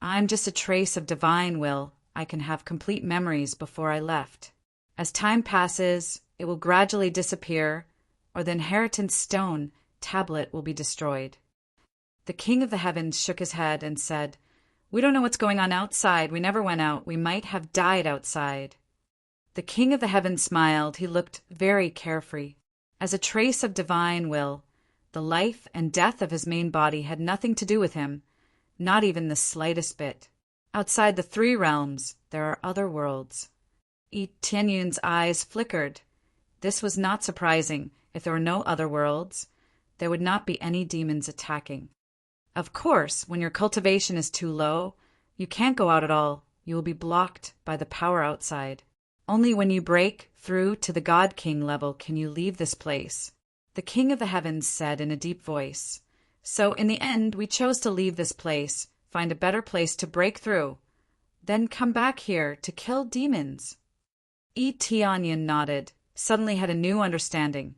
I'm just a trace of divine will. I can have complete memories before I left. As time passes, it will gradually disappear, or the inheritance stone tablet will be destroyed. The king of the heavens shook his head and said, We don't know what's going on outside. We never went out. We might have died outside. The king of the heavens smiled. He looked very carefree. As a trace of divine will, the life and death of his main body had nothing to do with him, not even the slightest bit. Outside the 3 realms, there are other worlds. Tianyun's eyes flickered. This was not surprising. If there were no other worlds, there would not be any demons attacking. Of course, when your cultivation is too low, you can't go out at all. You will be blocked by the power outside. Only when you break through to the God King level can you leave this place, the King of the Heavens said in a deep voice. So in the end, we chose to leave this place, find a better place to break through, then come back here to kill demons. Tianyin nodded, suddenly had a new understanding.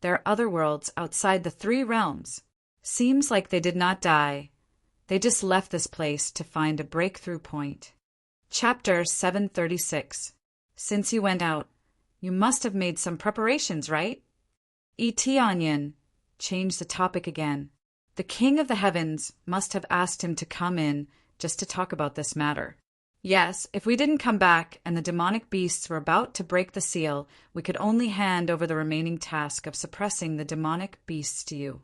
There are other worlds outside the three realms. Seems like they did not die. They just left this place to find a breakthrough point. Chapter 736. Since you went out, you must have made some preparations, right? Tianyin changed the topic again. The King of the Heavens must have asked him to come in just to talk about this matter. Yes, if we didn't come back and the demonic beasts were about to break the seal, we could only hand over the remaining task of suppressing the demonic beasts to you.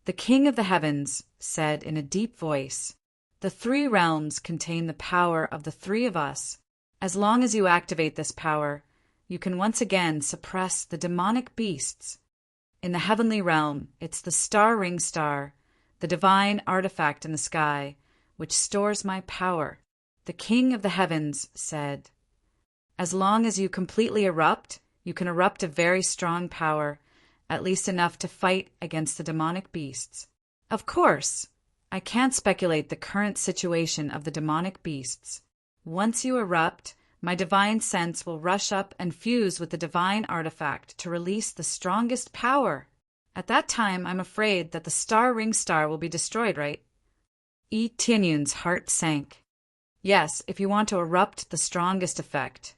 The King of the Heavens said in a deep voice, "The three realms contain the power of the three of us. As long as you activate this power, you can once again suppress the demonic beasts. In the heavenly realm, it's the star ring star, the divine artifact in the sky, which stores my power." The King of the Heavens said, "As long as you completely erupt, you can erupt a very strong power, at least enough to fight against the demonic beasts. Of course, I can't speculate the current situation of the demonic beasts. Once you erupt, my divine sense will rush up and fuse with the divine artifact to release the strongest power. At that time, I'm afraid that the star ring star will be destroyed, right?" Tianyun's heart sank. Yes, if you want to erupt the strongest effect,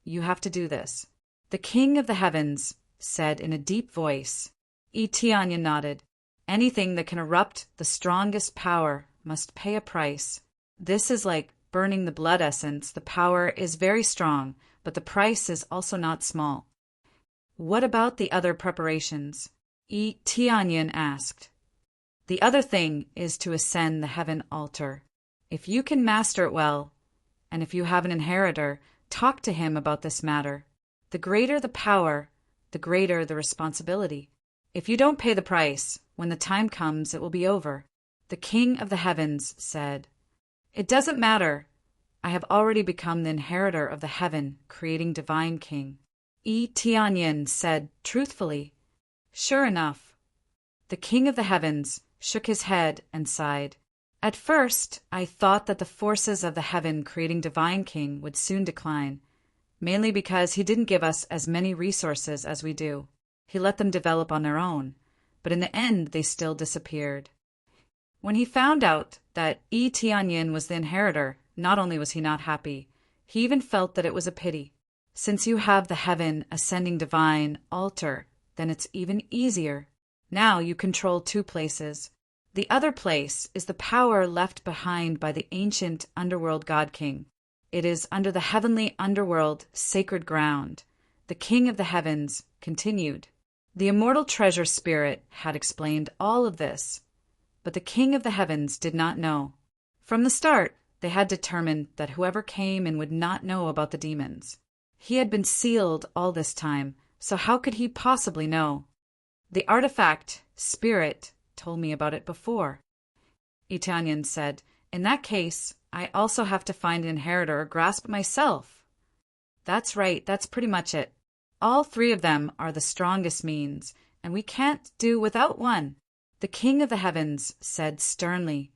you have to do this. The King of the Heavens said in a deep voice. Tianyin nodded. Anything that can erupt the strongest power must pay a price. This is like burning the blood essence. The power is very strong, but the price is also not small. What about the other preparations? Tianyin asked. The other thing is to ascend the heaven altar. If you can master it well, and if you have an inheritor, talk to him about this matter. The greater the power, the greater the responsibility. If you don't pay the price, when the time comes, it will be over. The King of the Heavens said, "It doesn't matter. I have already become the inheritor of the heaven, creating divine king." Tianyin said truthfully, "Sure enough." The King of the Heavens shook his head and sighed. At first, I thought that the forces of the heaven creating divine king would soon decline, mainly because he didn't give us as many resources as we do. He let them develop on their own, but in the end they still disappeared. When he found out that Tianyin was the inheritor, not only was he not happy, he even felt that it was a pity. Since you have the heaven ascending divine altar, then it's even easier. Now you control two places. The other place is the power left behind by the ancient underworld god king. It is under the heavenly underworld sacred ground. The King of the Heavens continued. The immortal treasure spirit had explained all of this, but the King of the Heavens did not know. From the start, they had determined that whoever came in would not know about the demons. He had been sealed all this time, so how could he possibly know? The artifact, spirit, told me about it before. Tianyin said, "In that case, I also have to find an inheritor or grasp it myself." That's right, that's pretty much it. All three of them are the strongest means, and we can't do without one. The King of the Heavens said sternly,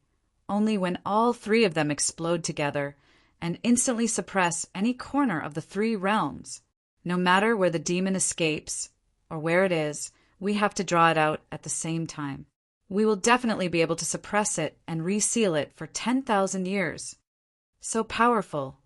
"Only when all three of them explode together and instantly suppress any corner of the three realms. No matter where the demon escapes or where it is, we have to draw it out at the same time. We will definitely be able to suppress it and reseal it for 10,000 years. So powerful."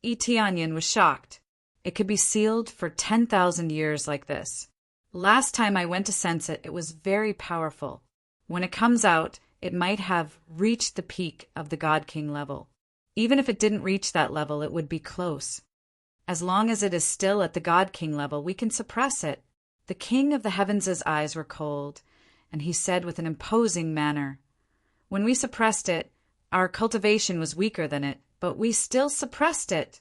Tianyin was shocked. It could be sealed for 10,000 years like this. Last time I went to sense it, it was very powerful. When it comes out, it might have reached the peak of the God King level. Even if it didn't reach that level, it would be close. As long as it is still at the God King level, we can suppress it. The King of the Heavens' eyes were cold, and he said with an imposing manner, "When we suppressed it, our cultivation was weaker than it, but we still suppressed it.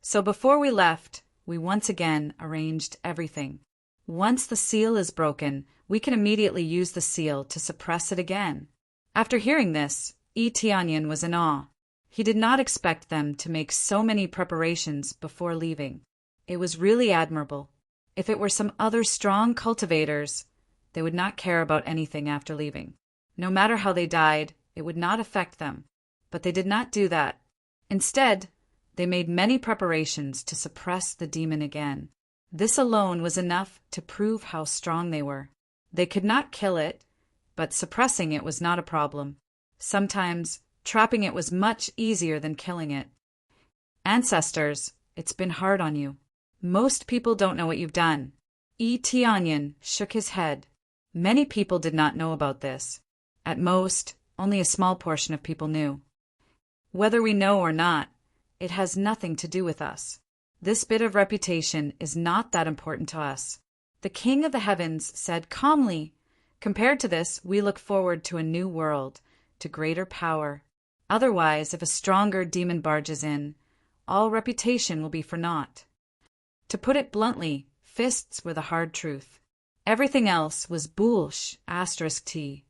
So before we left, we once again arranged everything. Once the seal is broken, we can immediately use the seal to suppress it again. After hearing this, Tianyin was in awe. He did not expect them to make so many preparations before leaving. It was really admirable. If it were some other strong cultivators, they would not care about anything after leaving. No matter how they died, it would not affect them. But they did not do that. Instead, they made many preparations to suppress the demon again. This alone was enough to prove how strong they were. They could not kill it, but suppressing it was not a problem. Sometimes, trapping it was much easier than killing it. Ancestors, it's been hard on you. Most people don't know what you've done. Tianyin shook his head. Many people did not know about this. At most, only a small portion of people knew. Whether we know or not, it has nothing to do with us. This bit of reputation is not that important to us. The King of the Heavens said calmly, "Compared to this, we look forward to a new world, to greater power. Otherwise, if a stronger demon barges in, all reputation will be for naught." To put it bluntly, fists were the hard truth. Everything else was **T.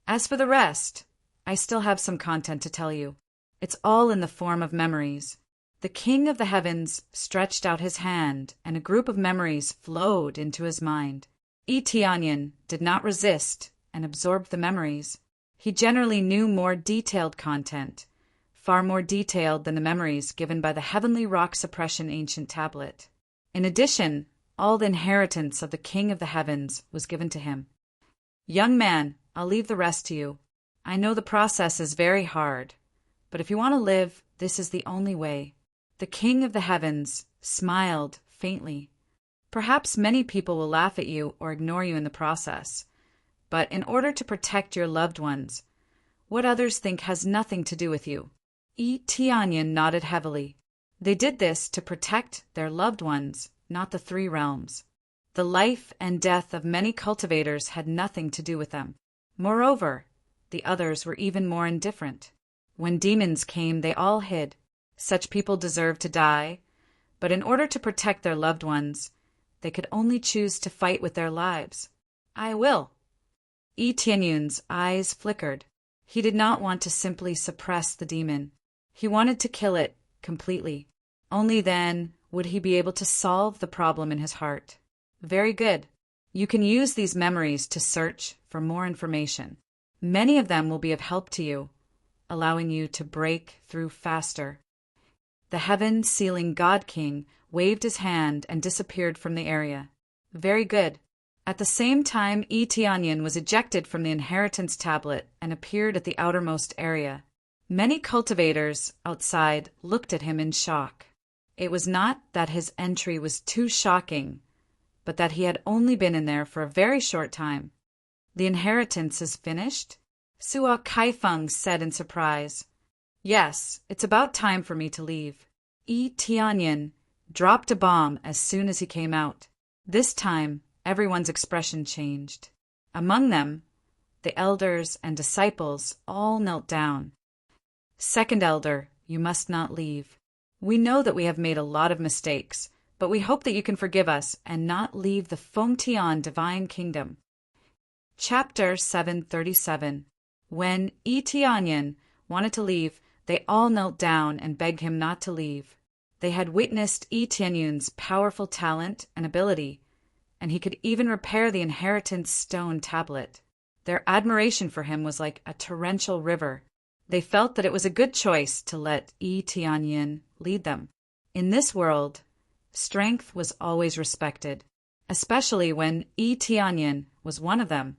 As for the rest, I still have some content to tell you. It's all in the form of memories. The King of the Heavens stretched out his hand, and a group of memories flowed into his mind. Tianyin did not resist and absorbed the memories. He generally knew more detailed content, far more detailed than the memories given by the Heavenly Rock Suppression Ancient Tablet. In addition, all the inheritance of the King of the Heavens was given to him. Young man, I'll leave the rest to you. I know the process is very hard, but if you want to live, this is the only way. The King of the Heavens smiled faintly. Perhaps many people will laugh at you or ignore you in the process, but in order to protect your loved ones, what others think has nothing to do with you. Tianyin nodded heavily. They did this to protect their loved ones, not the three realms. The life and death of many cultivators had nothing to do with them. Moreover, the others were even more indifferent. When demons came, they all hid. Such people deserved to die, but in order to protect their loved ones, they could only choose to fight with their lives. I will. Tianyun's eyes flickered. He did not want to simply suppress the demon. He wanted to kill it completely. Only then would he be able to solve the problem in his heart. Very good. You can use these memories to search for more information. Many of them will be of help to you, allowing you to break through faster. The heaven-sealing God King waved his hand and disappeared from the area. Very good. At the same time, Tianyin was ejected from the inheritance tablet and appeared at the outermost area. Many cultivators outside looked at him in shock. It was not that his entry was too shocking, but that he had only been in there for a very short time. The inheritance is finished? Suo Kaifeng said in surprise. Yes, it's about time for me to leave. Tianyin dropped a bomb as soon as he came out. This time, everyone's expression changed. Among them, the elders and disciples all knelt down. Second elder, you must not leave. We know that we have made a lot of mistakes, but we hope that you can forgive us and not leave the Fengtian Divine Kingdom. Chapter 737. When Tianyin wanted to leave, they all knelt down and begged him not to leave. They had witnessed Tianyun's powerful talent and ability, and he could even repair the inheritance stone tablet. Their admiration for him was like a torrential river. They felt that it was a good choice to let Tianyin lead them. In this world, strength was always respected, especially when Tianyin was one of them.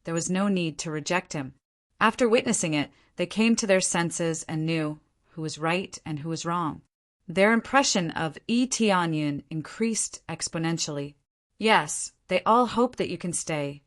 There was no need to reject him. After witnessing it, they came to their senses and knew who was right and who was wrong. Their impression of Tianyin increased exponentially. Yes, they all hope that you can stay.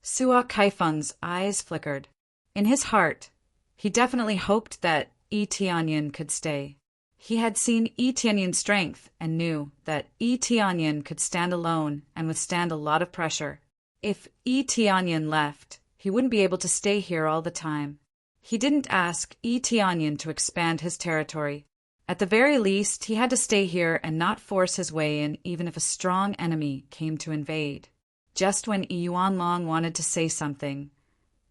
Suo Kaifeng's eyes flickered. In his heart, he definitely hoped that Tianyin could stay. He had seen Tianyun's strength and knew that Tianyin could stand alone and withstand a lot of pressure. If Tianyin left, he wouldn't be able to stay here all the time. He didn't ask Tianyin to expand his territory. At the very least, he had to stay here and not force his way in even if a strong enemy came to invade. Just when Yuanlong wanted to say something,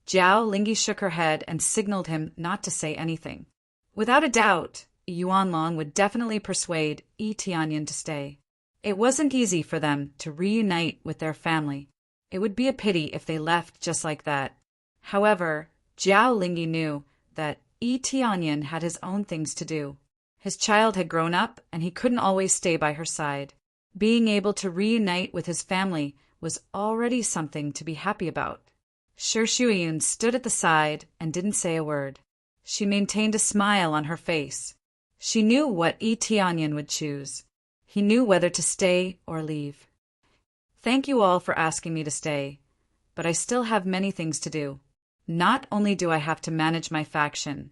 Zhao Lingyi shook her head and signaled him not to say anything. Without a doubt, Yuanlong would definitely persuade Yi Tianyan to stay. It wasn't easy for them to reunite with their family. It would be a pity if they left just like that. However, Zhao Lingyi knew that Yi Tianyan had his own things to do. His child had grown up, and he couldn't always stay by her side. Being able to reunite with his family was already something to be happy about. Shi Shuiyun stood at the side and didn't say a word. She maintained a smile on her face. She knew what Yi Tianyan would choose. He knew whether to stay or leave. Thank you all for asking me to stay, but I still have many things to do. Not only do I have to manage my faction,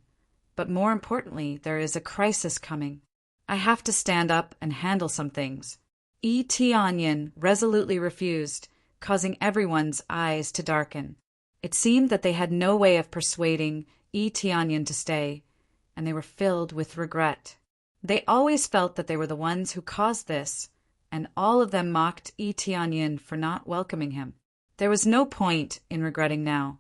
but more importantly, there is a crisis coming. I have to stand up and handle some things. Yi Tianyan resolutely refused, causing everyone's eyes to darken. It seemed that they had no way of persuading Yi Tianyan to stay, and they were filled with regret. They always felt that they were the ones who caused this, and all of them mocked Yi Tianyan for not welcoming him. There was no point in regretting now.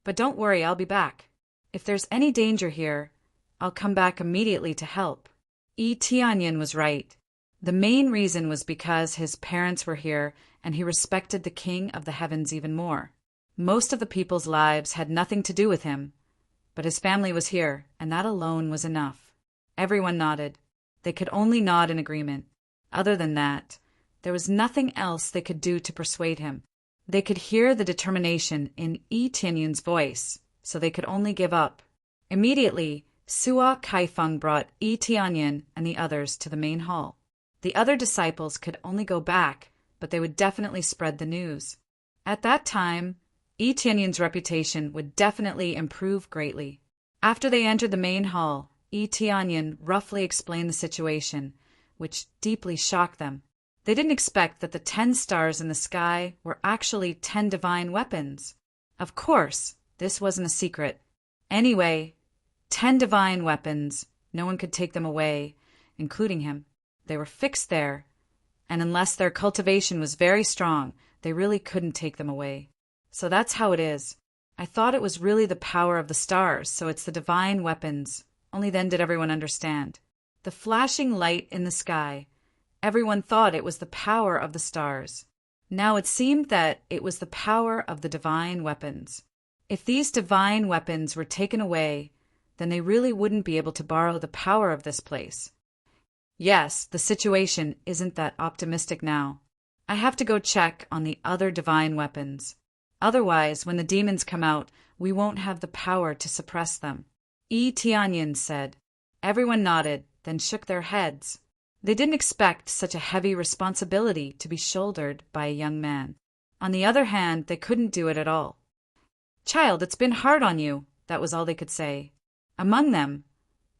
But don't worry, I'll be back. If there's any danger here, I'll come back immediately to help. Yi Tianyan was right. The main reason was because his parents were here and he respected the King of the Heavens even more. Most of the people's lives had nothing to do with him, but his family was here, and that alone was enough. Everyone nodded. They could only nod in agreement. Other than that, there was nothing else they could do to persuade him. They could hear the determination in Yi Tianyan's voice, so they could only give up. Immediately, Sua Kaifeng brought Yi Tianyan and the others to the main hall. The other disciples could only go back, but they would definitely spread the news. At that time, Yi Tianyan's reputation would definitely improve greatly. After they entered the main hall, Yi Tianyan roughly explained the situation, which deeply shocked them. They didn't expect that the 10 stars in the sky were actually 10 divine weapons. Of course, this wasn't a secret. Anyway, 10 divine weapons, no one could take them away, including him. They were fixed there, and unless their cultivation was very strong, they really couldn't take them away. So that's how it is. I thought it was really the power of the stars, so it's the divine weapons. Only then did everyone understand. The flashing light in the sky, everyone thought it was the power of the stars. Now it seemed that it was the power of the divine weapons. If these divine weapons were taken away, then they really wouldn't be able to borrow the power of this place. Yes, the situation isn't that optimistic now. I have to go check on the other divine weapons. Otherwise, when the demons come out, we won't have the power to suppress them. Yi Tianyan said. Everyone nodded, then shook their heads. They didn't expect such a heavy responsibility to be shouldered by a young man. On the other hand, they couldn't do it at all. Child, it's been hard on you, that was all they could say. Among them,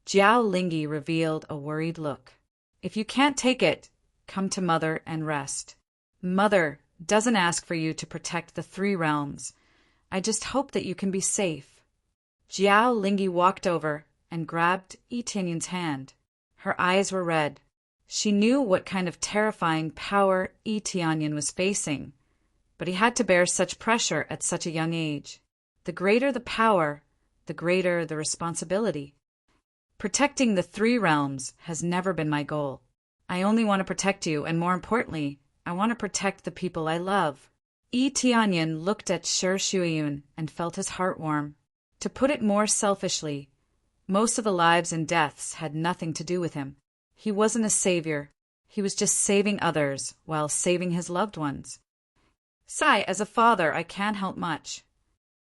Zhao Lingyi revealed a worried look. If you can't take it, come to Mother and rest. Mother doesn't ask for you to protect the 3 realms. I just hope that you can be safe. Zhao Lingyi walked over and grabbed Yi Tianyan's hand. Her eyes were red. She knew what kind of terrifying power Yi Tianyan was facing, but he had to bear such pressure at such a young age. The greater the power, the greater the responsibility. Protecting the 3 realms has never been my goal. I only want to protect you, and more importantly, I want to protect the people I love. Yi Tianyan looked at Shi Shuiyun and felt his heart warm. To put it more selfishly, most of the lives and deaths had nothing to do with him. He wasn't a savior. He was just saving others while saving his loved ones. Sai, as a father, I can't help much.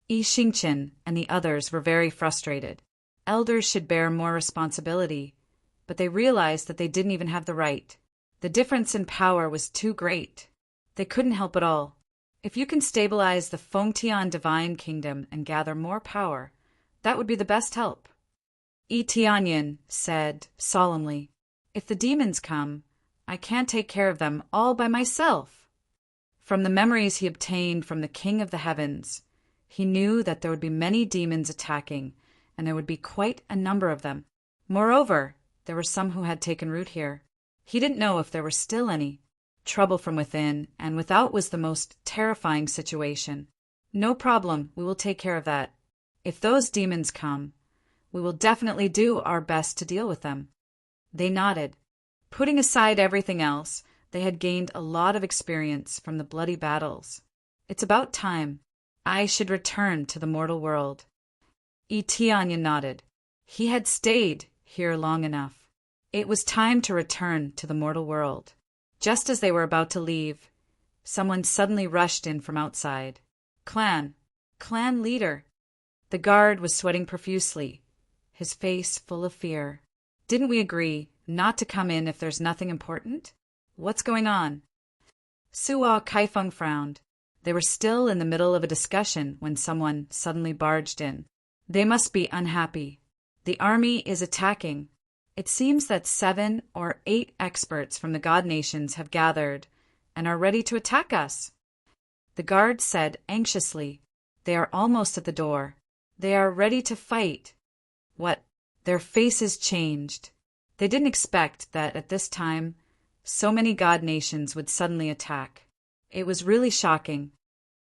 Yi Xingqian and the others were very frustrated. Elders should bear more responsibility, but they realized that they didn't even have the right. The difference in power was too great. They couldn't help at all. If you can stabilize the Fengtian divine kingdom and gather more power, that would be the best help. Yi Tianyan said solemnly, if the demons come, I can't take care of them all by myself. From the memories he obtained from the King of the Heavens, he knew that there would be many demons attacking, and there would be quite a number of them. Moreover, There were some who had taken root here. He didn't know if there were still any. Trouble from within and without was the most terrifying situation. No problem, we will take care of that. If those demons come, we will definitely do our best to deal with them. They nodded. Putting aside everything else, they had gained a lot of experience from the bloody battles. It's about time. I should return to the mortal world. Eteonyan nodded. He had stayed here long enough. It was time to return to the mortal world. Just as they were about to leave, someone suddenly rushed in from outside. Clan leader. The guard was sweating profusely, his face full of fear. Didn't we agree not to come in if there's nothing important? What's going on? Suo Kaifeng frowned. They were still in the middle of a discussion when someone suddenly barged in. They must be unhappy. The army is attacking. It seems that 7 or 8 experts from the god nations have gathered and are ready to attack us. The guard said anxiously, "They are almost at the door. They are ready to fight." What? Their faces changed. They didn't expect that at this time so many god nations would suddenly attack. It was really shocking.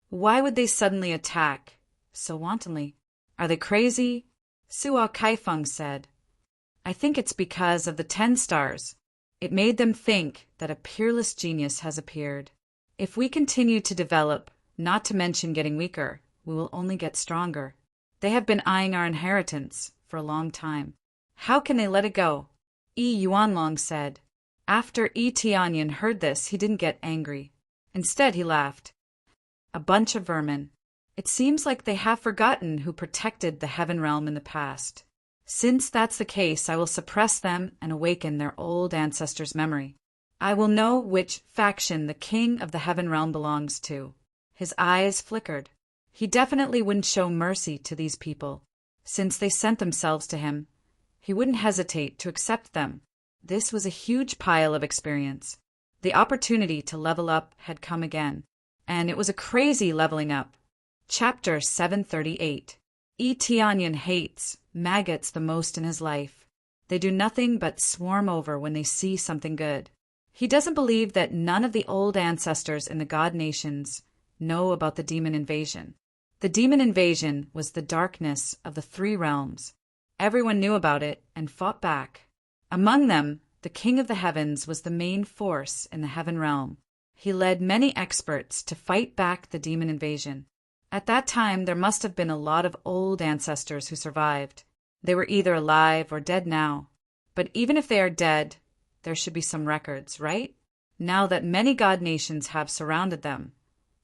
Why would they suddenly attack so wantonly? Are they crazy? Suo Kaifeng said, "I think it's because of the 10 stars. It made them think that a peerless genius has appeared. If we continue to develop, not to mention getting weaker, we will only get stronger. They have been eyeing our inheritance for a long time. How can they let it go?" Yuanlong said. After Eteonyan heard this, he didn't get angry. Instead, he laughed. "A bunch of vermin. It seems like they have forgotten who protected the heaven realm in the past. Since that's the case, I will suppress them and awaken their old ancestors' memory. I will know which faction the king of the heaven realm belongs to." His eyes flickered. He definitely wouldn't show mercy to these people. Since they sent themselves to him, he wouldn't hesitate to accept them. This was a huge pile of experience. The opportunity to level up had come again, and it was a crazy leveling up. Chapter 738. Eteonyan hates maggots the most in his life. They do nothing but swarm over when they see something good. He doesn't believe that none of the old ancestors in the god nations know about the demon invasion. The demon invasion was the darkness of the 3 realms. Everyone knew about it and fought back. Among them, the king of the heavens was the main force in the heaven realm. He led many experts to fight back the demon invasion. At that time, there must have been a lot of old ancestors who survived. They were either alive or dead now. But even if they are dead, there should be some records, right? Now that many god nations have surrounded them,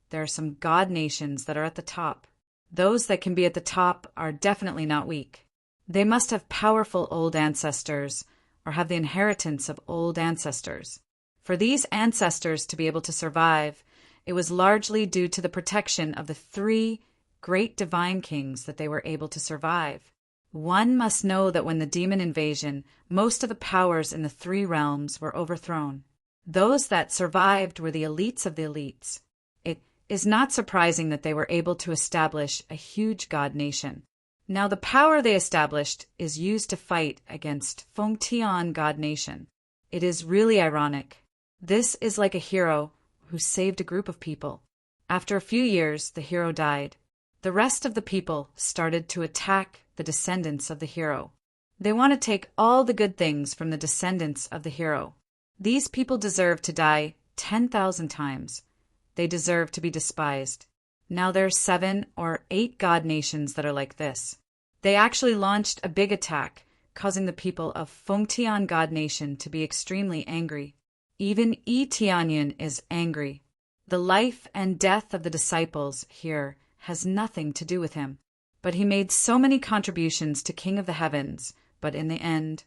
there are some god nations that are at the top. Those that can be at the top are definitely not weak. They must have powerful old ancestors or have the inheritance of old ancestors. For these ancestors to be able to survive, it was largely due to the protection of the 3 great divine kings that they were able to survive. One must know that when the demon invasion, most of the powers in the 3 realms were overthrown. Those that survived were the elites of the elites. It is not surprising that they were able to establish a huge god nation. Now the power they established is used to fight against Fengtian god nation. It is really ironic. This is like a hero who saved a group of people. After a few years, the hero died. The rest of the people started to attack the descendants of the hero. They want to take all the good things from the descendants of the hero. These people deserve to die 10,000 times. They deserve to be despised. Now there are 7 or 8 god nations that are like this. They actually launched a big attack, causing the people of Fengtian god nation to be extremely angry. Even Eteonyan is angry. The life and death of the disciples here has nothing to do with him. But he made so many contributions to King of the Heavens, but in the end,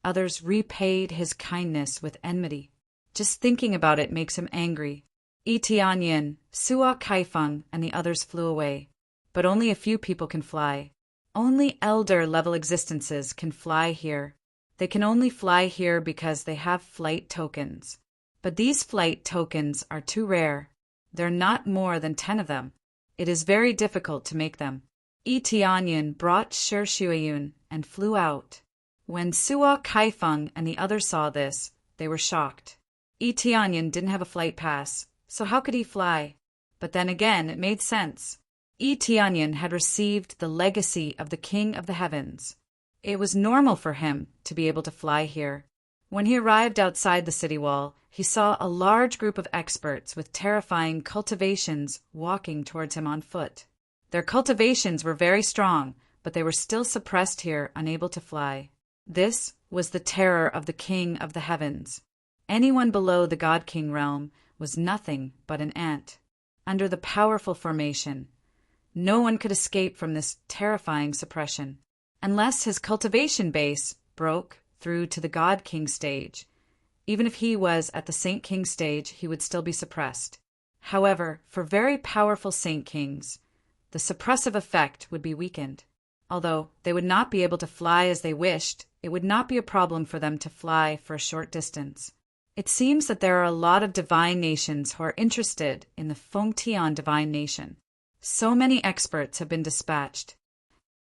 others repaid his kindness with enmity. Just thinking about it makes him angry. Eteonyan, Suo Kaifeng, and the others flew away. But only a few people can fly. Only elder-level existences can fly here. They can only fly here because they have flight tokens. But these flight tokens are too rare. There are not more than 10 of them. It is very difficult to make them. Eteonyan brought Shuiyun and flew out. When Suo Kaifeng and the others saw this, they were shocked. Yi Tianyan didn't have a flight pass, so how could he fly? But then again, it made sense. Yi Tianyan had received the legacy of the King of the Heavens. It was normal for him to be able to fly here. When he arrived outside the city wall, he saw a large group of experts with terrifying cultivations walking towards him on foot. Their cultivations were very strong, but they were still suppressed here, unable to fly. This was the terror of the King of the Heavens. Anyone below the God King realm was nothing but an ant. Under the powerful formation, no one could escape from this terrifying suppression. Unless his cultivation base broke through to the God King stage. Even if he was at the Saint King stage, he would still be suppressed. However, for very powerful Saint Kings, the suppressive effect would be weakened. Although they would not be able to fly as they wished, it would not be a problem for them to fly for a short distance. It seems that there are a lot of divine nations who are interested in the Fengtian divine nation. So many experts have been dispatched.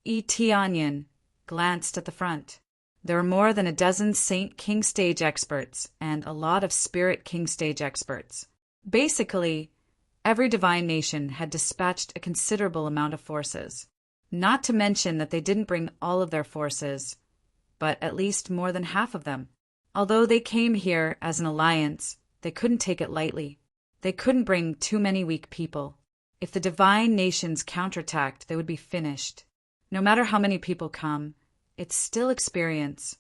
Yi Tianyan glanced at the front. There were more than a dozen Saint King stage experts and a lot of Spirit King stage experts. Basically, every divine nation had dispatched a considerable amount of forces. Not to mention that they didn't bring all of their forces, but at least more than half of them. Although they came here as an alliance, they couldn't take it lightly. They couldn't bring too many weak people. If the divine nations counterattacked, they would be finished. No matter how many people come, it's still experience.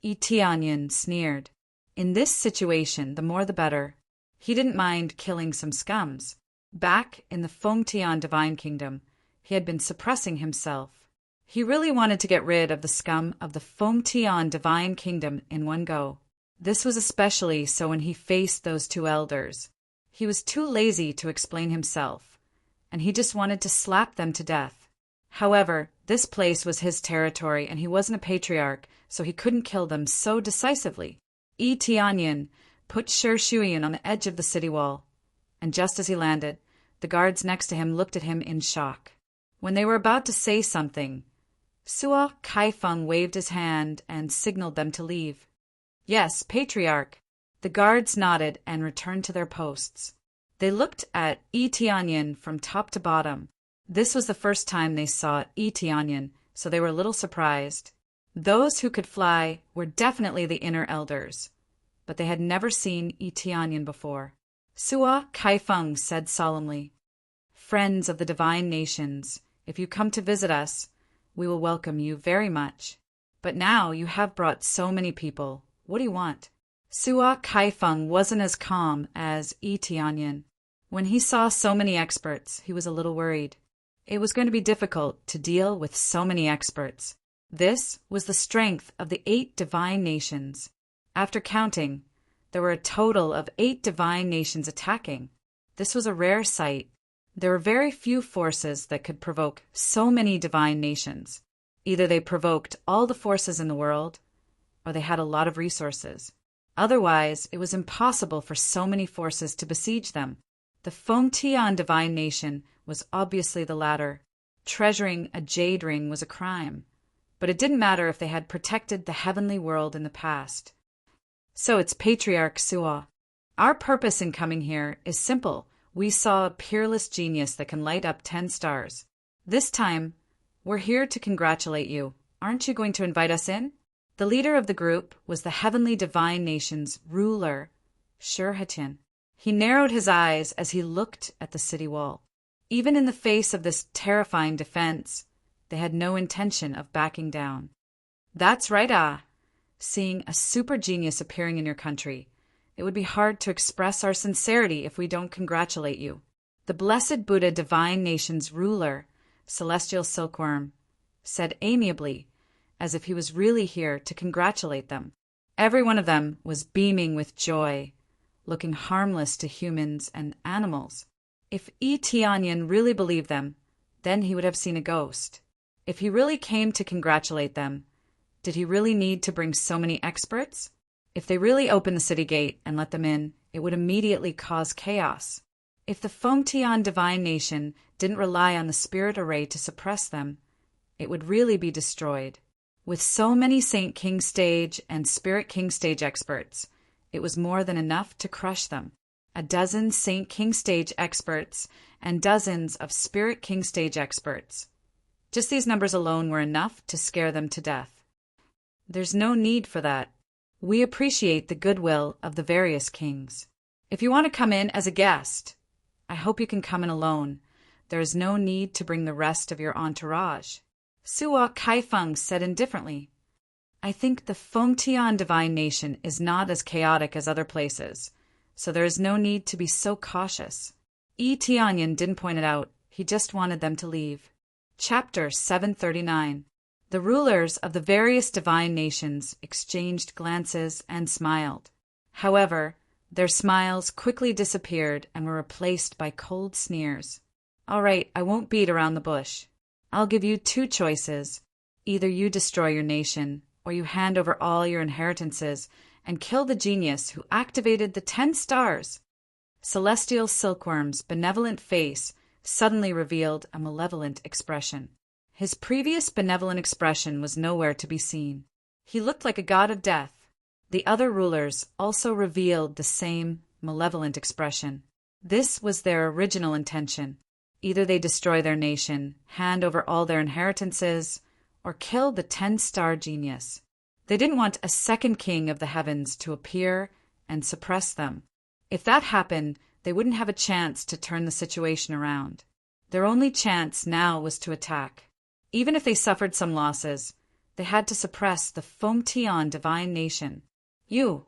Yi Tianyan sneered. In this situation, the more the better. He didn't mind killing some scums. Back in the Fengtian divine kingdom, he had been suppressing himself. He really wanted to get rid of the scum of the Fengtian divine kingdom in one go. This was especially so when he faced those two elders. He was too lazy to explain himself, and he just wanted to slap them to death. However, this place was his territory and he wasn't a patriarch, so he couldn't kill them so decisively. Yi Tianyan put Shi Shuyan on the edge of the city wall, and just as he landed, the guards next to him looked at him in shock. When they were about to say something, Suo Kaifeng waved his hand and signaled them to leave. Yes, Patriarch. The guards nodded and returned to their posts. They looked at Yi Tianyan from top to bottom. This was the first time they saw Yi Tianyan, so they were a little surprised. Those who could fly were definitely the inner elders, but they had never seen Yi Tianyan before. Suo Kaifeng said solemnly, "Friends of the divine nations, if you come to visit us, we will welcome you very much. But now you have brought so many people. What do you want?" Suo Kaifeng wasn't as calm as Yi Tianyan. When he saw so many experts, he was a little worried. It was going to be difficult to deal with so many experts. This was the strength of the 8 divine nations. After counting, there were a total of 8 divine nations attacking. This was a rare sight. There were very few forces that could provoke so many divine nations. Either they provoked all the forces in the world, or they had a lot of resources. Otherwise, it was impossible for so many forces to besiege them. The Fengtian divine nation was obviously the latter. Treasuring a jade ring was a crime, but it didn't matter if they had protected the heavenly world in the past. So it's Patriarch Suo. Our purpose in coming here is simple. We saw a peerless genius that can light up 10 stars. This time, we're here to congratulate you. Aren't you going to invite us in? The leader of the group was the heavenly divine nation's ruler, Shi Shuyan. He narrowed his eyes as he looked at the city wall. Even in the face of this terrifying defense, they had no intention of backing down. That's right, seeing a super genius appearing in your country. It would be hard to express our sincerity if we don't congratulate you. The Blessed Buddha divine nation's ruler, Celestial Silkworm, said amiably, as if he was really here to congratulate them. Every one of them was beaming with joy, looking harmless to humans and animals. If Yi Tianyan really believed them, then he would have seen a ghost. If he really came to congratulate them, did he really need to bring so many experts? If they really opened the city gate and let them in, it would immediately cause chaos. If the Fengtian divine nation didn't rely on the spirit array to suppress them, it would really be destroyed. With so many Saint King Stage and Spirit King Stage experts, it was more than enough to crush them. A dozen Saint King Stage experts and dozens of Spirit King Stage experts. Just these numbers alone were enough to scare them to death. There's no need for that. We appreciate the goodwill of the various kings. If you want to come in as a guest, I hope you can come in alone. There is no need to bring the rest of your entourage. Suwa Kaifeng said indifferently. I think the Fengtian divine nation is not as chaotic as other places, so there is no need to be so cautious. Yi Tianyan didn't point it out, he just wanted them to leave. Chapter 739. The rulers of the various divine nations exchanged glances and smiled. However, their smiles quickly disappeared and were replaced by cold sneers. All right, I won't beat around the bush. I'll give you two choices. Either you destroy your nation, or you hand over all your inheritances and kill the genius who activated the 10 stars. Celestial Silkworm's benevolent face suddenly revealed a malevolent expression. His previous benevolent expression was nowhere to be seen. He looked like a god of death. The other rulers also revealed the same malevolent expression. This was their original intention. Either they destroy their nation, hand over all their inheritances, or kill the 10-star genius. They didn't want a second king of the heavens to appear and suppress them. If that happened, they wouldn't have a chance to turn the situation around. Their only chance now was to attack. Even if they suffered some losses, they had to suppress the Fengtian divine nation. You!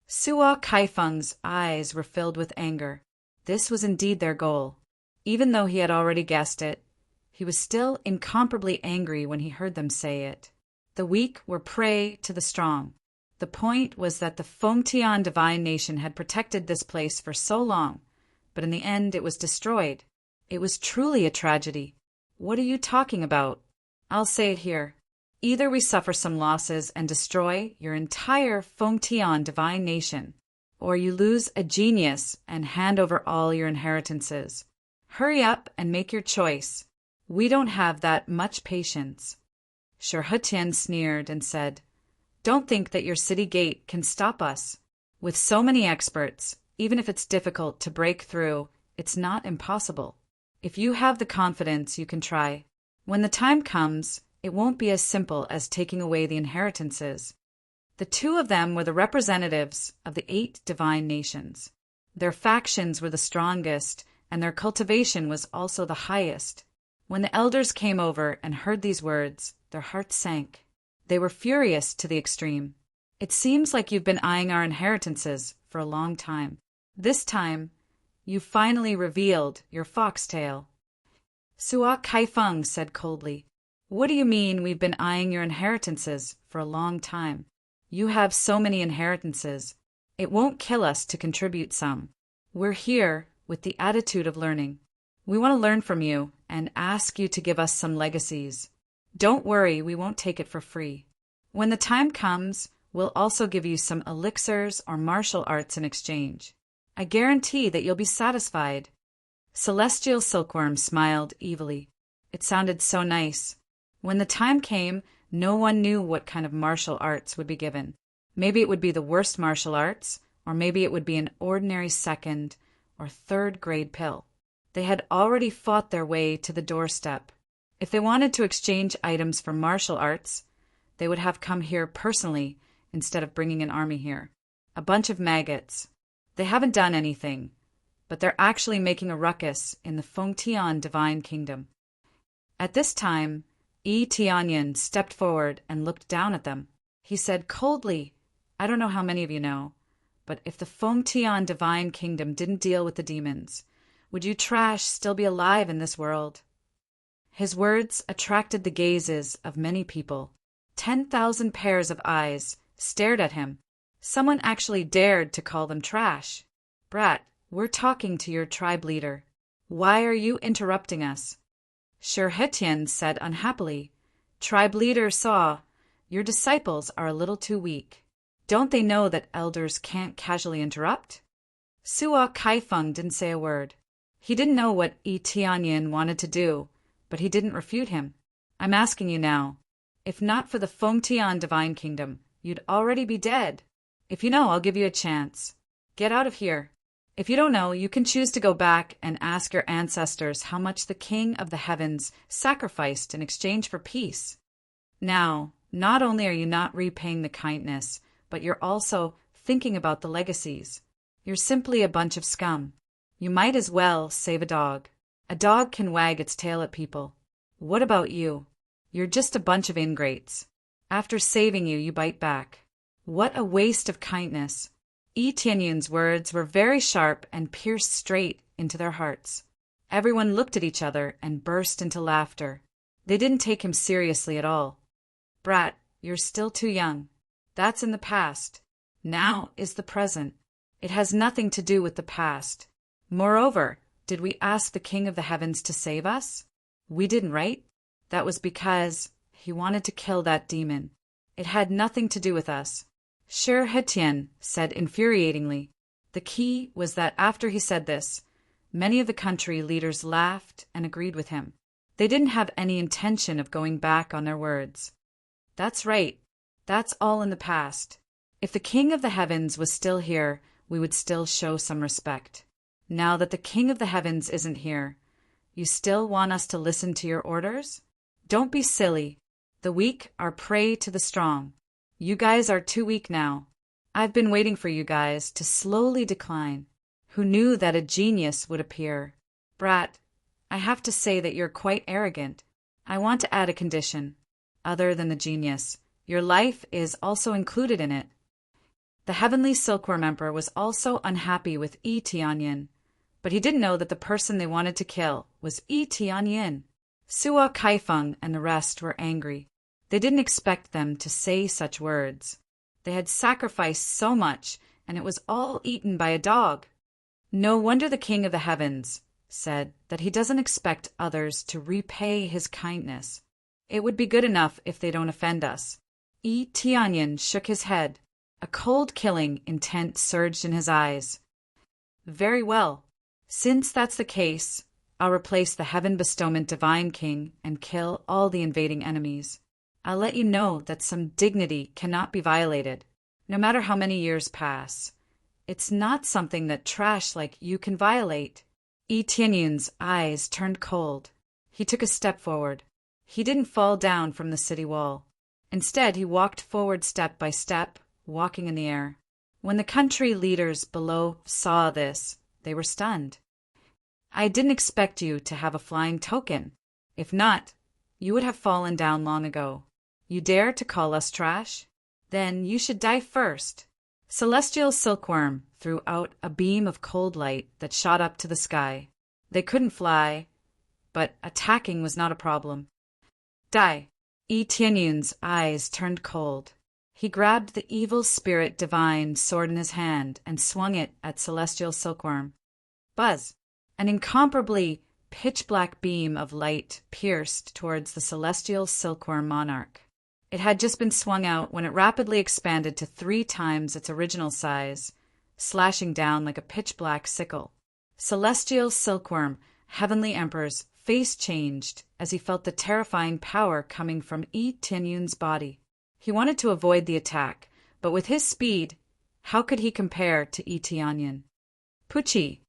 Suwa Kaifeng's eyes were filled with anger. This was indeed their goal. Even though he had already guessed it, he was still incomparably angry when he heard them say it. The weak were prey to the strong. The point was that the Fengtian divine nation had protected this place for so long, but in the end it was destroyed. It was truly a tragedy. What are you talking about? I'll say it here. Either we suffer some losses and destroy your entire Fengtian divine nation, or you lose a genius and hand over all your inheritances. Hurry up and make your choice. We don't have that much patience. Shurhutian sneered and said, Don't think that your city gate can stop us. With so many experts, even if it's difficult to break through, it's not impossible. If you have the confidence, you can try. When the time comes, it won't be as simple as taking away the inheritances. The two of them were the representatives of the 8 divine nations. Their factions were the strongest, and their cultivation was also the highest. When the elders came over and heard these words, their hearts sank. They were furious to the extreme. It seems like you've been eyeing our inheritances for a long time. This time, you finally revealed your foxtail. Suwa Kaifeng said coldly, What do you mean we've been eyeing your inheritances for a long time? You have so many inheritances. It won't kill us to contribute some. We're here with the attitude of learning. We want to learn from you and ask you to give us some legacies. Don't worry, we won't take it for free. When the time comes, we'll also give you some elixirs or martial arts in exchange. I guarantee that you'll be satisfied. Celestial Silkworm smiled evilly. It sounded so nice. When the time came, no one knew what kind of martial arts would be given. Maybe it would be the worst martial arts, or maybe it would be an ordinary 2nd or 3rd grade pill. They had already fought their way to the doorstep. If they wanted to exchange items for martial arts, they would have come here personally instead of bringing an army here. A bunch of maggots. They haven't done anything, but they're actually making a ruckus in the Fengtian divine kingdom. At this time, Yi Tianyan stepped forward and looked down at them. He said coldly, I don't know how many of you know, but if the Fengtian divine kingdom didn't deal with the demons, would you trash still be alive in this world? His words attracted the gazes of many people. 10,000 pairs of eyes stared at him. Someone actually dared to call them trash. Brat, we're talking to your tribe leader. Why are you interrupting us? Shurhutian said unhappily, Tribe leader Saw, your disciples are a little too weak. Don't they know that elders can't casually interrupt? Suwa Kaifeng didn't say a word. He didn't know what Yi Tianyan wanted to do, but he didn't refute him. I'm asking you now, If not for the Fengtian divine kingdom, you'd already be dead. If you know, I'll give you a chance. Get out of here. If you don't know, you can choose to go back and ask your ancestors how much the King of the Heavens sacrificed in exchange for peace. Now, not only are you not repaying the kindness, but you're also thinking about the legacies. You're simply a bunch of scum. You might as well save a dog. A dog can wag its tail at people. What about you? You're just a bunch of ingrates. After saving you, you bite back. What a waste of kindness. Yi Tianyun's words were very sharp and pierced straight into their hearts. Everyone looked at each other and burst into laughter. They didn't take him seriously at all. Brat, you're still too young. That's in the past. Now is the present. It has nothing to do with the past. Moreover, did we ask the King of the Heavens to save us? We didn't, right? That was because he wanted to kill that demon. It had nothing to do with us. Sher Hetien said infuriatingly. The key was that after he said this, many of the country leaders laughed and agreed with him. They didn't have any intention of going back on their words. That's right. That's all in the past. If the King of the Heavens was still here, we would still show some respect. Now that the King of the Heavens isn't here, you still want us to listen to your orders? Don't be silly. The weak are prey to the strong. You guys are too weak now. I've been waiting for you guys to slowly decline. Who knew that a genius would appear? Brat, I have to say that you're quite arrogant. I want to add a condition. Other than the genius, your life is also included in it. The Heavenly Silkworm Emperor was also unhappy with Yi Tianyin, but he didn't know that the person they wanted to kill was Yi Tianyin. Sua Kaifeng and the rest were angry. They didn't expect them to say such words. They had sacrificed so much, and it was all eaten by a dog. No wonder the King of the Heavens said that he doesn't expect others to repay his kindness. It would be good enough if they don't offend us. Yi Tianyin shook his head. A cold-killing intent surged in his eyes. Very well. Since that's the case, I'll replace the Heaven Bestowment Divine King and kill all the invading enemies. I'll let you know that some dignity cannot be violated, no matter how many years pass. It's not something that trash like you can violate. Yi Tianyun's eyes turned cold. He took a step forward. He didn't fall down from the city wall. Instead, he walked forward step by step, walking in the air. When the country leaders below saw this, they were stunned. I didn't expect you to have a flying token. If not, you would have fallen down long ago. You dare to call us trash? Then you should die first. Celestial Silkworm threw out a beam of cold light that shot up to the sky. They couldn't fly, but attacking was not a problem. Die. Yi Tianyun's eyes turned cold. He grabbed the evil spirit divine sword in his hand and swung it at Celestial Silkworm. Buzz! An incomparably pitch-black beam of light pierced towards the Celestial Silkworm monarch. It had just been swung out when it rapidly expanded to 3 times its original size, slashing down like a pitch-black sickle. Celestial Silkworm, Heavenly Emperor's face changed as he felt the terrifying power coming from Yi Tianyun's body. He wanted to avoid the attack, but with his speed, how could he compare to Yi Tianyin? Pucci!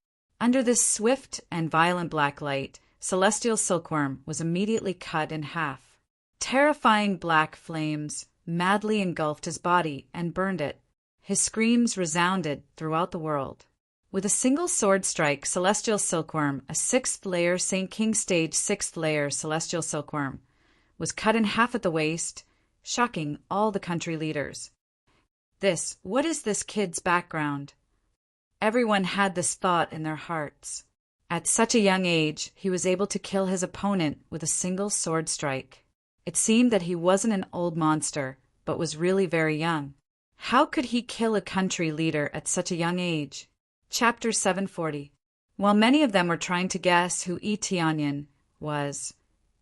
Under this swift and violent black light, Celestial Silkworm was immediately cut in half. Terrifying black flames madly engulfed his body and burned it. His screams resounded throughout the world. With a single sword strike, Celestial Silkworm, a 6th layer St. King stage 6th layer Celestial Silkworm, was cut in half at the waist, shocking all the country leaders. What is this kid's background? Everyone had this thought in their hearts. At such a young age, he was able to kill his opponent with a single sword strike. It seemed that he wasn't an old monster, but was really very young. How could he kill a country leader at such a young age? Chapter 740. While many of them were trying to guess who Yi Tianyin was,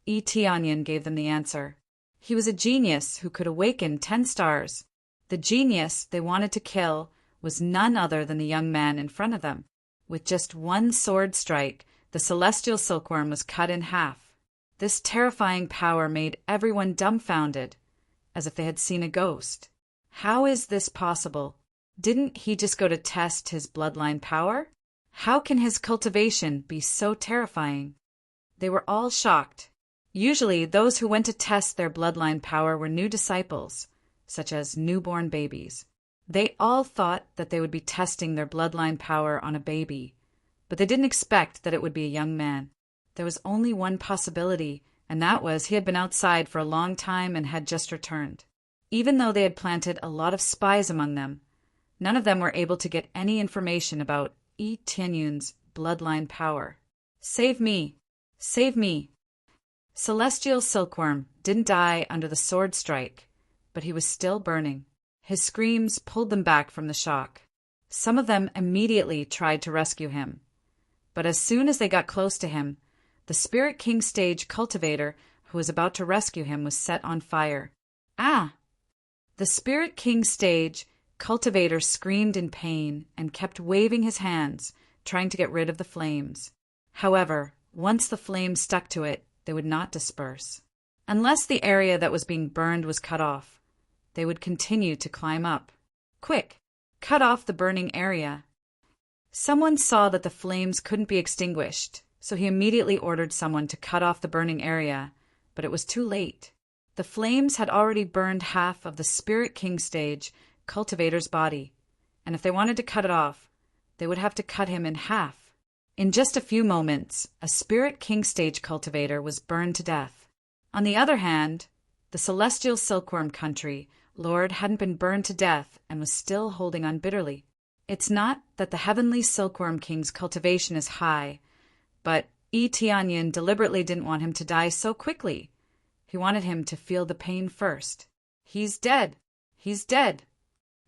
Yi Tianyin gave them the answer. He was a genius who could awaken 10 stars. The genius they wanted to kill was none other than the young man in front of them. With just one sword strike, the Celestial Silkworm was cut in half. This terrifying power made everyone dumbfounded. as if they had seen a ghost. How is this possible? Didn't he just go to test his bloodline power? How can his cultivation be so terrifying? They were all shocked. Usually, those who went to test their bloodline power were new disciples, such as newborn babies. They all thought that they would be testing their bloodline power on a baby, but they didn't expect that it would be a young man. There was only one possibility, and that was he had been outside for a long time and had just returned. Even though they had planted a lot of spies among them, none of them were able to get any information about Yi Tianyun's bloodline power. Save me! Save me! Celestial Silkworm didn't die under the sword strike, but he was still burning. His screams pulled them back from the shock. Some of them immediately tried to rescue him. But as soon as they got close to him, the Spirit King stage cultivator who was about to rescue him was set on fire. Ah! The Spirit King stage cultivator screamed in pain and kept waving his hands, trying to get rid of the flames. However, once the flames stuck to it, they would not disperse. Unless the area that was being burned was cut off, they would continue to climb up. Quick! Cut off the burning area. Someone saw that the flames couldn't be extinguished, so he immediately ordered someone to cut off the burning area, but it was too late. The flames had already burned half of the Spirit King stage cultivator's body, and if they wanted to cut it off, they would have to cut him in half. In just a few moments, a Spirit King stage cultivator was burned to death. On the other hand, the Celestial Silkworm country lord hadn't been burned to death and was still holding on bitterly. It's not that the Heavenly Silkworm King's cultivation is high, but Yi Tianyun deliberately didn't want him to die so quickly. He wanted him to feel the pain first. He's dead. He's dead.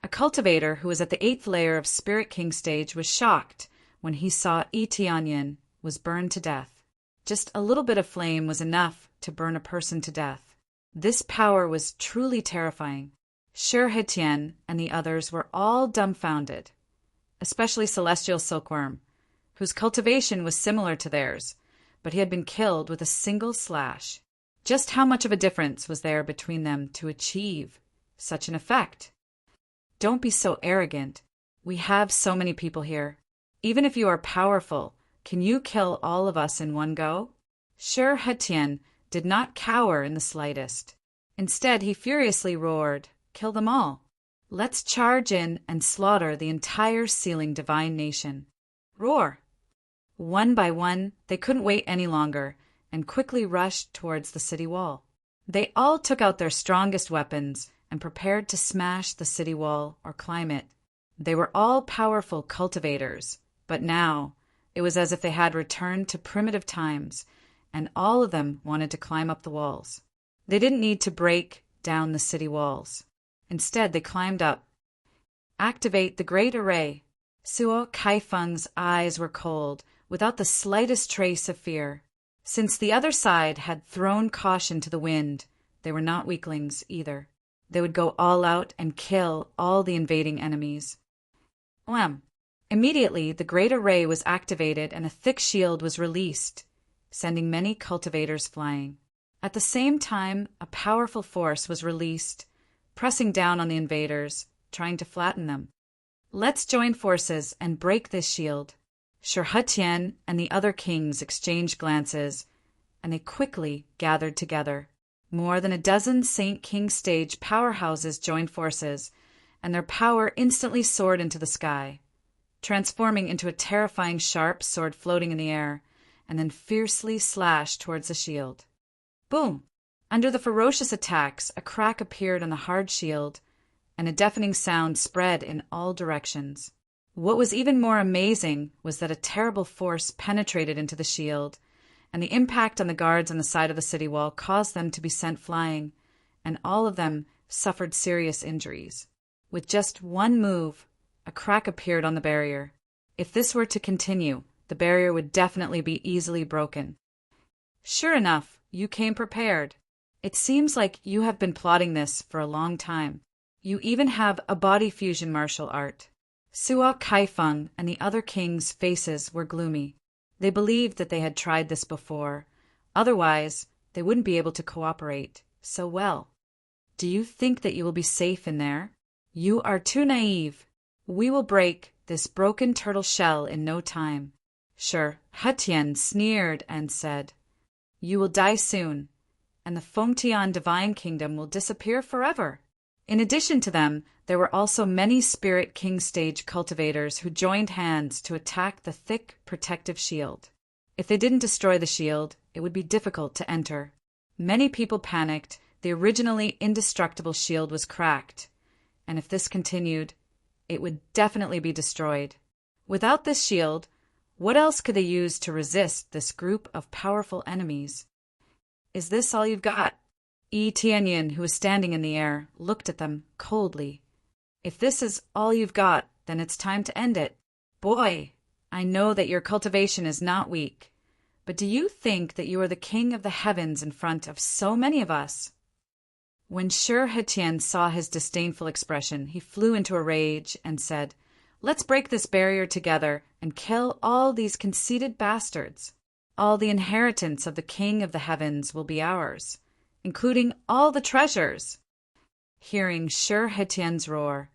A cultivator who was at the 8th layer of Spirit King stage was shocked when he saw Yi Tianyun was burned to death. Just a little bit of flame was enough to burn a person to death. This power was truly terrifying. Shi Hetien and the others were all dumbfounded, especially Celestial Silkworm, whose cultivation was similar to theirs, but he had been killed with a single slash. Just how much of a difference was there between them to achieve such an effect? Don't be so arrogant. We have so many people here. Even if you are powerful, can you kill all of us in one go? Shi Hetien did not cower in the slightest. Instead, he furiously roared, "Kill them all! Let's charge in and slaughter the entire Sealing Divine Nation." Roar! One by one, they couldn't wait any longer and quickly rushed towards the city wall. They all took out their strongest weapons and prepared to smash the city wall or climb it. They were all powerful cultivators, but now it was as if they had returned to primitive times, and all of them wanted to climb up the walls. They didn't need to break down the city walls. Instead, they climbed up. Activate the Great Array. Suo Kaifeng's eyes were cold, without the slightest trace of fear. Since the other side had thrown caution to the wind, they were not weaklings either. They would go all out and kill all the invading enemies. Wham! Immediately, the Great Array was activated and a thick shield was released, sending many cultivators flying. At the same time, a powerful force was released, pressing down on the invaders, trying to flatten them. Let's join forces and break this shield. Shi Hetien and the other kings exchanged glances, and they quickly gathered together. More than a dozen Saint King stage powerhouses joined forces, and their power instantly soared into the sky, transforming into a terrifying sharp sword floating in the air, and then fiercely slashed towards the shield. Boom! Under the ferocious attacks, a crack appeared on the hard shield, and a deafening sound spread in all directions. What was even more amazing was that a terrible force penetrated into the shield, and the impact on the guards on the side of the city wall caused them to be sent flying, and all of them suffered serious injuries. With just one move, a crack appeared on the barrier. If this were to continue, the barrier would definitely be easily broken. Sure enough, you came prepared. It seems like you have been plotting this for a long time. You even have a body fusion martial art. Suo Kaifeng and the other kings' faces were gloomy. They believed that they had tried this before. Otherwise, they wouldn't be able to cooperate so well. Do you think that you will be safe in there? You are too naive. We will break this broken turtle shell in no time. Sure, Hetien sneered and said, You will die soon, and the Fengtian divine kingdom will disappear forever. In addition to them, there were also many Spirit King stage cultivators who joined hands to attack the thick protective shield. If they didn't destroy the shield, it would be difficult to enter. Many people panicked. The originally indestructible shield was cracked, and if this continued, it would definitely be destroyed. Without this shield, what else could they use to resist this group of powerful enemies? Is this all you've got? Yi Tianyin, who was standing in the air, looked at them coldly. If this is all you've got, then it's time to end it. Boy, I know that your cultivation is not weak, but do you think that you are the king of the heavens in front of so many of us? When Shi Hetien saw his disdainful expression, he flew into a rage and said, Let's break this barrier together and kill all these conceited bastards. All the inheritance of the king of the heavens will be ours, including all the treasures. Hearing Shi Hetien's roar,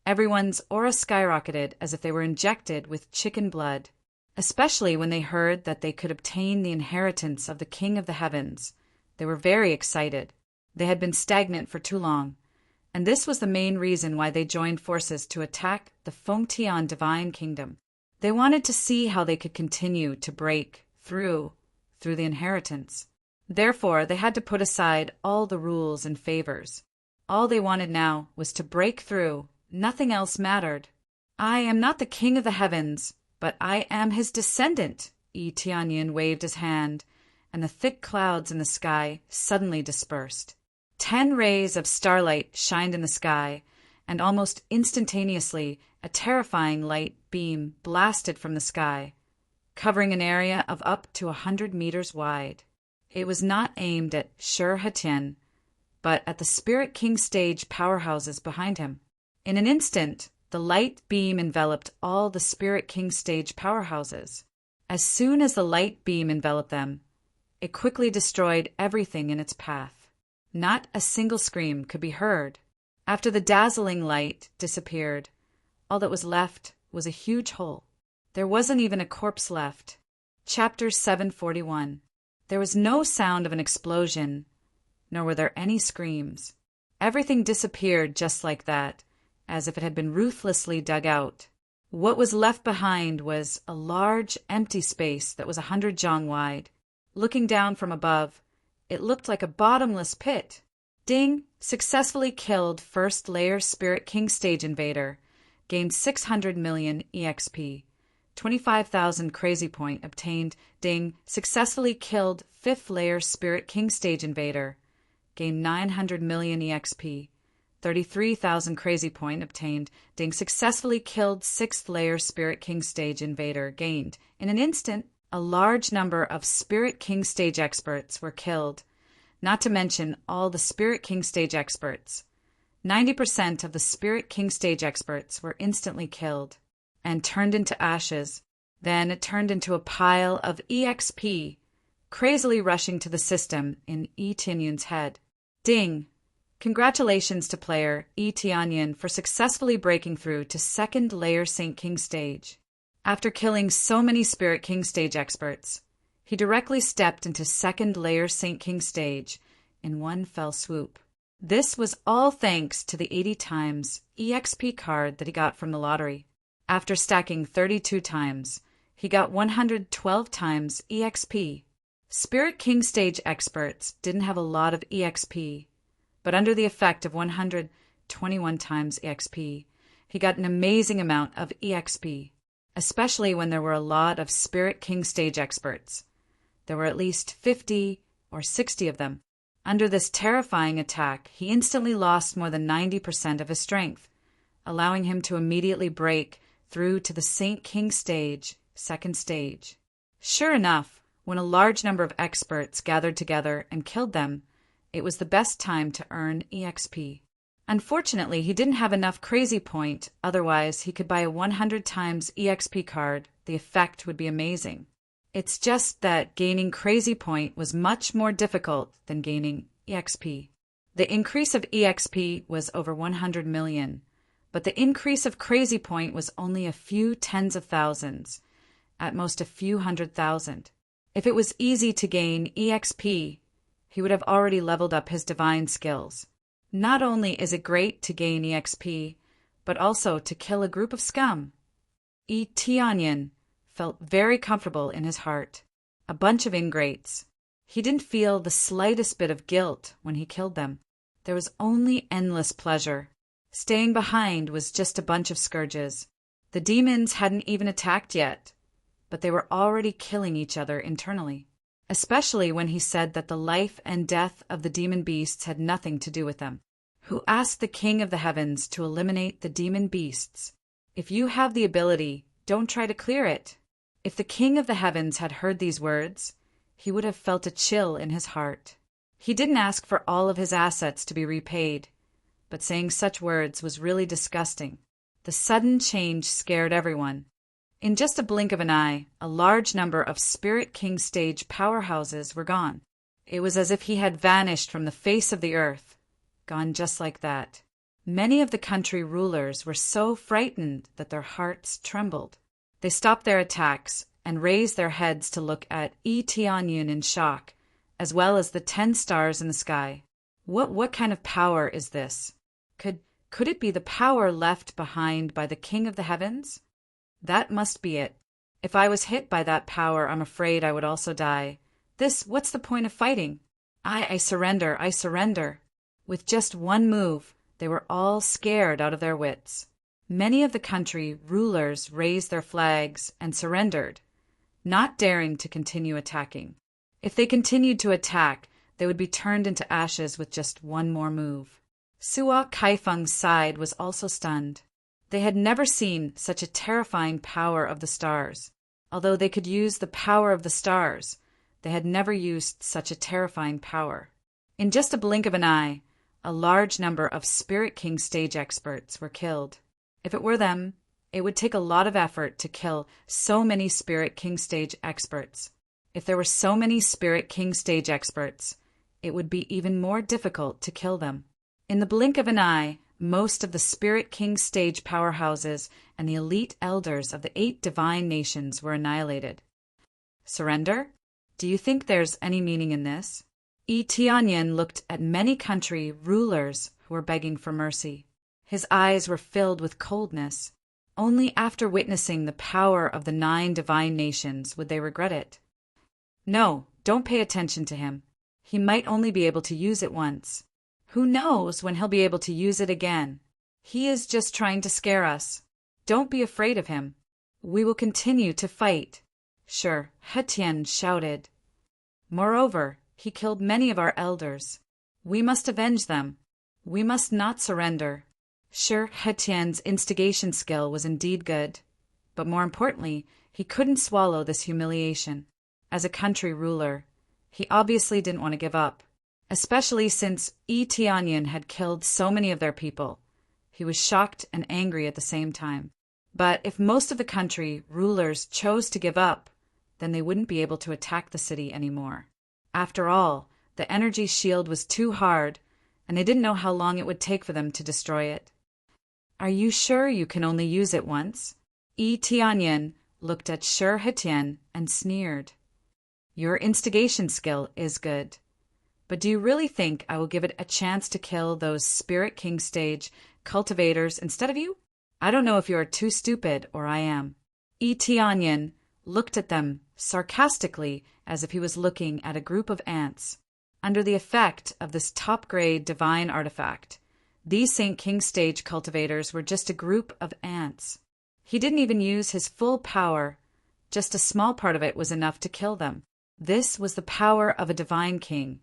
everyone's aura skyrocketed as if they were injected with chicken blood, especially when they heard that they could obtain the inheritance of the king of the heavens. They were very excited. They had been stagnant for too long, and this was the main reason why they joined forces to attack the Fengtian divine kingdom. They wanted to see how they could continue to break through the inheritance. Therefore, they had to put aside all the rules and favors. All they wanted now was to break through. Nothing else mattered. I am not the king of the heavens, but I am his descendant. Yi Tianyin waved his hand, and the thick clouds in the sky suddenly dispersed. 10 rays of starlight shined in the sky, and almost instantaneously a terrifying light beam blasted from the sky, covering an area of up to 100 meters wide. It was not aimed at Shi Hetien, but at the Spirit King stage powerhouses behind him. In an instant, the light beam enveloped all the Spirit King stage powerhouses. As soon as the light beam enveloped them, it quickly destroyed everything in its path. Not a single scream could be heard. After the dazzling light disappeared, all that was left was a huge hole. There wasn't even a corpse left. Chapter 741. There was no sound of an explosion, nor were there any screams. Everything disappeared just like that, as if it had been ruthlessly dug out. What was left behind was a large, empty space that was 100 zhang wide. Looking down from above, it looked like a bottomless pit. Ding successfully killed first layer Spirit King stage invader, gained 600 million EXP. 25,000 crazy point obtained. Ding successfully killed 5th layer Spirit King stage invader, gained 900 million EXP. 33,000 crazy point obtained. Ding successfully killed 6th layer Spirit King stage invader, gained. In an instant, a large number of Spirit King stage experts were killed, not to mention all the Spirit King stage experts. 90% of the Spirit King stage experts were instantly killed and turned into ashes. Then it turned into a pile of EXP, crazily rushing to the system in Yi Tianyin's head. Ding! Congratulations to player Yi Tianyin for successfully breaking through to 2nd layer Saint King stage. After killing so many Spirit King stage experts, he directly stepped into 2nd layer Saint King stage in one fell swoop. This was all thanks to the 80 times EXP card that he got from the lottery. After stacking 32 times, he got 112 times EXP. Spirit King stage experts didn't have a lot of EXP, but under the effect of 121 times EXP, he got an amazing amount of EXP, especially when there were a lot of Spirit King stage experts. There were at least 50 or 60 of them. Under this terrifying attack, he instantly lost more than 90% of his strength, allowing him to immediately break through to the Saint King stage, 2nd stage. Sure enough, when a large number of experts gathered together and killed them, it was the best time to earn EXP. Unfortunately, he didn't have enough crazy point, otherwise he could buy a 100 times EXP card. The effect would be amazing. It's just that gaining crazy point was much more difficult than gaining EXP. The increase of EXP was over 100 million, but the increase of Crazy Point was only a few tens of thousands, at most a few 100,000. If it was easy to gain EXP, he would have already leveled up his divine skills. Not only is it great to gain EXP, but also to kill a group of scum. Tianyan felt very comfortable in his heart. A bunch of ingrates. He didn't feel the slightest bit of guilt when he killed them. There was only endless pleasure. Staying behind was just a bunch of scourges. The demons hadn't even attacked yet, but they were already killing each other internally, especially when he said that the life and death of the demon beasts had nothing to do with them. Who asked the King of the Heavens to eliminate the demon beasts? If you have the ability, don't try to clear it. If the King of the Heavens had heard these words, he would have felt a chill in his heart. He didn't ask for all of his assets to be repaid, but saying such words was really disgusting. The sudden change scared everyone. In just a blink of an eye, a large number of Spirit King stage powerhouses were gone. It was as if he had vanished from the face of the earth, gone just like that. Many of the country rulers were so frightened that their hearts trembled. They stopped their attacks and raised their heads to look at Tianyan in shock, as well as the 10 stars in the sky. What kind of power is this? Could it be the power left behind by the King of the Heavens? That must be it. If I was hit by that power, I'm afraid I would also die. What's the point of fighting? I surrender, I surrender. With just one move, they were all scared out of their wits. Many of the country rulers raised their flags and surrendered, not daring to continue attacking. If they continued to attack, they would be turned into ashes with just one more move. Suo Kaifeng's side was also stunned. They had never seen such a terrifying power of the stars. Although they could use the power of the stars, they had never used such a terrifying power. In just a blink of an eye, a large number of Spirit King stage experts were killed. If it were them, it would take a lot of effort to kill so many Spirit King stage experts. If there were so many Spirit King stage experts, it would be even more difficult to kill them. In the blink of an eye, most of the Spirit King stage powerhouses and the elite elders of the 8 divine nations were annihilated. Surrender? Do you think there's any meaning in this? Tianyan looked at many country rulers who were begging for mercy. His eyes were filled with coldness. Only after witnessing the power of the 9 divine nations would they regret it. No, don't pay attention to him. He might only be able to use it once. Who knows when he'll be able to use it again? He is just trying to scare us. Don't be afraid of him. We will continue to fight. Sure, Hetien shouted. Moreover, he killed many of our elders. We must avenge them. We must not surrender. Sure, Hetien's instigation skill was indeed good, but more importantly, he couldn't swallow this humiliation. As a country ruler, he obviously didn't want to give up, especially since Tianyan had killed so many of their people. He was shocked and angry at the same time. But if most of the country rulers chose to give up, then they wouldn't be able to attack the city anymore. After all, the energy shield was too hard, and they didn't know how long it would take for them to destroy it. Are you sure you can only use it once? Tianyan looked at Sure Hetien and sneered. Your instigation skill is good, but do you really think I will give it a chance to kill those Spirit King stage cultivators instead of you? I don't know if you are too stupid or I am. Tianyan looked at them sarcastically as if he was looking at a group of ants. Under the effect of this top-grade divine artifact, these Saint King stage cultivators were just a group of ants. He didn't even use his full power. Just a small part of it was enough to kill them. This was the power of a divine king.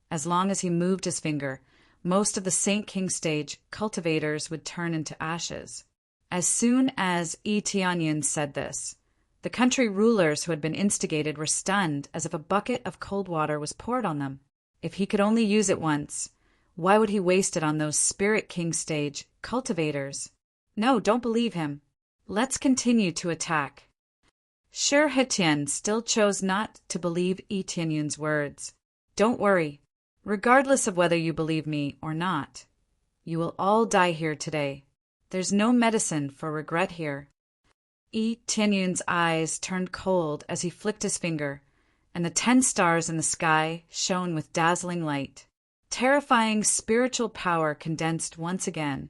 As long as he moved his finger, most of the Saint King stage cultivators would turn into ashes. As soon as Tianyan said this, the country rulers who had been instigated were stunned as if a bucket of cold water was poured on them. If he could only use it once, why would he waste it on those Spirit King stage cultivators? No, don't believe him. Let's continue to attack. Sure Hetien still chose not to believe Tianyan's words. Don't worry. Regardless of whether you believe me or not, you will all die here today. There's no medicine for regret here. Tianyun's eyes turned cold as he flicked his finger, and the 10 stars in the sky shone with dazzling light. Terrifying spiritual power condensed once again,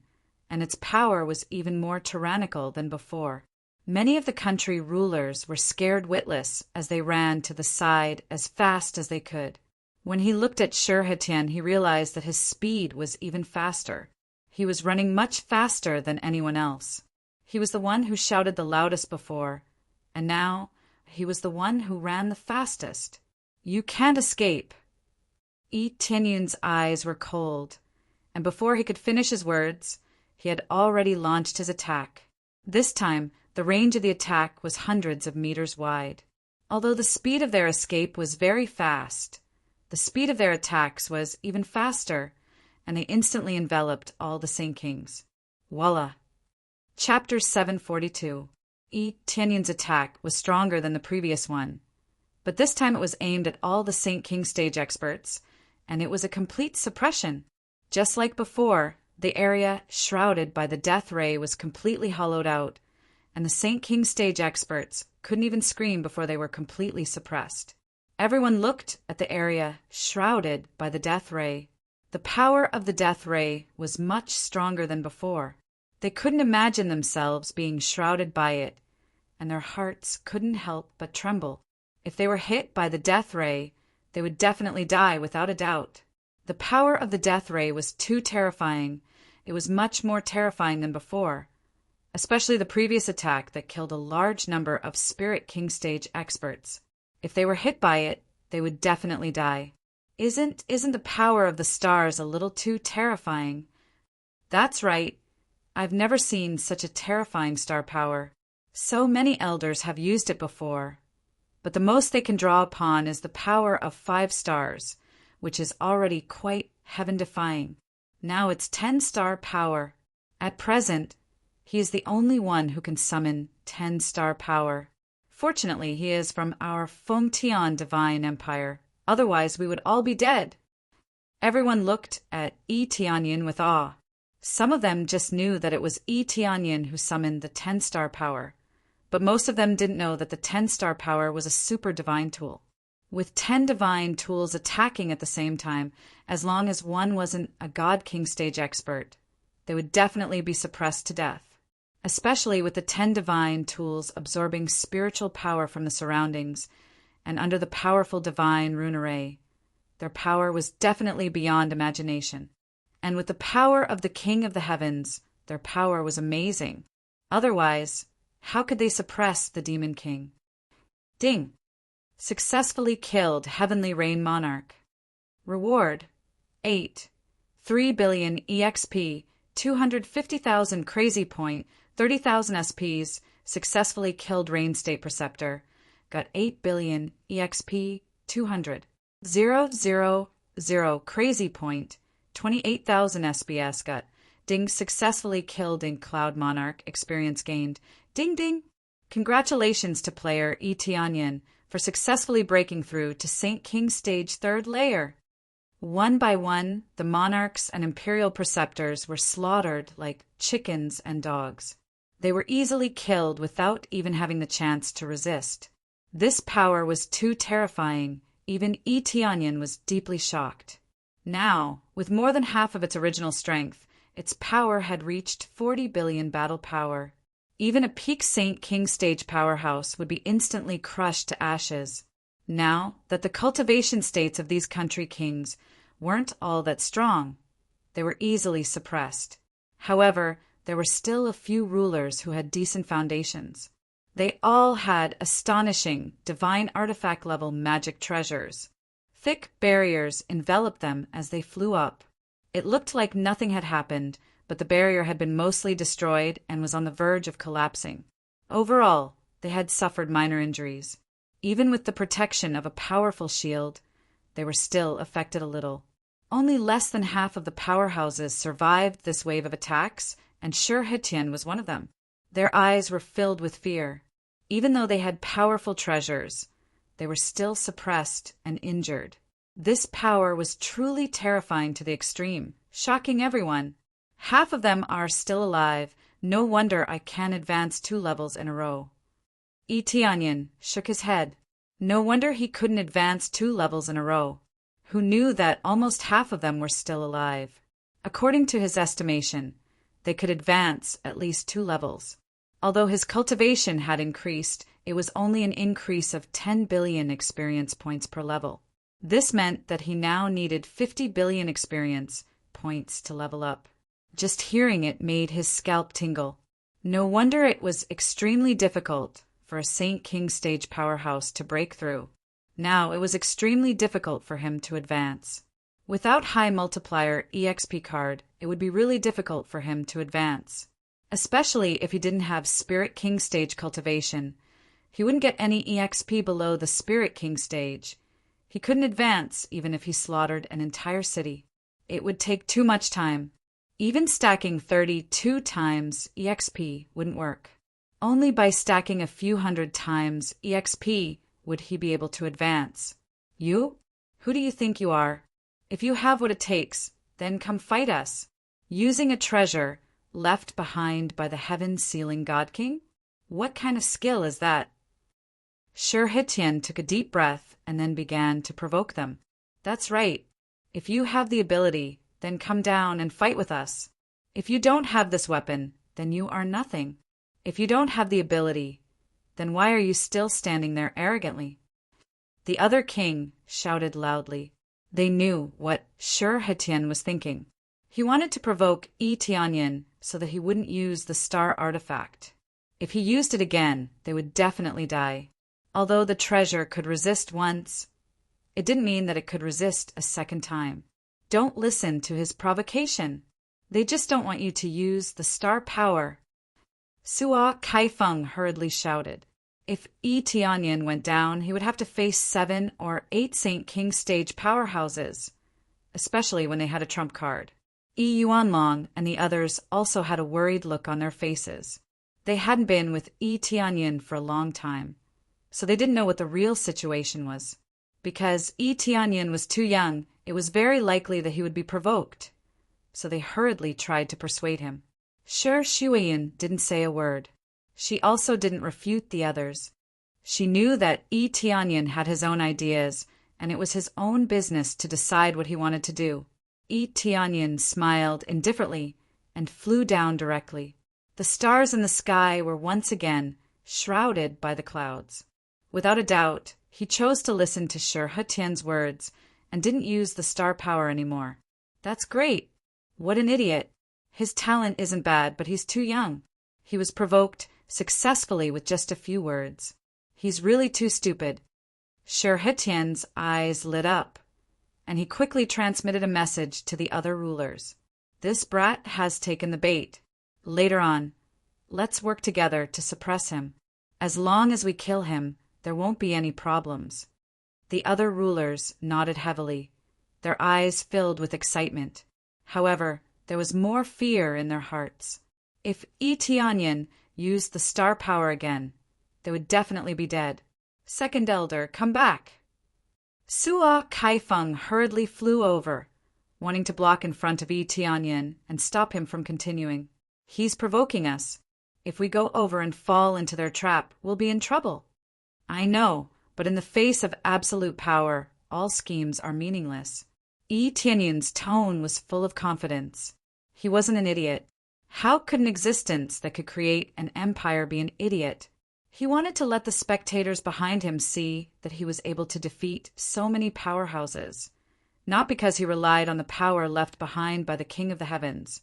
and its power was even more tyrannical than before. Many of the country rulers were scared witless as they ran to the side as fast as they could. When he looked at Shurhetian, he realized that his speed was even faster. He was running much faster than anyone else. He was the one who shouted the loudest before, and now he was the one who ran the fastest. You can't escape. Tianyun's eyes were cold, and before he could finish his words, he had already launched his attack. This time, the range of the attack was hundreds of meters wide. Although the speed of their escape was very fast, the speed of their attacks was even faster, and they instantly enveloped all the Saint Kings. Voila! Chapter 742. Tianyun's attack was stronger than the previous one, but this time it was aimed at all the Saint King stage experts, and it was a complete suppression. Just like before, the area shrouded by the death ray was completely hollowed out, and the Saint King stage experts couldn't even scream before they were completely suppressed. Everyone looked at the area shrouded by the death ray. The power of the death ray was much stronger than before. They couldn't imagine themselves being shrouded by it, and their hearts couldn't help but tremble. If they were hit by the death ray, they would definitely die without a doubt. The power of the death ray was too terrifying. It was much more terrifying than before, especially the previous attack that killed a large number of Spirit King stage experts. If they were hit by it, they would definitely die. Isn't the power of the stars a little too terrifying? That's right. I've never seen such a terrifying star power. So many elders have used it before, but the most they can draw upon is the power of 5 stars, which is already quite heaven-defying. Now it's 10-star power. At present, he is the only one who can summon 10-star power. Fortunately, he is from our Fengtian divine empire. Otherwise, we would all be dead. Everyone looked at Tianyun with awe. Some of them just knew that it was Tianyun who summoned the 10-star power, but most of them didn't know that the 10-star power was a super divine tool. With 10 divine tools attacking at the same time, as long as one wasn't a God King stage expert, they would definitely be suppressed to death. Especially with the 10 divine tools absorbing spiritual power from the surroundings, and under the powerful divine rune array, their power was definitely beyond imagination. And with the power of the King of the Heavens, their power was amazing. Otherwise, how could they suppress the Demon King? Ding! Successfully killed Heavenly Rain Monarch. Reward: 8. 3 billion EXP, 250,000 crazy point, 30,000 SPs, successfully killed Rain State Preceptor. Got 8 billion EXP, 200. 000 crazy point, 28,000 SBS got. Ding, successfully killed in Cloud Monarch, experience gained. Ding ding! Congratulations to player Tianyun for successfully breaking through to Saint King Stage 3rd layer. One by one, the monarchs and imperial preceptors were slaughtered like chickens and dogs. They were easily killed without even having the chance to resist. This power was too terrifying. Even Tianyun was deeply shocked. Now, with more than half of its original strength, its power had reached 40 billion battle power. Even a peak Saint King stage powerhouse would be instantly crushed to ashes. Now that the cultivation states of these country kings weren't all that strong, they were easily suppressed. However, there were still a few rulers who had decent foundations. They all had astonishing, divine artifact-level magic treasures. Thick barriers enveloped them as they flew up. It looked like nothing had happened, but the barrier had been mostly destroyed and was on the verge of collapsing. Overall, they had suffered minor injuries. Even with the protection of a powerful shield, they were still affected a little. Only less than half of the powerhouses survived this wave of attacks, and Shurhetian was one of them. Their eyes were filled with fear. Even though they had powerful treasures, they were still suppressed and injured. This power was truly terrifying to the extreme, shocking everyone. Half of them are still alive. No wonder I can advance 2 levels in a row. Itianyan shook his head. No wonder he couldn't advance 2 levels in a row. Who knew that almost half of them were still alive? According to his estimation, they could advance at least 2 levels. Although his cultivation had increased, it was only an increase of 10 billion experience points per level. This meant that he now needed 50 billion experience points to level up. Just hearing it made his scalp tingle. No wonder it was extremely difficult for a Saint King stage powerhouse to break through. Now it was extremely difficult for him to advance. Without high multiplier EXP card, it would be really difficult for him to advance. Especially if he didn't have Spirit King stage cultivation. He wouldn't get any EXP below the Spirit King stage. He couldn't advance even if he slaughtered an entire city. It would take too much time. Even stacking 32 times EXP wouldn't work. Only by stacking a few hundred times EXP would he be able to advance. You? Who do you think you are? If you have what it takes, then come fight us. Using a treasure left behind by the heaven-sealing God King? What kind of skill is that? Shur-Hitian took a deep breath and then began to provoke them. That's right. If you have the ability, then come down and fight with us. If you don't have this weapon, then you are nothing. If you don't have the ability, then why are you still standing there arrogantly? The other king shouted loudly. They knew what Shur-Hitian was thinking. He wanted to provoke Itianyan so that he wouldn't use the star artifact. If he used it again, they would definitely die. Although the treasure could resist once, it didn't mean that it could resist a second time. Don't listen to his provocation. They just don't want you to use the star power. Suo Kaifeng hurriedly shouted. If Itianyan went down, he would have to face 7 or 8 Saint King stage powerhouses, especially when they had a trump card. Yi Yuanlong and the others also had a worried look on their faces. They hadn't been with Itianyan for a long time, so they didn't know what the real situation was. Because Itianyan was too young, it was very likely that he would be provoked, so they hurriedly tried to persuade him. Shur-Shuiyan didn't say a word. She also didn't refute the others. She knew that Itianyan had his own ideas, and it was his own business to decide what he wanted to do. Itianyan smiled indifferently and flew down directly. The stars in the sky were once again shrouded by the clouds. Without a doubt, he chose to listen to Shur-Hitian's words and didn't use the star power anymore. That's great. What an idiot. His talent isn't bad, but he's too young. He was provoked successfully with just a few words. He's really too stupid. Shur-Hitian's eyes lit up, and he quickly transmitted a message to the other rulers. This brat has taken the bait. Later on, let's work together to suppress him. As long as we kill him, there won't be any problems. The other rulers nodded heavily, their eyes filled with excitement. However, there was more fear in their hearts. If Itianyan used the star power again, they would definitely be dead. Second Elder, come back. Suo Kaifeng hurriedly flew over, wanting to block in front of Itianyan and stop him from continuing. He's provoking us. If we go over and fall into their trap, we'll be in trouble. I know, but in the face of absolute power, all schemes are meaningless. Itianyan's tone was full of confidence. He wasn't an idiot. How could an existence that could create an empire be an idiot? He wanted to let the spectators behind him see that he was able to defeat so many powerhouses, not because he relied on the power left behind by the King of the Heavens,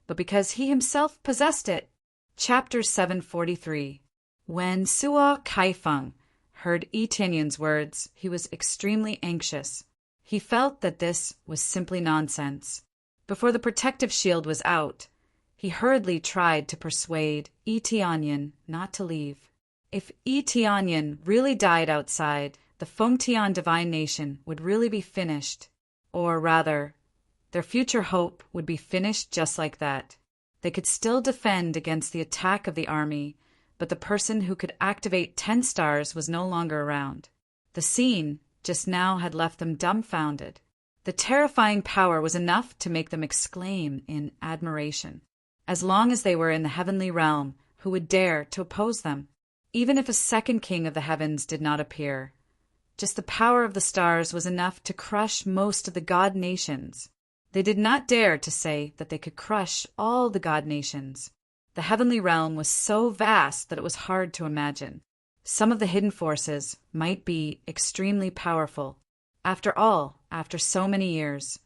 but because he himself possessed it. Chapter 743. When Suo Kaifeng heard Itianyan's words, he was extremely anxious. He felt that this was simply nonsense. Before the protective shield was out, he hurriedly tried to persuade Itianyan not to leave. If Itianyan really died outside, the Fengtian divine nation would really be finished. Or rather, their future hope would be finished just like that. They could still defend against the attack of the army, but the person who could activate 10 stars was no longer around. The scene just now had left them dumbfounded. The terrifying power was enough to make them exclaim in admiration. As long as they were in the heavenly realm, who would dare to oppose them? Even if a second king of the heavens did not appear, just the power of the stars was enough to crush most of the god nations. They did not dare to say that they could crush all the god nations. The heavenly realm was so vast that it was hard to imagine. Some of the hidden forces might be extremely powerful. After all, after so many years,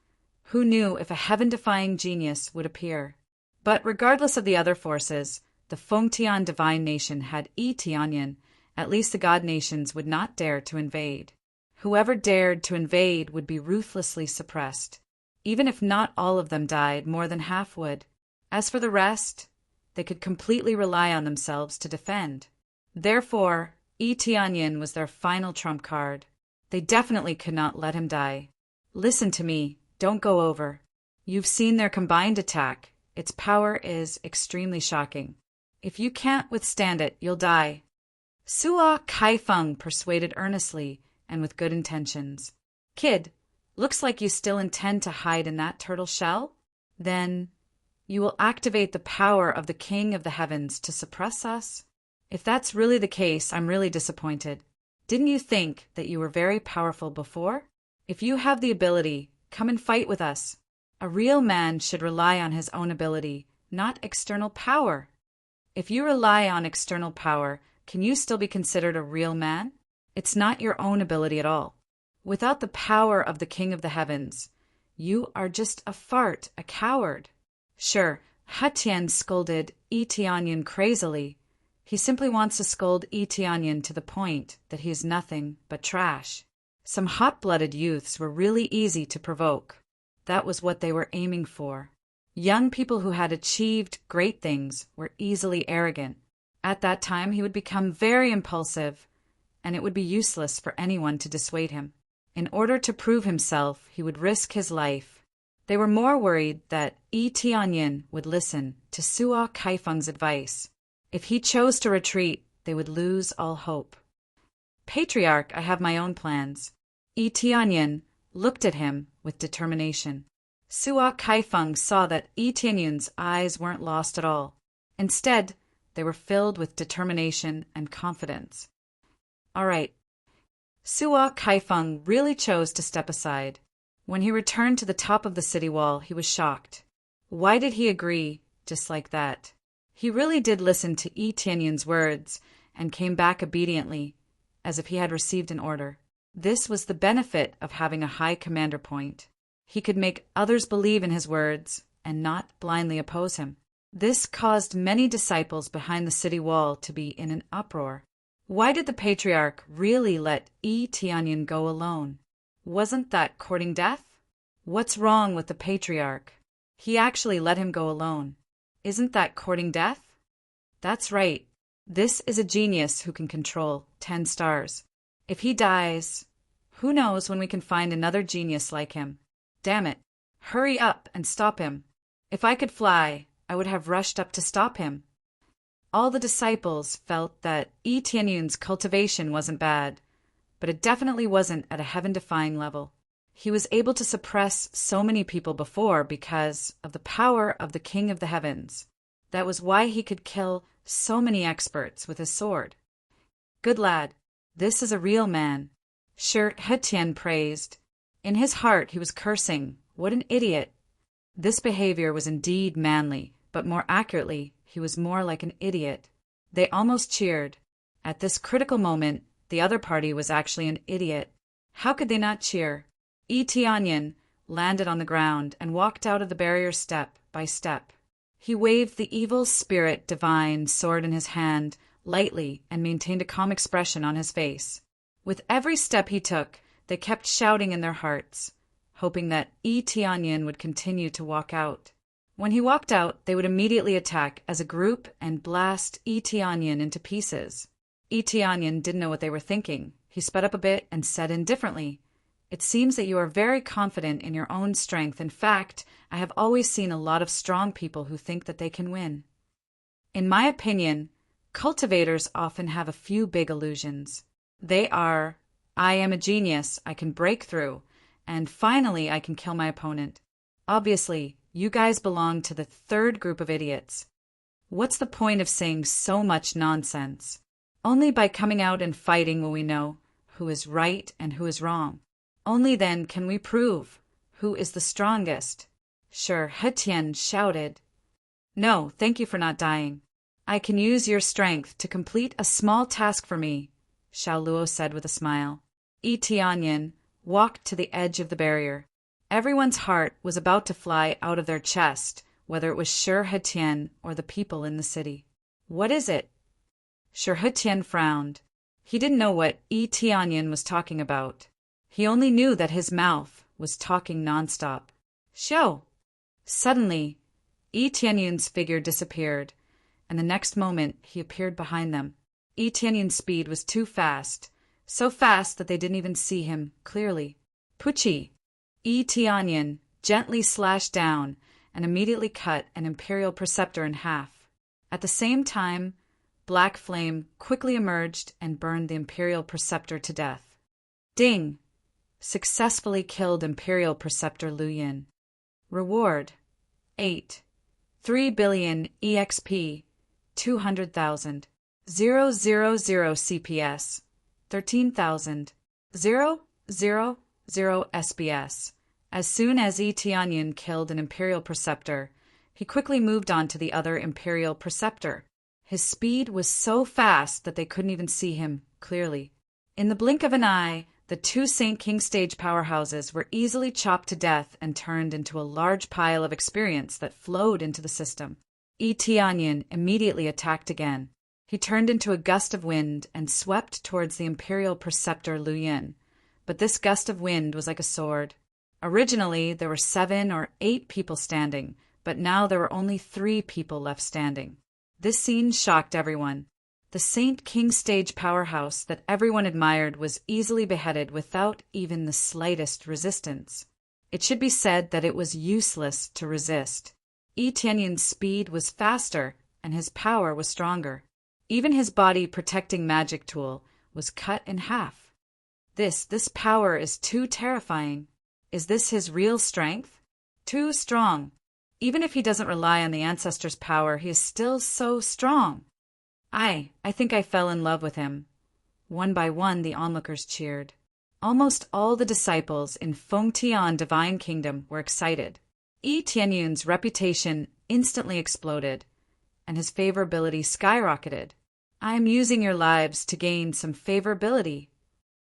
who knew if a heaven-defying genius would appear? But regardless of the other forces, the Fengtian divine nation had Tianyin. At least the god nations would not dare to invade. Whoever dared to invade would be ruthlessly suppressed. Even if not all of them died, more than half would. As for the rest, they could completely rely on themselves to defend. Therefore, Tianyin was their final trump card. They definitely could not let him die. Listen to me, don't go over. You've seen their combined attack. Its power is extremely shocking. If you can't withstand it, you'll die. Suo Kaifeng persuaded earnestly and with good intentions. Kid, looks like you still intend to hide in that turtle shell? Then you will activate the power of the King of the Heavens to suppress us? If that's really the case, I'm really disappointed. Didn't you think that you were very powerful before? If you have the ability, come and fight with us. A real man should rely on his own ability, not external power. If you rely on external power, can you still be considered a real man? It's not your own ability at all. Without the power of the King of the Heavens, you are just a fart, a coward. Sure, Hetian scolded Tianyin crazily. He simply wants to scold Tianyin to the point that he is nothing but trash. Some hot-blooded youths were really easy to provoke. That was what they were aiming for. Young people who had achieved great things were easily arrogant. At that time, he would become very impulsive, and it would be useless for anyone to dissuade him. In order to prove himself, he would risk his life. They were more worried that Tianyin would listen to Suo Kaifeng's advice. If he chose to retreat, they would lose all hope. Patriarch, I have my own plans. Tianyin looked at him with determination. Suo Kaifeng saw that Tianyin's eyes weren't lost at all. Instead, they were filled with determination and confidence. All right. Suo Kaifeng really chose to step aside. When he returned to the top of the city wall, he was shocked. Why did he agree just like that? He really did listen to Tianyin's words and came back obediently, as if he had received an order. This was the benefit of having a high commander point. He could make others believe in his words and not blindly oppose him. This caused many disciples behind the city wall to be in an uproar. Why did the patriarch really let Tianyin go alone? Wasn't that courting death? What's wrong with the patriarch? He actually let him go alone. Isn't that courting death? That's right. This is a genius who can control 10 stars. If he dies, who knows when we can find another genius like him? Damn it. Hurry up and stop him. If I could fly, I would have rushed up to stop him. All the disciples felt that Tianyin's cultivation wasn't bad, but it definitely wasn't at a heaven-defying level. He was able to suppress so many people before because of the power of the King of the Heavens. That was why he could kill so many experts with his sword. Good lad, this is a real man. Sure, Hetian praised. In his heart he was cursing. What an idiot. This behavior was indeed manly, but more accurately, he was more like an idiot. They almost cheered. At this critical moment, the other party was actually an idiot. How could they not cheer? Tianyin landed on the ground and walked out of the barrier step by step. He waved the evil spirit divine sword in his hand lightly and maintained a calm expression on his face. With every step he took, they kept shouting in their hearts, hoping that Tianyin would continue to walk out. When he walked out, they would immediately attack as a group and blast Tianyin into pieces. Tianyin didn't know what they were thinking. He sped up a bit and said indifferently, "It seems that you are very confident in your own strength. In fact, I have always seen a lot of strong people who think that they can win. In my opinion, cultivators often have a few big illusions. They are I am a genius, I can break through, and finally I can kill my opponent. Obviously, you guys belong to the third group of idiots. What's the point of saying so much nonsense? Only by coming out and fighting will we know who is right and who is wrong. Only then can we prove who is the strongest. Sure, Hetien shouted. No, thank you for not dying. I can use your strength to complete a small task for me, Xiao Luo said with a smile. Yi Tianyan walked to the edge of the barrier. Everyone's heart was about to fly out of their chest, whether it was Shi Hetien or the people in the city. What is it? Shi Hetien frowned. He didn't know what Yi Tianyan was talking about. He only knew that his mouth was talking nonstop. Xiao! Suddenly, Yi Tianyan's figure disappeared, and the next moment he appeared behind them. Yi Tianyan's speed was too fast, so fast that they didn't even see him clearly. Pucci! Yi Tianyan gently slashed down and immediately cut an imperial preceptor in half. At the same time, black flame quickly emerged and burned the imperial preceptor to death. Ding! Successfully killed imperial preceptor Lu Yin. Reward: 8. 3 billion EXP, 200,000. 000 CPS, 13,000. 000 SBS. As soon as Yi Tianyan killed an imperial preceptor, he quickly moved on to the other imperial preceptor. His speed was so fast that they couldn't even see him clearly. In the blink of an eye, the two Saint King stage powerhouses were easily chopped to death and turned into a large pile of experience that flowed into the system. Yi Tianyan immediately attacked again. He turned into a gust of wind and swept towards the imperial preceptor Lu Yin. But this gust of wind was like a sword. Originally, there were 7 or 8 people standing, but now there were only 3 people left standing. This scene shocked everyone. The Saint King stage powerhouse that everyone admired was easily beheaded without even the slightest resistance. It should be said that it was useless to resist. Yi Tianyan's speed was faster, and his power was stronger. Even his body-protecting magic tool was cut in half. This power is too terrifying. Is this his real strength? Too strong. Even if he doesn't rely on the ancestors' power, he is still so strong. I think I fell in love with him. One by one, the onlookers cheered. Almost all the disciples in Fengtian Divine Kingdom were excited. Yi Tianyun's reputation instantly exploded, and his favorability skyrocketed. I am using your lives to gain some favorability.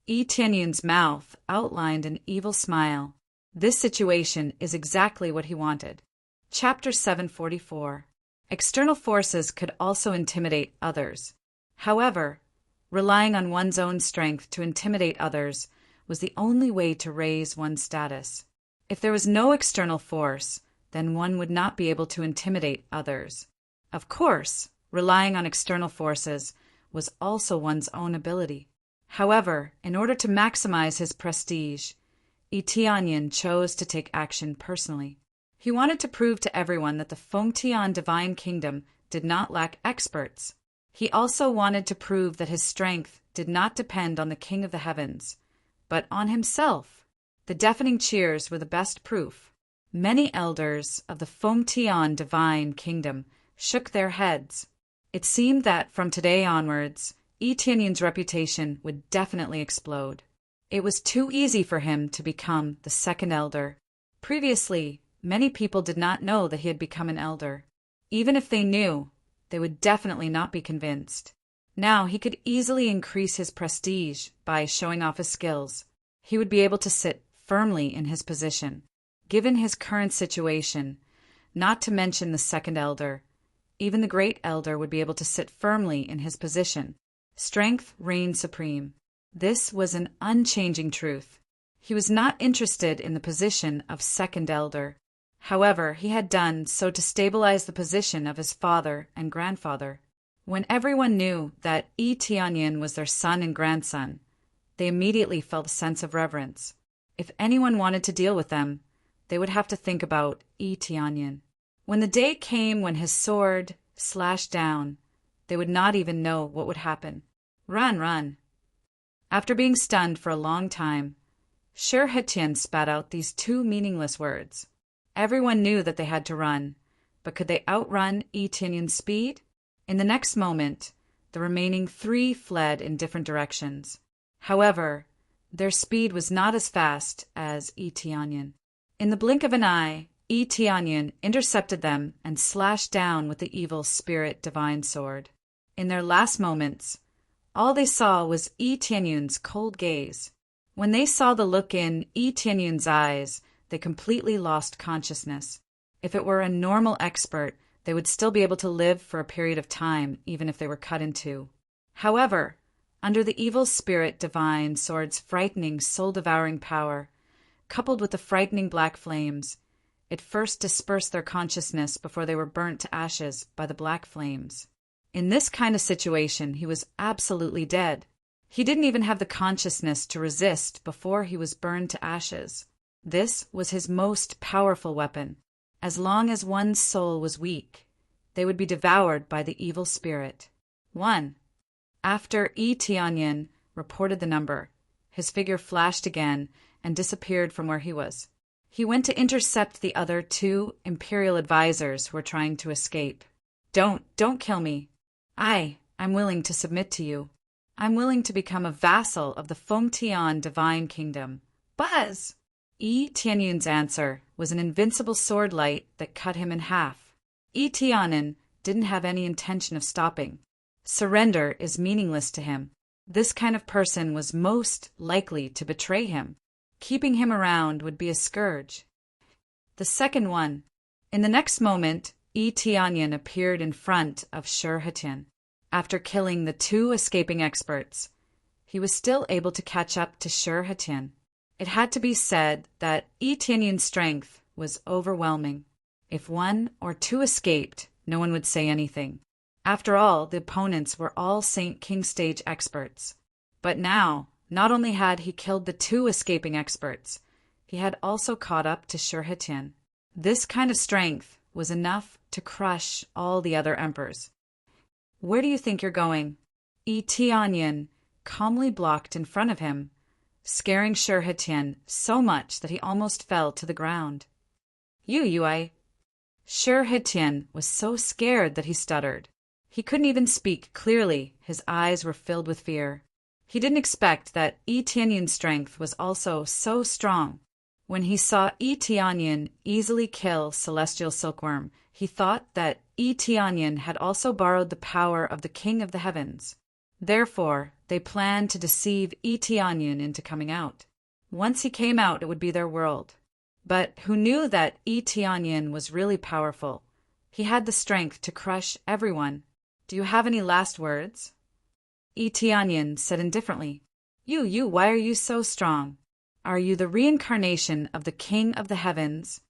Yi Tianyun's mouth outlined an evil smile. This situation is exactly what he wanted. Chapter 744. External forces could also intimidate others. However, relying on one's own strength to intimidate others was the only way to raise one's status. If there was no external force, then one would not be able to intimidate others. Of course, relying on external forces was also one's own ability. However, in order to maximize his prestige, Yi Tianyan chose to take action personally. He wanted to prove to everyone that the Fengtian Divine Kingdom did not lack experts. He also wanted to prove that his strength did not depend on the King of the Heavens, but on himself. The deafening cheers were the best proof. Many elders of the Fengtian Divine Kingdom shook their heads. It seemed that from today onwards, Yi Tianyan's reputation would definitely explode. It was too easy for him to become the second elder. Previously, many people did not know that he had become an elder. Even if they knew, they would definitely not be convinced. Now he could easily increase his prestige by showing off his skills. He would be able to sit firmly in his position. Given his current situation, not to mention the second elder, even the great elder would be able to sit firmly in his position. Strength reigned supreme. This was an unchanging truth. He was not interested in the position of second elder. However, he had done so to stabilize the position of his father and grandfather. When everyone knew that Yi Tianyan was their son and grandson, they immediately felt a sense of reverence. If anyone wanted to deal with them, they would have to think about Yi Tianyan. When the day came when his sword slashed down, they would not even know what would happen. Run, run. After being stunned for a long time, Shir-Hitian spat out these two meaningless words. Everyone knew that they had to run, but could they outrun Etenion's speed? In the next moment, the remaining three fled in different directions. However, their speed was not as fast as Eteonion. In the blink of an eye, Eteonion intercepted them and slashed down with the evil spirit divine sword. In their last moments, all they saw was Etenion's cold gaze. When they saw the look in Etenion's eyes, they completely lost consciousness. If it were a normal expert, they would still be able to live for a period of time, even if they were cut in two. However, under the evil spirit divine sword's frightening, soul-devouring power, coupled with the frightening black flames, it first dispersed their consciousness before they were burnt to ashes by the black flames. In this kind of situation, he was absolutely dead. He didn't even have the consciousness to resist before he was burned to ashes. This was his most powerful weapon. As long as one's soul was weak, they would be devoured by the evil spirit. 1. After Eteonion reported the number, his figure flashed again and disappeared from where he was. He went to intercept the other two Imperial advisors who were trying to escape. Don't kill me. I'm willing to submit to you. I'm willing to become a vassal of the Fengtian divine kingdom. Buzz! Etenion's answer was an invincible sword light that cut him in half. Eteonin didn't have any intention of stopping. Surrender is meaningless to him. This kind of person was most likely to betray him. Keeping him around would be a scourge. The second one. In the next moment, Eteonion appeared in front of Shir-Hitian. After killing the two escaping experts, he was still able to catch up to Shir-Hitian. It had to be said that Etenion's strength was overwhelming. If one or two escaped, no one would say anything. After all, the opponents were all Saint King stage experts. But now, not only had he killed the two escaping experts, he had also caught up to Shir-Hitian. This kind of strength was enough to crush all the other emperors. Where do you think you're going? Eteonion calmly blocked in front of him, scaring Shir-Hitian so much that he almost fell to the ground. You. Shir-Hitian was so scared that he stuttered. He couldn't even speak clearly. His eyes were filled with fear. He didn't expect that Etenion's strength was also so strong. When he saw Eteonion easily kill Celestial Silkworm, he thought that Eteonion had also borrowed the power of the King of the Heavens. Therefore, they planned to deceive Eteonion into coming out. Once he came out, it would be their world. But who knew that Eteonion was really powerful? He had the strength to crush everyone. Do you have any last words? Eteonion said indifferently, You, why are you so strong? Are you the reincarnation of the King of the Heavens?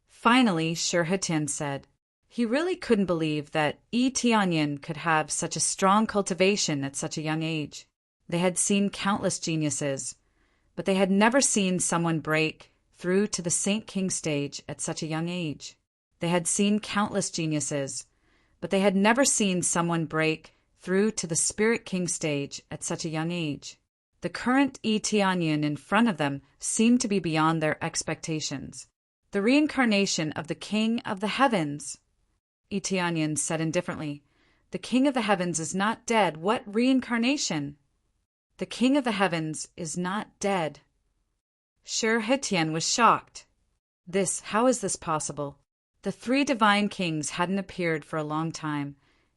Finally, Shir-Hitian said. He really couldn't believe that Eteonion could have such a strong cultivation at such a young age. They had seen countless geniuses, but they had never seen someone break through to the Saint King stage at such a young age. They had seen countless geniuses, but they had never seen someone break through to the Spirit King stage at such a young age. The current Eteonion in front of them seemed to be beyond their expectations. The reincarnation of the King of the Heavens. Eteonion said indifferently, The King of the Heavens is not dead. What reincarnation? The King of the Heavens is not dead. Shir-Hitian was shocked. How is this possible? The three divine kings hadn't appeared for a long time,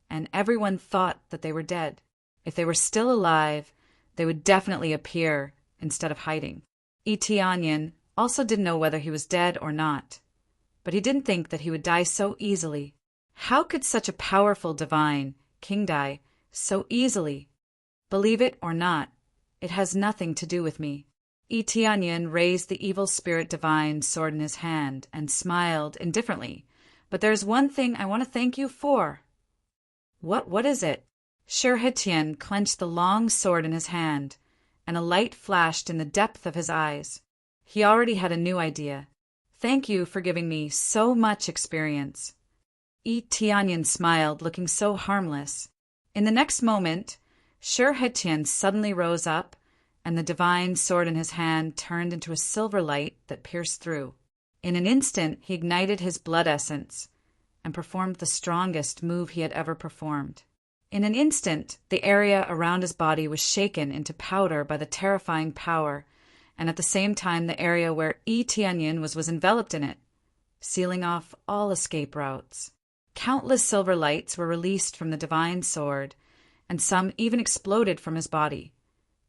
and everyone thought that they were dead. If they were still alive, they would definitely appear instead of hiding. Eteonion also didn't know whether he was dead or not, but he didn't think that he would die so easily. How could such a powerful divine king die so easily? Believe it or not, it has nothing to do with me. Eteonion raised the evil spirit divine sword in his hand and smiled indifferently. But there's one thing I want to thank you for. What is it? Shir-Hitian clenched the long sword in his hand, and a light flashed in the depth of his eyes. He already had a new idea. Thank you for giving me so much experience. Eteonion smiled, looking so harmless. In the next moment, Shir-Hitian suddenly rose up and the divine sword in his hand turned into a silver light that pierced through. In an instant, he ignited his blood essence and performed the strongest move he had ever performed. In an instant, the area around his body was shaken into powder by the terrifying power, and at the same time the area where Yi Tianyin was enveloped in it, sealing off all escape routes. Countless silver lights were released from the divine sword, and some even exploded from his body,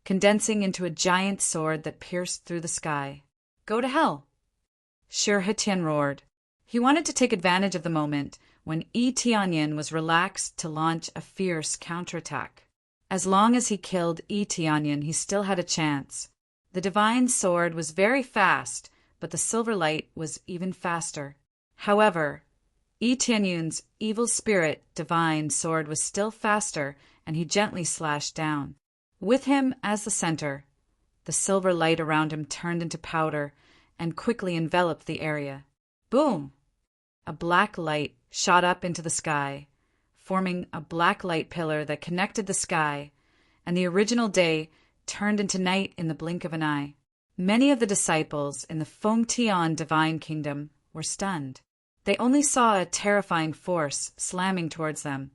condensing into a giant sword that pierced through the sky. "Go to hell!" Shi Hetian roared. He wanted to take advantage of the moment when Yi Tianyin was relaxed to launch a fierce counterattack. As long as he killed Yi Tianyin, he still had a chance. The divine sword was very fast, but the silver light was even faster. However, Yi Tianyun's evil spirit divine sword was still faster, and he gently slashed down. With him as the center, the silver light around him turned into powder and quickly enveloped the area. Boom! A black light shot up into the sky, forming a black light pillar that connected the sky, and the original day turned into night in the blink of an eye. Many of the disciples in the Fengtian divine kingdom were stunned. They only saw a terrifying force slamming towards them,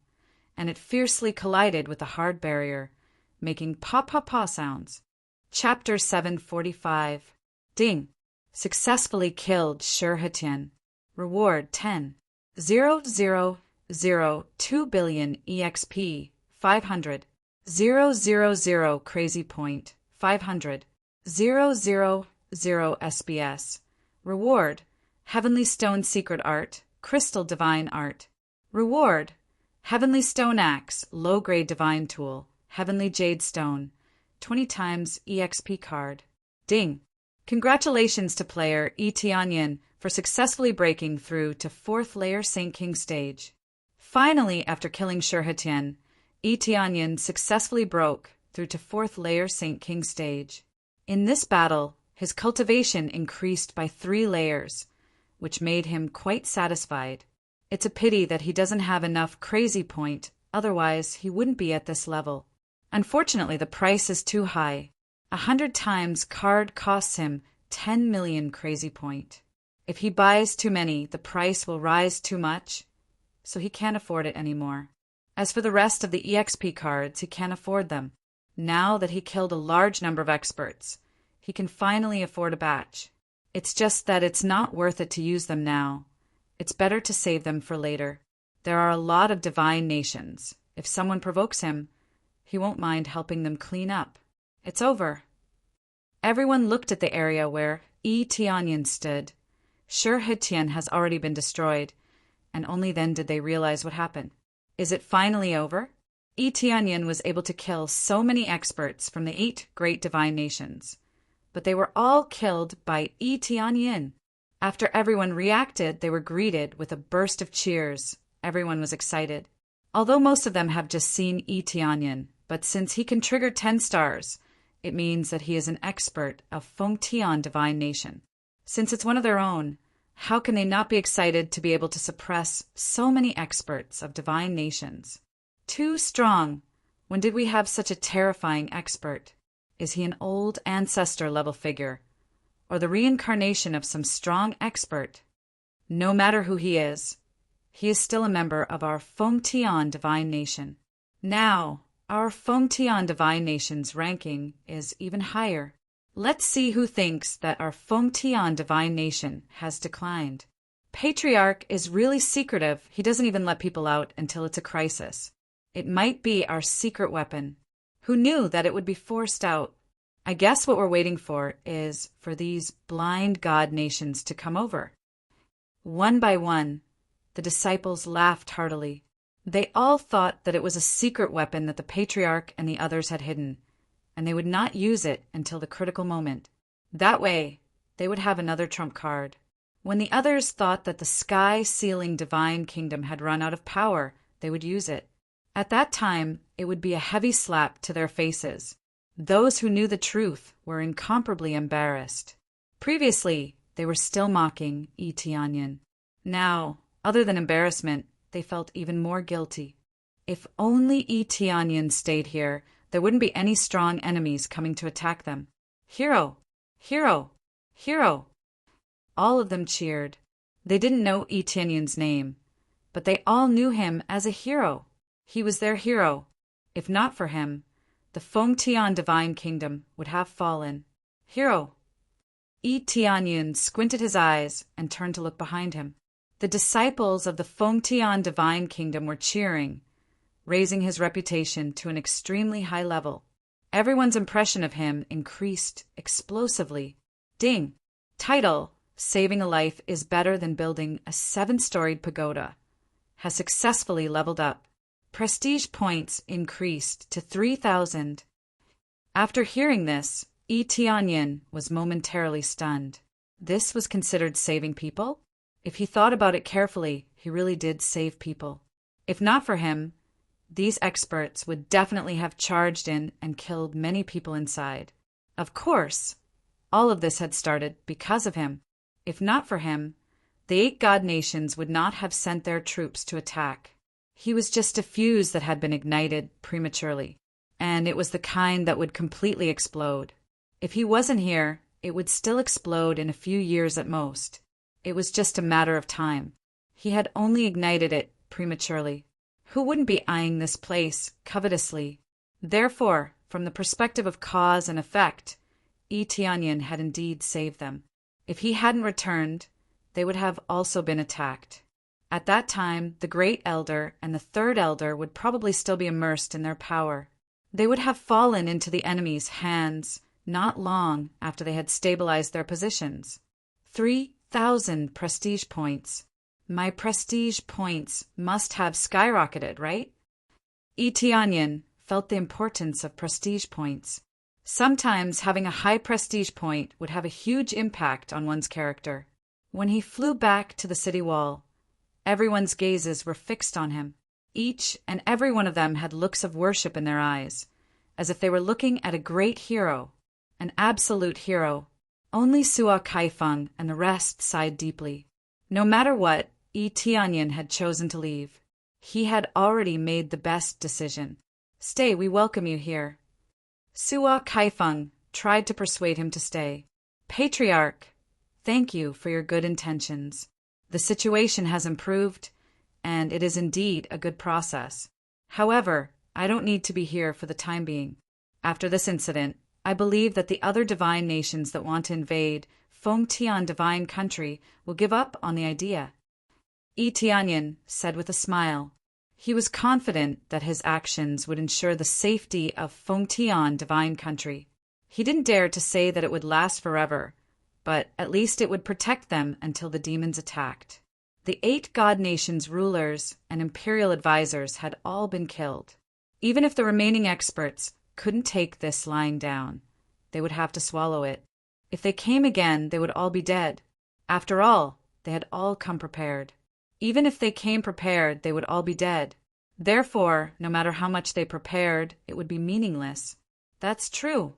and it fiercely collided with the hard barrier, making pa-pa-pa sounds. Chapter 745. Ding! Successfully killed Shi Hetian. Reward 10. 0.002 billion EXP 500. 000 crazy point 500. 000 SBS. Reward Heavenly Stone Secret Art, Crystal Divine Art. Reward Heavenly Stone Axe, Low-Grade Divine Tool, Heavenly Jade Stone, 20 times EXP card. Ding! Congratulations to player Yi Tianyin for successfully breaking through to 4th layer Saint King stage. Finally, after killing Shi Hetian, Yi Tianyin successfully broke through to 4th layer Saint King stage. In this battle, his cultivation increased by 3 layers, which made him quite satisfied. It's a pity that he doesn't have enough crazy point, otherwise he wouldn't be at this level. Unfortunately, the price is too high. 100 times card costs him 10 million crazy point. If he buys too many, the price will rise too much, so he can't afford it anymore. As for the rest of the EXP cards, he can't afford them. Now that he killed a large number of experts, he can finally afford a batch. It's just that it's not worth it to use them now. It's better to save them for later. There are a lot of divine nations. If someone provokes him, he won't mind helping them clean up. It's over. Everyone looked at the area where Yi Tianyin stood. Shi Hetian has already been destroyed, and only then did they realize what happened. Is it finally over? Yi Tianyin was able to kill so many experts from the 8 great divine nations, but they were all killed by Yi Tianyin. After everyone reacted, they were greeted with a burst of cheers. Everyone was excited. Although most of them have just seen Yi Tianyin, but since he can trigger 10 stars, it means that he is an expert of Fengtian divine nation. Since it's one of their own, how can they not be excited to be able to suppress so many experts of divine nations? Too strong. When did we have such a terrifying expert? Is he an old ancestor-level figure, or the reincarnation of some strong expert? No matter who he is still a member of our Fengtian divine nation. Now, our Fengtian divine nation's ranking is even higher. Let's see who thinks that our Fengtian divine nation has declined. Patriarch is really secretive. He doesn't even let people out until it's a crisis. It might be our secret weapon. Who knew that it would be forced out? I guess what we're waiting for is for these blind god nations to come over. One by one, the disciples laughed heartily. They all thought that it was a secret weapon that the Patriarch and the others had hidden, and they would not use it until the critical moment. That way, they would have another trump card. When the others thought that the sky-sealing divine kingdom had run out of power, they would use it. At that time, it would be a heavy slap to their faces. Those who knew the truth were incomparably embarrassed. Previously, they were still mocking Yi Tianyin. Now, other than embarrassment, they felt even more guilty. If only Yi Tianyin stayed here, there wouldn't be any strong enemies coming to attack them. Hero! Hero! Hero! All of them cheered. They didn't know Yi Tianyun's name, but they all knew him as a hero. He was their hero. If not for him, the Fengtian divine kingdom would have fallen. Hero! Yi Tianyun squinted his eyes and turned to look behind him. The disciples of the Fengtian divine kingdom were cheering, raising his reputation to an extremely high level. Everyone's impression of him increased explosively. Ding! Title: Saving a life is better than building a 7-storied pagoda. Has successfully leveled up. Prestige points increased to 3,000. After hearing this, Yi Tianyun was momentarily stunned. This was considered saving people? If he thought about it carefully, he really did save people. If not for him, these experts would definitely have charged in and killed many people inside. Of course, all of this had started because of him. If not for him, the 8 god nations would not have sent their troops to attack. He was just a fuse that had been ignited prematurely, and it was the kind that would completely explode. If he wasn't here, it would still explode in a few years at most. It was just a matter of time. He had only ignited it prematurely. Who wouldn't be eyeing this place covetously? Therefore, from the perspective of cause and effect, Yi Tianyun had indeed saved them. If he hadn't returned, they would have also been attacked. At that time, the Great Elder and the Third Elder would probably still be immersed in their power. They would have fallen into the enemy's hands not long after they had stabilized their positions. 3,000 prestige points. My prestige points must have skyrocketed, right? Yi Tianyun felt the importance of prestige points. Sometimes having a high prestige point would have a huge impact on one's character. When he flew back to the city wall, everyone's gazes were fixed on him. Each and every one of them had looks of worship in their eyes, as if they were looking at a great hero, an absolute hero. Only Sua Kaifeng and the rest sighed deeply. No matter what, Yi Tianyun had chosen to leave. He had already made the best decision. Stay, we welcome you here. Sua Kaifeng tried to persuade him to stay. Patriarch, thank you for your good intentions. The situation has improved, and it is indeed a good process. However, I don't need to be here for the time being. After this incident, I believe that the other divine nations that want to invade Fengtian divine country will give up on the idea. Yi Tianyun said with a smile. He was confident that his actions would ensure the safety of Fengtian divine country. He didn't dare to say that it would last forever, but at least it would protect them until the demons attacked. The 8 god nations' rulers and imperial advisors had all been killed. Even if the remaining experts couldn't take this lying down, they would have to swallow it. If they came again, they would all be dead. After all, they had all come prepared. Even if they came prepared, they would all be dead. Therefore, no matter how much they prepared, it would be meaningless. That's true.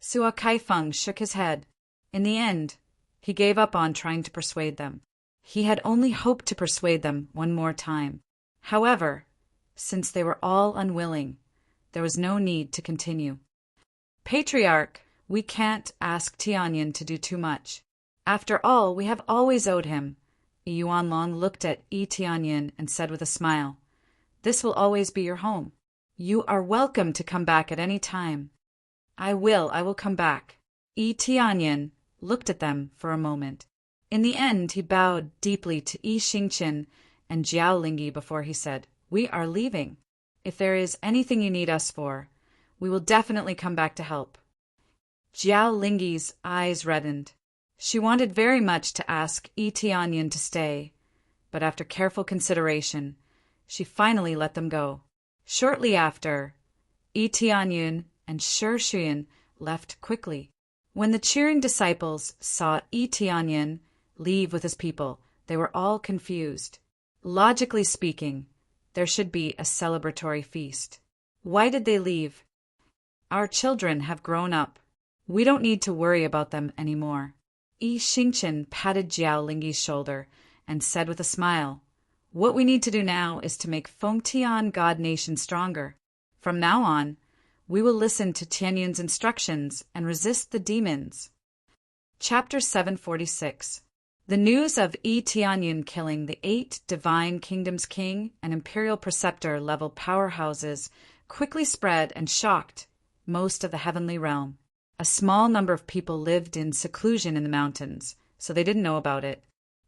Sua Kaifeng shook his head. In the end, he gave up on trying to persuade them. He had only hoped to persuade them one more time. However, since they were all unwilling, there was no need to continue. Patriarch, we can't ask Tianyun to do too much. After all, we have always owed him. Yuanlong looked at Yi Tianyun and said with a smile, "This will always be your home. You are welcome to come back at any time." I will come back." Yi Tianyun looked at them for a moment. In the end, he bowed deeply to Yi Xingqian and Jiao Lingyi before he said, "We are leaving. If there is anything you need us for, we will definitely come back to help." Jiao Lingyi's eyes reddened. She wanted very much to ask Yi Tianyun to stay, but after careful consideration, she finally let them go. Shortly after, Yi Tianyun and Shi Xuan left quickly. When the cheering disciples saw Yi Tianyun leave with his people, they were all confused. Logically speaking, there should be a celebratory feast. Why did they leave? Our children have grown up. We don't need to worry about them anymore. Yi Xingqian patted Jiao Lingyi's shoulder and said with a smile, "What we need to do now is to make Fengtian God Nation stronger. From now on, We will listen to Tianyun's instructions and resist the demons. Chapter 746. The news of Tianyun killing the 8 Divine Kingdoms king and imperial preceptor level powerhouses quickly spread and shocked most of the heavenly realm. A small number of people lived in seclusion in the mountains, so they didn't know about it.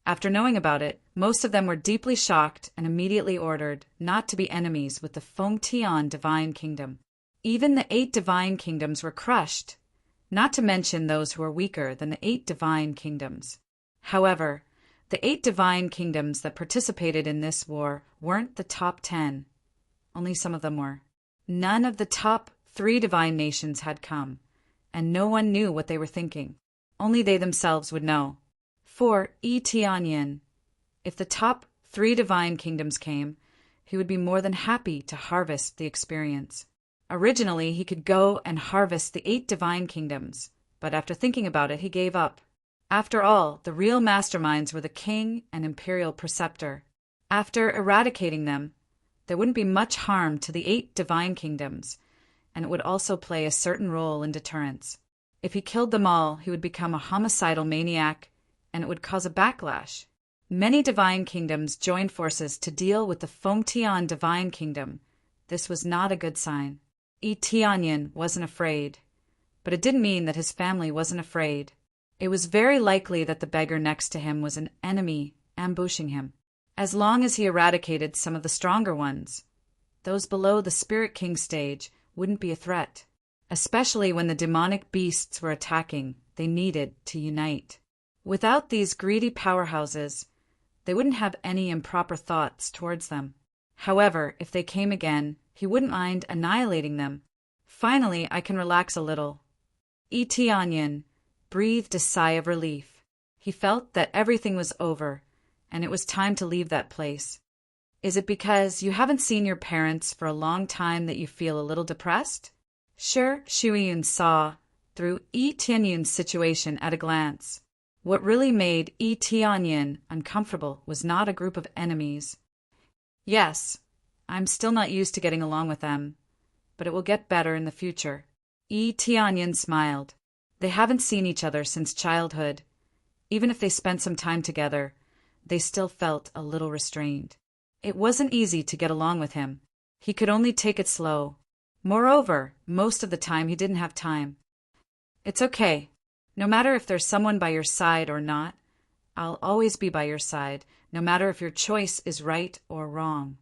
After knowing about it, most of them were deeply shocked and immediately ordered not to be enemies with the Fengtian Divine Kingdom. Even the 8 Divine Kingdoms were crushed, not to mention those who were weaker than the 8 Divine Kingdoms. However, the 8 Divine Kingdoms that participated in this war weren't the top 10. Only some of them were. None of the top 3 divine nations had come, and no one knew what they were thinking. Only they themselves would know. For Tianyun, if the top 3 divine kingdoms came, he would be more than happy to harvest the experience. Originally, he could go and harvest the 8 divine kingdoms, but after thinking about it, he gave up. After all, the real masterminds were the king and imperial preceptor. After eradicating them, there wouldn't be much harm to the 8 divine kingdoms, and it would also play a certain role in deterrence. If he killed them all, he would become a homicidal maniac, and it would cause a backlash. Many divine kingdoms joined forces to deal with the Fengtian Divine Kingdom. This was not a good sign. Tianyun wasn't afraid, but it didn't mean that his family wasn't afraid. It was very likely that the beggar next to him was an enemy ambushing him. As long as he eradicated some of the stronger ones, those below the Spirit King stage wouldn't be a threat. Especially when the demonic beasts were attacking, they needed to unite. Without these greedy powerhouses, they wouldn't have any improper thoughts towards them. However, if they came again, he wouldn't mind annihilating them. Finally, I can relax a little. Tianyun breathed a sigh of relief. He felt that everything was over, and it was time to leave that place. Is it because you haven't seen your parents for a long time that you feel a little depressed? Sure, Shuiyun saw through Tianyun's situation at a glance. What really made Tianyun uncomfortable was not a group of enemies. Yes, I'm still not used to getting along with them, but it will get better in the future. Tianyun smiled. They haven't seen each other since childhood. Even if they spent some time together, they still felt a little restrained. It wasn't easy to get along with him. He could only take it slow. Moreover, most of the time he didn't have time. It's okay. No matter if there's someone by your side or not, I'll always be by your side, no matter if your choice is right or wrong.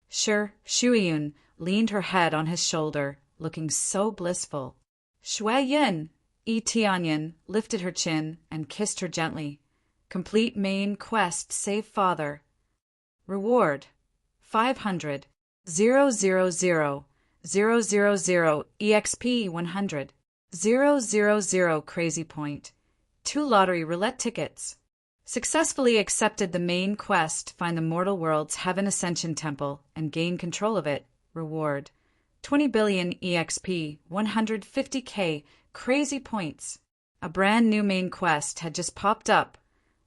Sure, Shuiyun leaned her head on his shoulder, looking so blissful. Shuiyun! Tianyun lifted her chin and kissed her gently. Complete main quest, save father. Reward 500 000 000 EXP 100 000 crazy point. 2 lottery roulette tickets. Successfully accepted the main quest, find the mortal world's heaven ascension temple and gain control of it. Reward 20 billion EXP 150k crazy points. A brand new main quest had just popped up,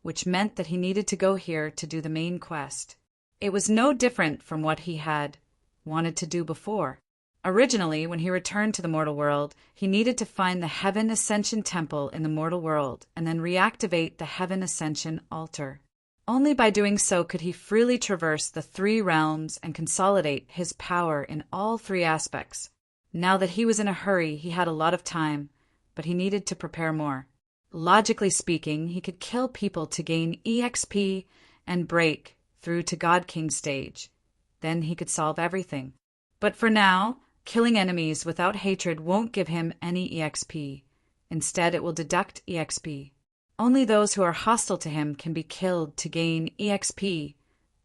which meant that he needed to go here to do the main quest. It was no different from what he had wanted to do before. Originally, when he returned to the mortal world, he needed to find the Heaven Ascension Temple in the mortal world and then reactivate the Heaven Ascension Altar. Only by doing so could he freely traverse the 3 realms and consolidate his power in all 3 aspects. Now that he was in a hurry, he had a lot of time, but he needed to prepare more. Logically speaking, he could kill people to gain EXP and break through to God King stage. Then he could solve everything. But for now, killing enemies without hatred won't give him any EXP. Instead, it will deduct EXP. Only those who are hostile to him can be killed to gain EXP.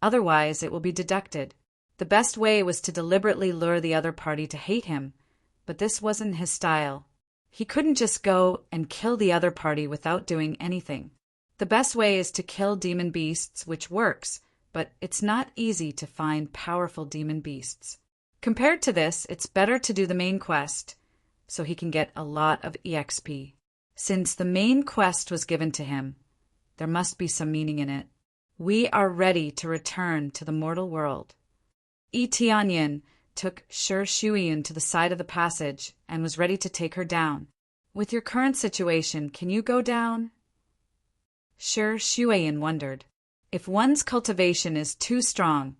Otherwise, it will be deducted. The best way was to deliberately lure the other party to hate him, but this wasn't his style. He couldn't just go and kill the other party without doing anything. The best way is to kill demon beasts, which works, but it's not easy to find powerful demon beasts. Compared to this, it's better to do the main quest, so he can get a lot of EXP. Since the main quest was given to him, there must be some meaning in it. We are ready to return to the mortal world. Tianyun took Shi Shuiyun to the side of the passage and was ready to take her down. With your current situation, can you go down? Shi Shuiyun wondered. If one's cultivation is too strong,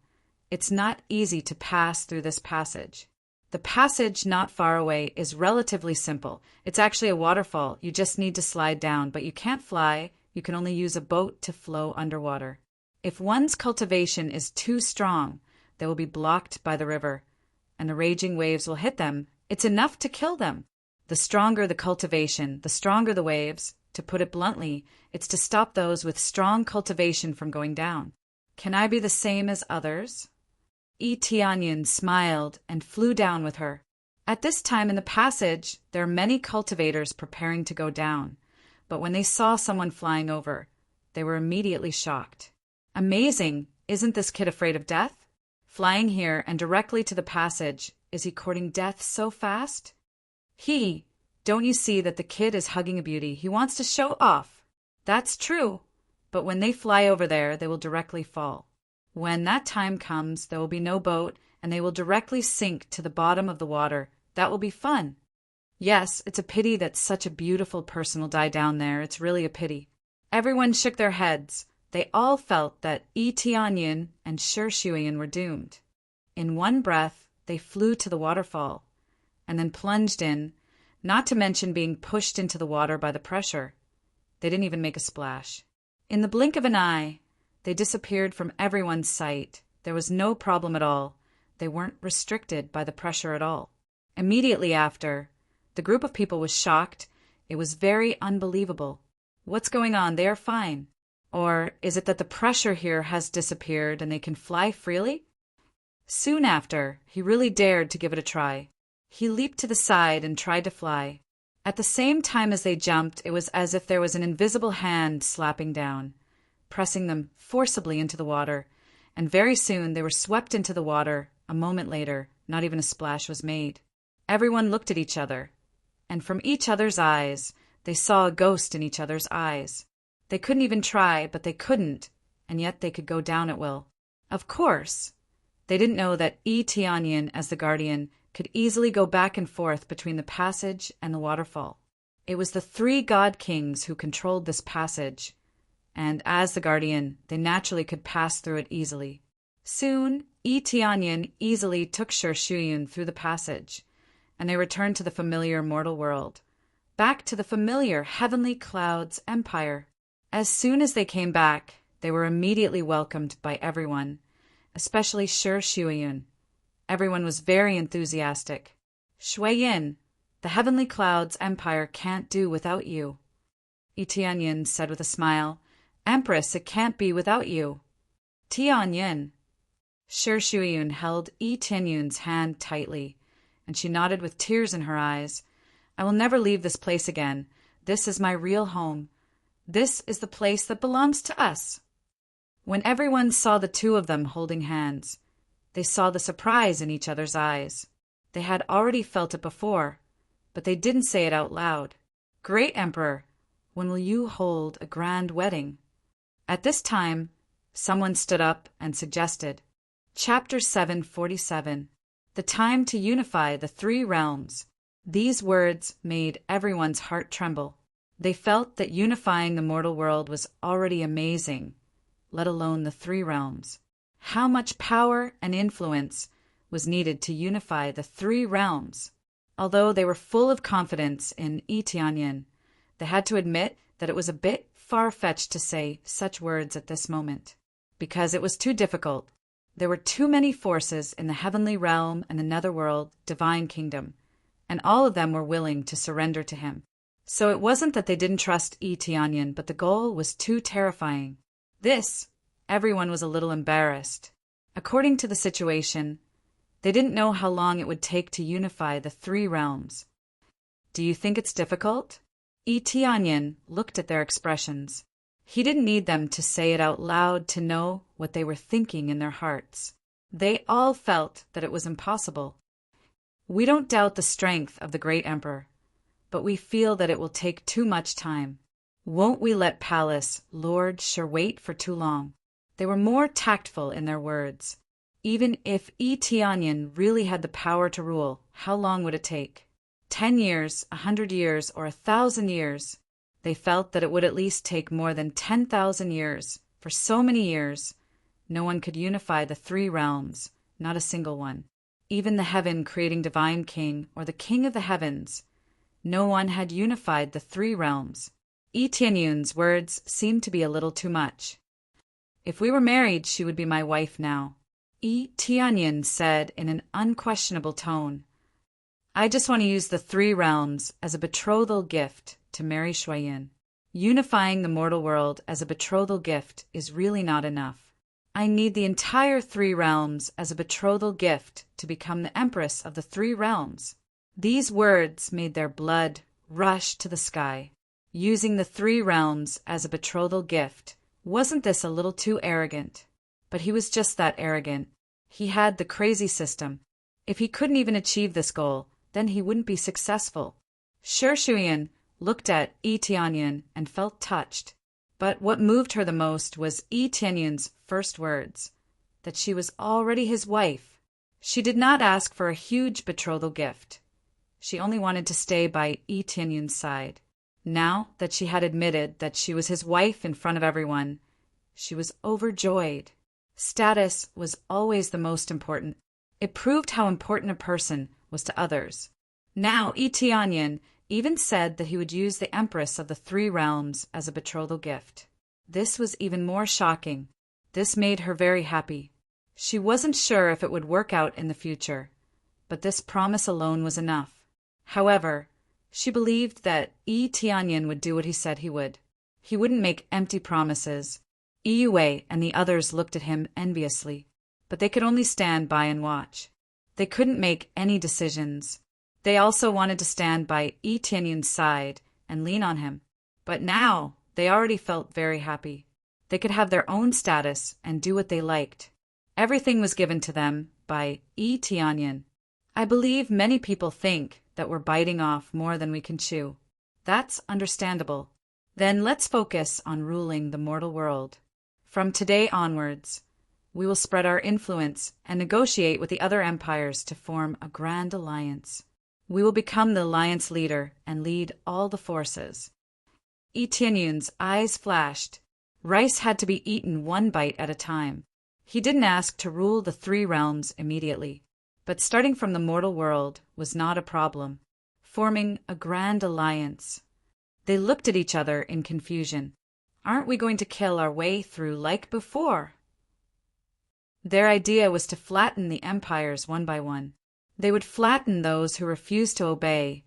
it's not easy to pass through this passage. The passage not far away is relatively simple. It's actually a waterfall. You just need to slide down, but you can't fly. You can only use a boat to flow underwater. If one's cultivation is too strong, they will be blocked by the river, and the raging waves will hit them. It's enough to kill them. The stronger the cultivation, the stronger the waves. To put it bluntly, it's to stop those with strong cultivation from going down. Can I be the same as others? Yi Tianyun smiled and flew down with her. At this time in the passage, there are many cultivators preparing to go down, but when they saw someone flying over, they were immediately shocked. Amazing! Isn't this kid afraid of death? Flying here and directly to the passage, is he courting death so fast? Don't you see that the kid is hugging a beauty? He wants to show off. That's true, but when they fly over there, they will directly fall. When that time comes, there will be no boat, and they will directly sink to the bottom of the water. That will be fun. Yes, it's a pity that such a beautiful person will die down there. It's really a pity. Everyone shook their heads. They all felt that Yi Tianyun and Shi Shuiyun were doomed. In one breath, they flew to the waterfall, and then plunged in, not to mention being pushed into the water by the pressure. They didn't even make a splash. In the blink of an eye, they disappeared from everyone's sight. There was no problem at all. They weren't restricted by the pressure at all. Immediately after, the group of people was shocked. It was very unbelievable. What's going on? They are fine. Or is it that the pressure here has disappeared and they can fly freely? Soon after, he really dared to give it a try. He leaped to the side and tried to fly. At the same time as they jumped, it was as if there was an invisible hand slapping down, pressing them forcibly into the water, and very soon they were swept into the water. A moment later, not even a splash was made. Everyone looked at each other, and from each other's eyes, they saw a ghost in each other's eyes. They couldn't even try, but they couldn't, and yet they could go down at will. Of course, they didn't know that Yi Tianyun, as the guardian, could easily go back and forth between the passage and the waterfall. It was the three god kings who controlled this passage, and as the guardian, they naturally could pass through it easily. Soon, Yi Tianyun easily took Shi Shuiyun through the passage, and they returned to the familiar mortal world, back to the familiar heavenly clouds empire. As soon as they came back, they were immediately welcomed by everyone, especially Shi Shuiyun. Everyone was very enthusiastic. Shuiyun, the heavenly clouds empire can't do without you. Yi Tianyun said with a smile, Empress, it can't be without you. Tianyun. Shi Shuiyun held Yi Tianyun's hand tightly, and she nodded with tears in her eyes. I will never leave this place again. This is my real home. This is the place that belongs to us. When everyone saw the two of them holding hands, they saw the surprise in each other's eyes. They had already felt it before, but they didn't say it out loud. Great Emperor, when will you hold a grand wedding? At this time, someone stood up and suggested, Chapter 747, The Time to Unify the Three Realms. These words made everyone's heart tremble. They felt that unifying the mortal world was already amazing, let alone the three realms. How much power and influence was needed to unify the three realms? Although they were full of confidence in Yi Tianyun, they had to admit that it was a bit far-fetched to say such words at this moment, because it was too difficult. There were too many forces in the heavenly realm and the netherworld divine kingdom, and all of them were willing to surrender to him. So it wasn't that they didn't trust Yi Tianyun, but the goal was too terrifying. Everyone was a little embarrassed. According to the situation, they didn't know how long it would take to unify the three realms. Do you think it's difficult? Yi Tianyun looked at their expressions. He didn't need them to say it out loud to know what they were thinking in their hearts. They all felt that it was impossible. We don't doubt the strength of the great emperor, but we feel that it will take too much time. Won't we let Palace Lord Shi wait for too long? They were more tactful in their words. Even if Yi Tianyin really had the power to rule, how long would it take? 10 years, 100 years, or 1,000 years? They felt that it would at least take more than 10,000 years. For so many years, no one could unify the three realms, not a single one. Even the heaven-creating divine king, or the king of the heavens, no one had unified the three realms. Yi Tianyun's words seemed to be a little too much. If we were married, she would be my wife now. Yi Tianyin said in an unquestionable tone. I just want to use the three realms as a betrothal gift to marry Shuiyin. Unifying the mortal world as a betrothal gift is really not enough. I need the entire three realms as a betrothal gift to become the empress of the three realms. These words made their blood rush to the sky. Using the three realms as a betrothal gift, wasn't this a little too arrogant? But he was just that arrogant. He had the crazy system. If he couldn't even achieve this goal, then he wouldn't be successful. Sure, Shuiyin looked at Yi Tianyin and felt touched. But what moved her the most was Yi Tianyun's first words, that she was already his wife. She did not ask for a huge betrothal gift. She only wanted to stay by Yi Tianyun's side. Now that she had admitted that she was his wife in front of everyone, she was overjoyed. Status was always the most important. It proved how important a person was to others. Now Yi Tianyin even said that he would use the Empress of the Three Realms as a betrothal gift. This was even more shocking. This made her very happy. She wasn't sure if it would work out in the future, but this promise alone was enough. However, she believed that Yi Tianyin would do what he said he would. He wouldn't make empty promises. Yi Yue and the others looked at him enviously, but they could only stand by and watch. They couldn't make any decisions. They also wanted to stand by Yi Tianyun's side and lean on him. But now they already felt very happy. They could have their own status and do what they liked. Everything was given to them by Yi Tianyin. I believe many people think that we're biting off more than we can chew. That's understandable. Then let's focus on ruling the mortal world. From today onwards, we will spread our influence and negotiate with the other empires to form a grand alliance. We will become the alliance leader and lead all the forces. Yi Tianyun's eyes flashed. Rice had to be eaten one bite at a time. He didn't ask to rule the three realms immediately, but starting from the mortal world was not a problem. Forming a grand alliance. They looked at each other in confusion. Aren't we going to kill our way through like before? Their idea was to flatten the empires one by one. They would flatten those who refused to obey,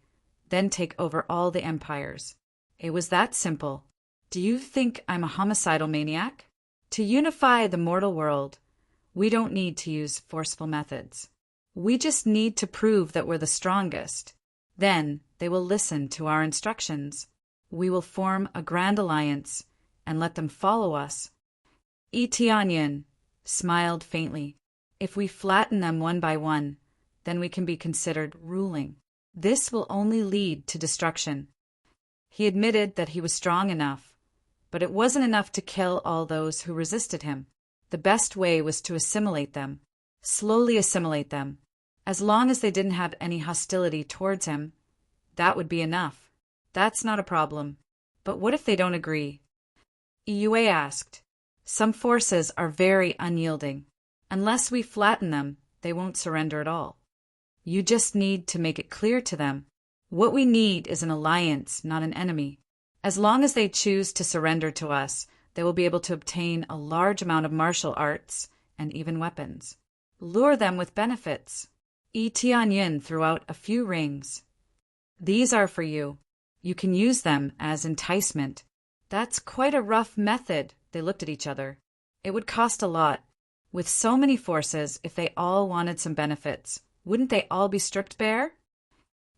then take over all the empires. It was that simple. Do you think I'm a homicidal maniac? To unify the mortal world, we don't need to use forceful methods. We just need to prove that we're the strongest. Then they will listen to our instructions. We will form a grand alliance and let them follow us. Yi Tianyin smiled faintly. If we flatten them one by one, then we can be considered ruling. This will only lead to destruction. He admitted that he was strong enough, but it wasn't enough to kill all those who resisted him. The best way was to assimilate them, slowly assimilate them. As long as they didn't have any hostility towards him, that would be enough. That's not a problem. But what if they don't agree? Yi Yue asked. Some forces are very unyielding. Unless we flatten them, they won't surrender at all. You just need to make it clear to them. What we need is an alliance, not an enemy. As long as they choose to surrender to us, they will be able to obtain a large amount of martial arts and even weapons. Lure them with benefits. Yi Tianyin threw out a few rings. These are for you. You can use them as enticement. That's quite a rough method. They looked at each other. It would cost a lot. With so many forces, if they all wanted some benefits, wouldn't they all be stripped bare?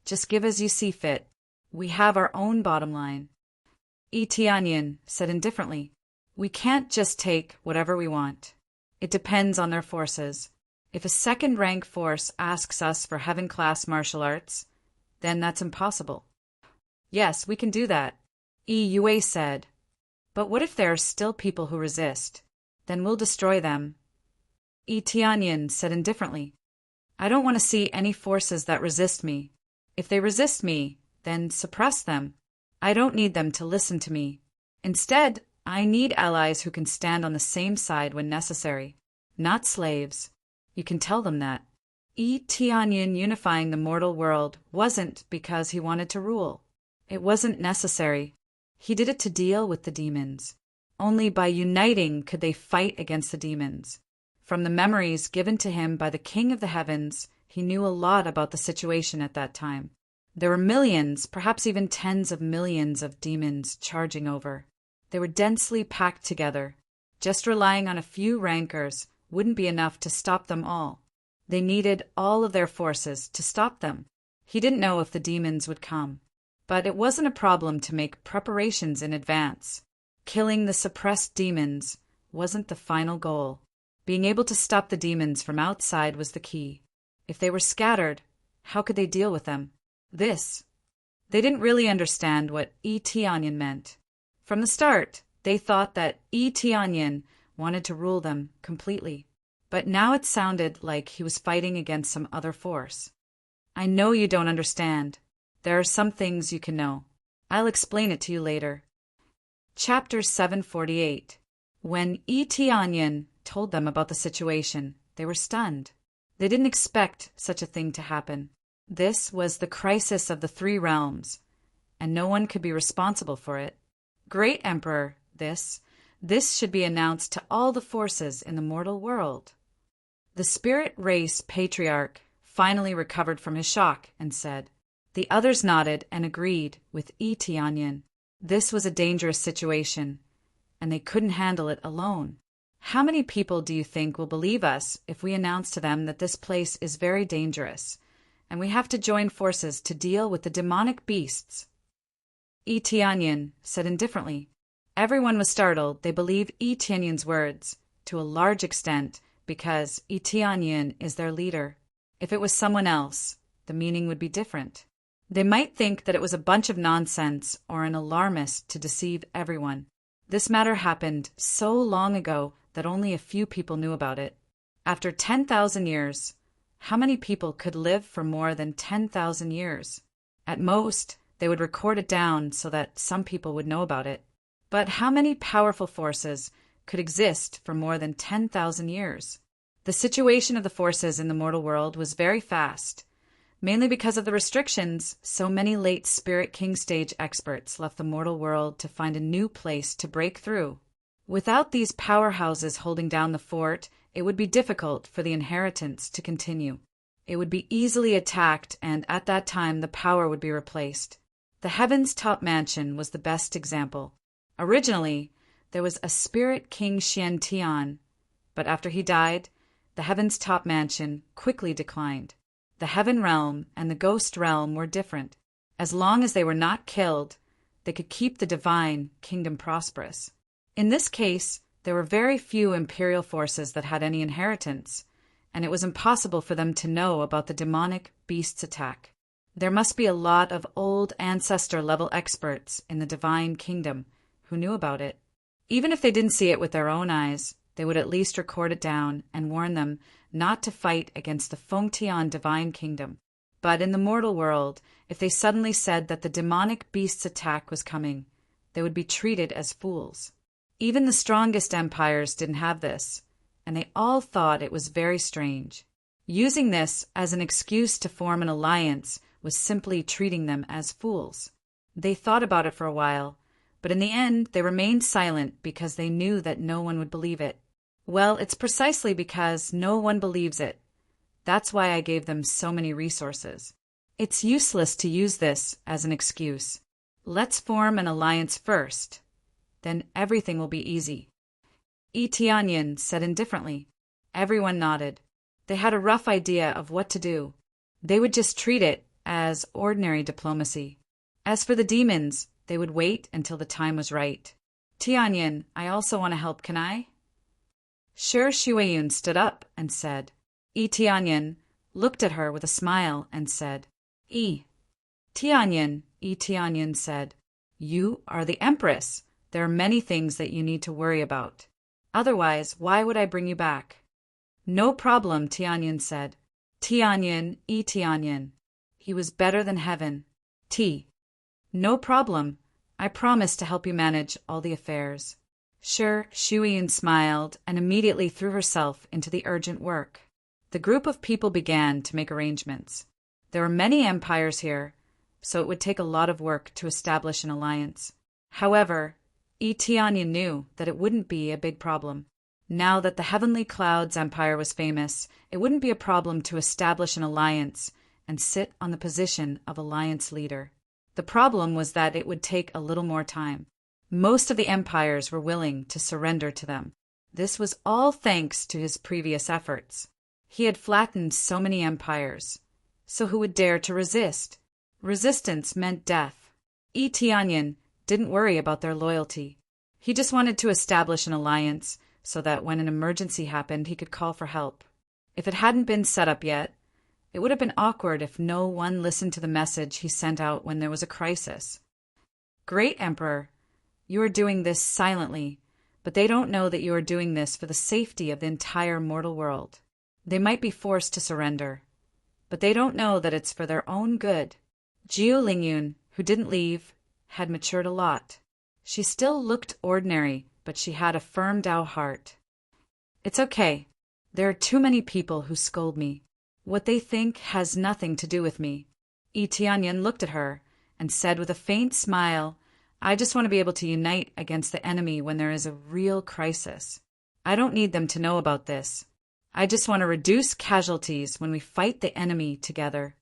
Just give as you see fit. We have our own bottom line. Yi Tianyin said indifferently. We can't just take whatever we want. It depends on their forces. If a second-rank force asks us for heaven-class martial arts, then that's impossible. Yes, we can do that, Yi Yue said. But what if there are still people who resist? Then we'll destroy them. Yi Tianyin said indifferently. I don't want to see any forces that resist me. If they resist me, then suppress them. I don't need them to listen to me. Instead, I need allies who can stand on the same side when necessary, not slaves. You can tell them that. Yi Tianyin unifying the mortal world wasn't because he wanted to rule. It wasn't necessary. He did it to deal with the demons. Only by uniting could they fight against the demons. From the memories given to him by the King of the Heavens, he knew a lot about the situation at that time. There were millions, perhaps even tens of millions of demons charging over. They were densely packed together. Just relying on a few rankers wouldn't be enough to stop them all. They needed all of their forces to stop them. He didn't know if the demons would come, but it wasn't a problem to make preparations in advance. Killing the suppressed demons wasn't the final goal. Being able to stop the demons from outside was the key. If they were scattered, how could they deal with them? They didn't really understand what Yi Tianyin meant. From the start, they thought that Yi Tianyin wanted to rule them completely. But now it sounded like he was fighting against some other force. I know you don't understand. There are some things you can know. I'll explain it to you later. Chapter 748. When Yi Tianyin told them about the situation, they were stunned. They didn't expect such a thing to happen. This was the crisis of the three realms, and no one could be responsible for it. Great Emperor, this should be announced to all the forces in the mortal world. The spirit race patriarch finally recovered from his shock and said. The others nodded and agreed with Yi Tianyin. This was a dangerous situation, and they couldn't handle it alone. How many people do you think will believe us if we announce to them that this place is very dangerous, and we have to join forces to deal with the demonic beasts? Yi Tianyin said indifferently. Everyone was startled. They believed Yi Tianyin's words, to a large extent, because Yi Tianyin is their leader. If it was someone else, the meaning would be different. They might think that it was a bunch of nonsense or an alarmist to deceive everyone. This matter happened so long ago that only a few people knew about it. After 10,000 years, how many people could live for more than 10,000 years? At most, they would record it down so that some people would know about it. But how many powerful forces could exist for more than 10,000 years? The situation of the forces in the mortal world was very fast. Mainly because of the restrictions, so many late Spirit King stage experts left the mortal world to find a new place to break through. Without these powerhouses holding down the fort, it would be difficult for the inheritance to continue. It would be easily attacked, and at that time the power would be replaced. The Heaven's Top Mansion was the best example. Originally, there was a Spirit King Xian Tian, but after he died, the Heaven's Top Mansion quickly declined. The Heaven Realm and the Ghost Realm were different. As long as they were not killed, they could keep the Divine Kingdom prosperous. In this case, there were very few imperial forces that had any inheritance, and it was impossible for them to know about the demonic beast's attack. There must be a lot of old ancestor-level experts in the Divine Kingdom who knew about it. Even if they didn't see it with their own eyes, they would at least record it down and warn them not to fight against the Fengtian Divine Kingdom. But in the mortal world, if they suddenly said that the demonic beast's attack was coming, they would be treated as fools. Even the strongest empires didn't have this, and they all thought it was very strange. Using this as an excuse to form an alliance was simply treating them as fools. They thought about it for a while, but in the end they remained silent because they knew that no one would believe it. Well, it's precisely because no one believes it. That's why I gave them so many resources. It's useless to use this as an excuse. Let's form an alliance first. Then everything will be easy. Yi Tianyin said indifferently. Everyone nodded. They had a rough idea of what to do. They would just treat it as ordinary diplomacy. As for the demons, they would wait until the time was right. Tianyin, I also want to help, can I? Sure. Shuiyun stood up and said. Yi Tianyin looked at her with a smile and said, Yi Tianyin said, You are the Empress. There are many things that you need to worry about. Otherwise, why would I bring you back? No problem, Tianyin said. Tianyin, Tianyin. He was better than heaven. T. No problem. I promise to help you manage all the affairs. Sure, Shuyin smiled and immediately threw herself into the urgent work. The group of people began to make arrangements. There were many empires here, so it would take a lot of work to establish an alliance. However, Tianyin knew that it wouldn't be a big problem. Now that the Heavenly Clouds Empire was famous, it wouldn't be a problem to establish an alliance and sit on the position of alliance leader. The problem was that it would take a little more time. Most of the empires were willing to surrender to them. This was all thanks to his previous efforts. He had flattened so many empires. So who would dare to resist? Resistance meant death. Tianyin didn't worry about their loyalty. He just wanted to establish an alliance so that when an emergency happened, he could call for help. If it hadn't been set up yet, it would have been awkward if no one listened to the message he sent out when there was a crisis. Great Emperor, you are doing this silently, but they don't know that you are doing this for the safety of the entire mortal world. They might be forced to surrender, but they don't know that it's for their own good. Jiu Lingyun, who didn't leave, had matured a lot. She still looked ordinary, but she had a firm Dao heart. It's okay. There are too many people who scold me. What they think has nothing to do with me. Tianyin looked at her and said with a faint smile, I just want to be able to unite against the enemy when there is a real crisis. I don't need them to know about this. I just want to reduce casualties when we fight the enemy together.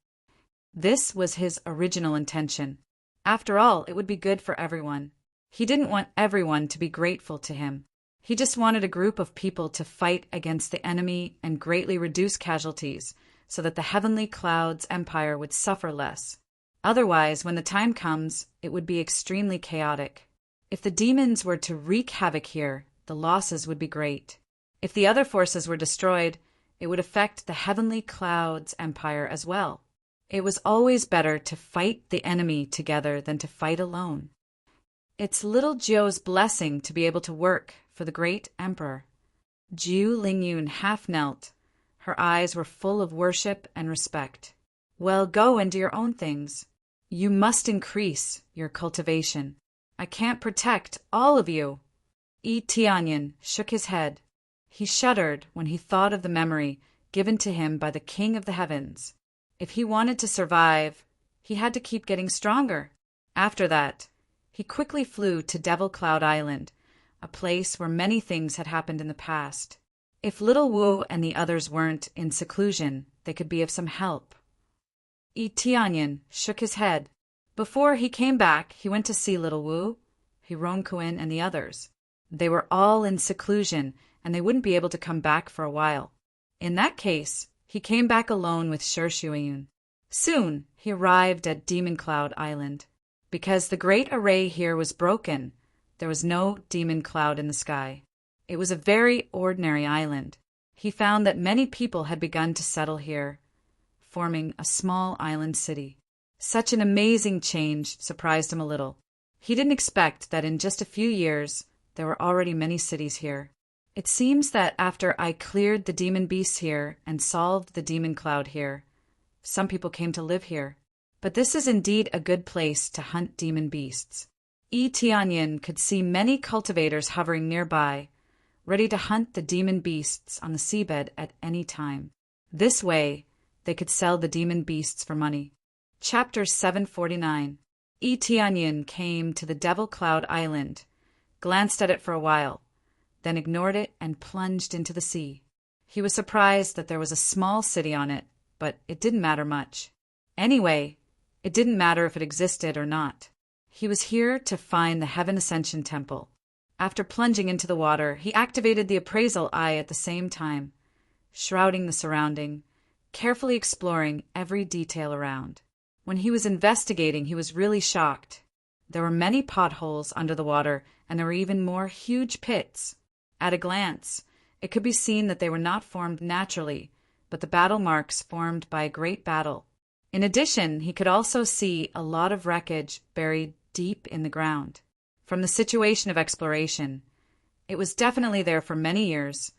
This was his original intention. After all, it would be good for everyone. He didn't want everyone to be grateful to him. He just wanted a group of people to fight against the enemy and greatly reduce casualties so that the Heavenly Clouds Empire would suffer less. Otherwise, when the time comes, it would be extremely chaotic. If the demons were to wreak havoc here, the losses would be great. If the other forces were destroyed, it would affect the Heavenly Clouds Empire as well. It was always better to fight the enemy together than to fight alone. It's little Jiu's blessing to be able to work for the great emperor. Jiu Lingyun half knelt. Her eyes were full of worship and respect. Well, go and do your own things. You must increase your cultivation. I can't protect all of you. Tianyin shook his head. He shuddered when he thought of the memory given to him by the King of the Heavens. If he wanted to survive, he had to keep getting stronger. After that, he quickly flew to Devil Cloud Island, a place where many things had happened in the past. If Little Wu and the others weren't in seclusion, they could be of some help. Tianyin shook his head. Before he came back, he went to see Little Wu, Hironkuin, and the others. They were all in seclusion, and they wouldn't be able to come back for a while. In that case, he came back alone with Shuyin. Soon, he arrived at Demon Cloud Island. Because the great array here was broken, there was no demon cloud in the sky. It was a very ordinary island. He found that many people had begun to settle here, forming a small island city. Such an amazing change surprised him a little. He didn't expect that in just a few years, there were already many cities here. It seems that after I cleared the demon beasts here and solved the demon cloud here, some people came to live here. But this is indeed a good place to hunt demon beasts. Tianyin could see many cultivators hovering nearby, ready to hunt the demon beasts on the seabed at any time. This way, they could sell the demon beasts for money. Chapter 749. Tianyin came to the Devil Cloud Island, glanced at it for a while, then ignored it and plunged into the sea. He was surprised that there was a small city on it, but it didn't matter much. Anyway, it didn't matter if it existed or not. He was here to find the Heaven Ascension Temple. After plunging into the water, he activated the appraisal eye at the same time, shrouding the surrounding, carefully exploring every detail around. When he was investigating, he was really shocked. There were many potholes under the water, and there were even more huge pits. At a glance, it could be seen that they were not formed naturally, but the battle marks formed by a great battle. In addition, he could also see a lot of wreckage buried deep in the ground. From the situation of exploration, it was definitely there for many years,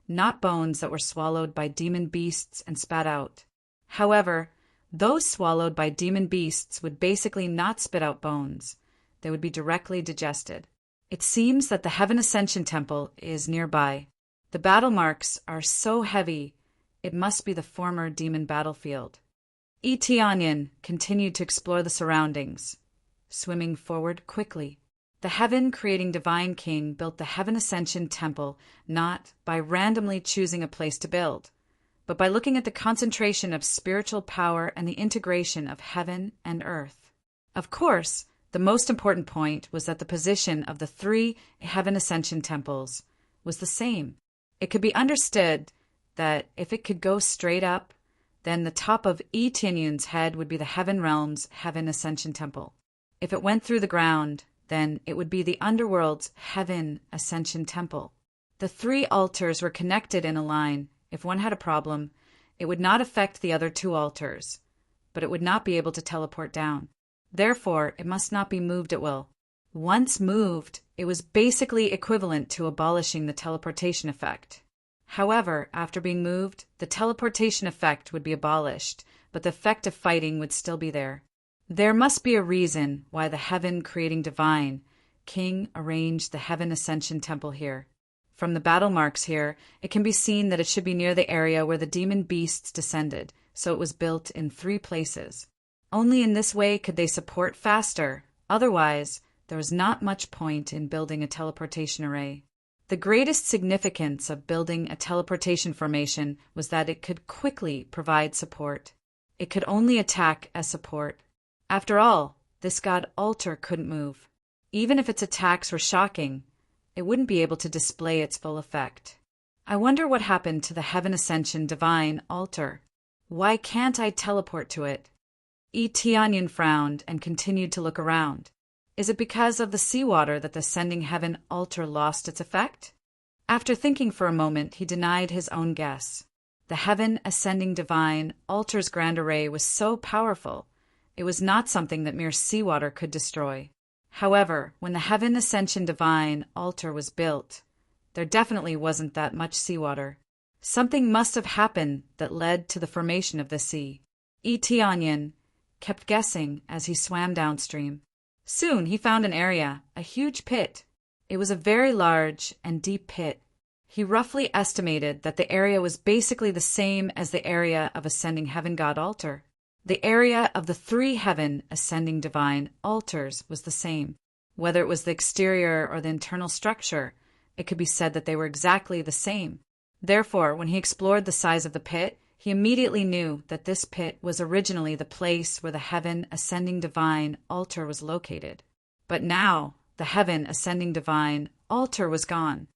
not bones that were swallowed by demon beasts and spat out. However, those swallowed by demon beasts would basically not spit out bones. They would be directly digested. It seems that the Heaven Ascension Temple is nearby. The battle marks are so heavy, it must be the former demon battlefield. Eteonyan continued to explore the surroundings, swimming forward quickly. The heaven-creating divine king built the Heaven Ascension Temple not by randomly choosing a place to build, but by looking at the concentration of spiritual power and the integration of heaven and earth. Of course, the most important point was that the position of the 3 Heaven Ascension Temples was the same. It could be understood that if it could go straight up, then the top of Eteonyan's head would be the Heaven Realm's Heaven Ascension Temple. If it went through the ground, then it would be the underworld's Heaven Ascension Temple. The 3 altars were connected in a line. If one had a problem, it would not affect the other 2 altars, but it would not be able to teleport down. Therefore, it must not be moved at will. Once moved, it was basically equivalent to abolishing the teleportation effect. However, after being moved, the teleportation effect would be abolished, but the effect of fighting would still be there. There must be a reason why the heaven-creating divine king arranged the Heaven Ascension Temple here. From the battle marks here, it can be seen that it should be near the area where the demon beasts descended, so it was built in 3 places. Only in this way could they support faster, otherwise there was not much point in building a teleportation array. The greatest significance of building a teleportation formation was that it could quickly provide support. It could only attack as support. After all, this god altar couldn't move. Even if its attacks were shocking, it wouldn't be able to display its full effect. I wonder what happened to the Heaven Ascension Divine Altar. Why can't I teleport to it? Eteonyan frowned and continued to look around. Is it because of the seawater that the Ascending Heaven Altar lost its effect? After thinking for a moment, he denied his own guess. The Heaven Ascending Divine Altar's grand array was so powerful, it was not something that mere seawater could destroy. However, when the Heaven Ascension Divine Altar was built, there definitely wasn't that much seawater. Something must have happened that led to the formation of the sea. Eteonyan kept guessing as he swam downstream. Soon he found an area, a huge pit. It was a very large and deep pit. He roughly estimated that the area was basically the same as the area of Ascending Heaven God Altar. The area of the 3 Heaven Ascending Divine Altars was the same. Whether it was the exterior or the internal structure, it could be said that they were exactly the same. Therefore, when he explored the size of the pit, he immediately knew that this pit was originally the place where the Heaven Ascending Divine Altar was located. But now, the Heaven Ascending Divine Altar was gone.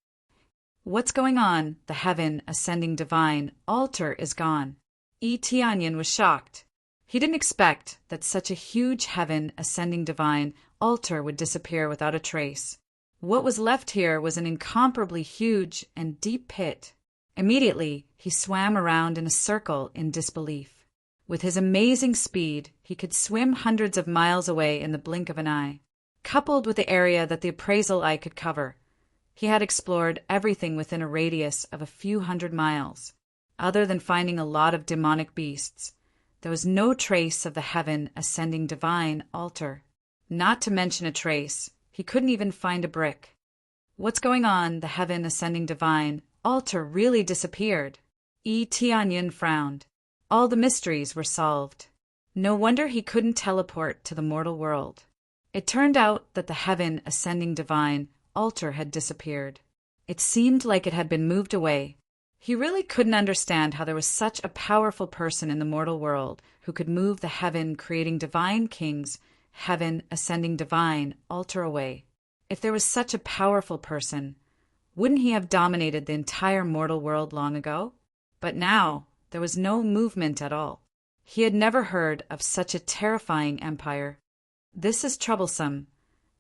What's going on? The Heaven Ascending Divine Altar is gone. Eteonyan was shocked. He didn't expect that such a huge Heaven Ascending Divine Altar would disappear without a trace. What was left here was an incomparably huge and deep pit. Immediately, he swam around in a circle in disbelief. With his amazing speed, he could swim hundreds of miles away in the blink of an eye. Coupled with the area that the appraisal eye could cover, he had explored everything within a radius of a few hundred miles. Other than finding a lot of demonic beasts, there was no trace of the Heaven Ascending Divine Altar. Not to mention a trace, he couldn't even find a brick. What's going on? The Heaven Ascending Divine Altar really disappeared. Eteonyan frowned. All the mysteries were solved. No wonder he couldn't teleport to the mortal world. It turned out that the Heaven Ascending Divine Altar had disappeared. It seemed like it had been moved away. He really couldn't understand how there was such a powerful person in the mortal world who could move the heaven-creating divine king's Heaven Ascending Divine Altar away. If there was such a powerful person, wouldn't he have dominated the entire mortal world long ago? But now, there was no movement at all. He had never heard of such a terrifying empire. This is troublesome.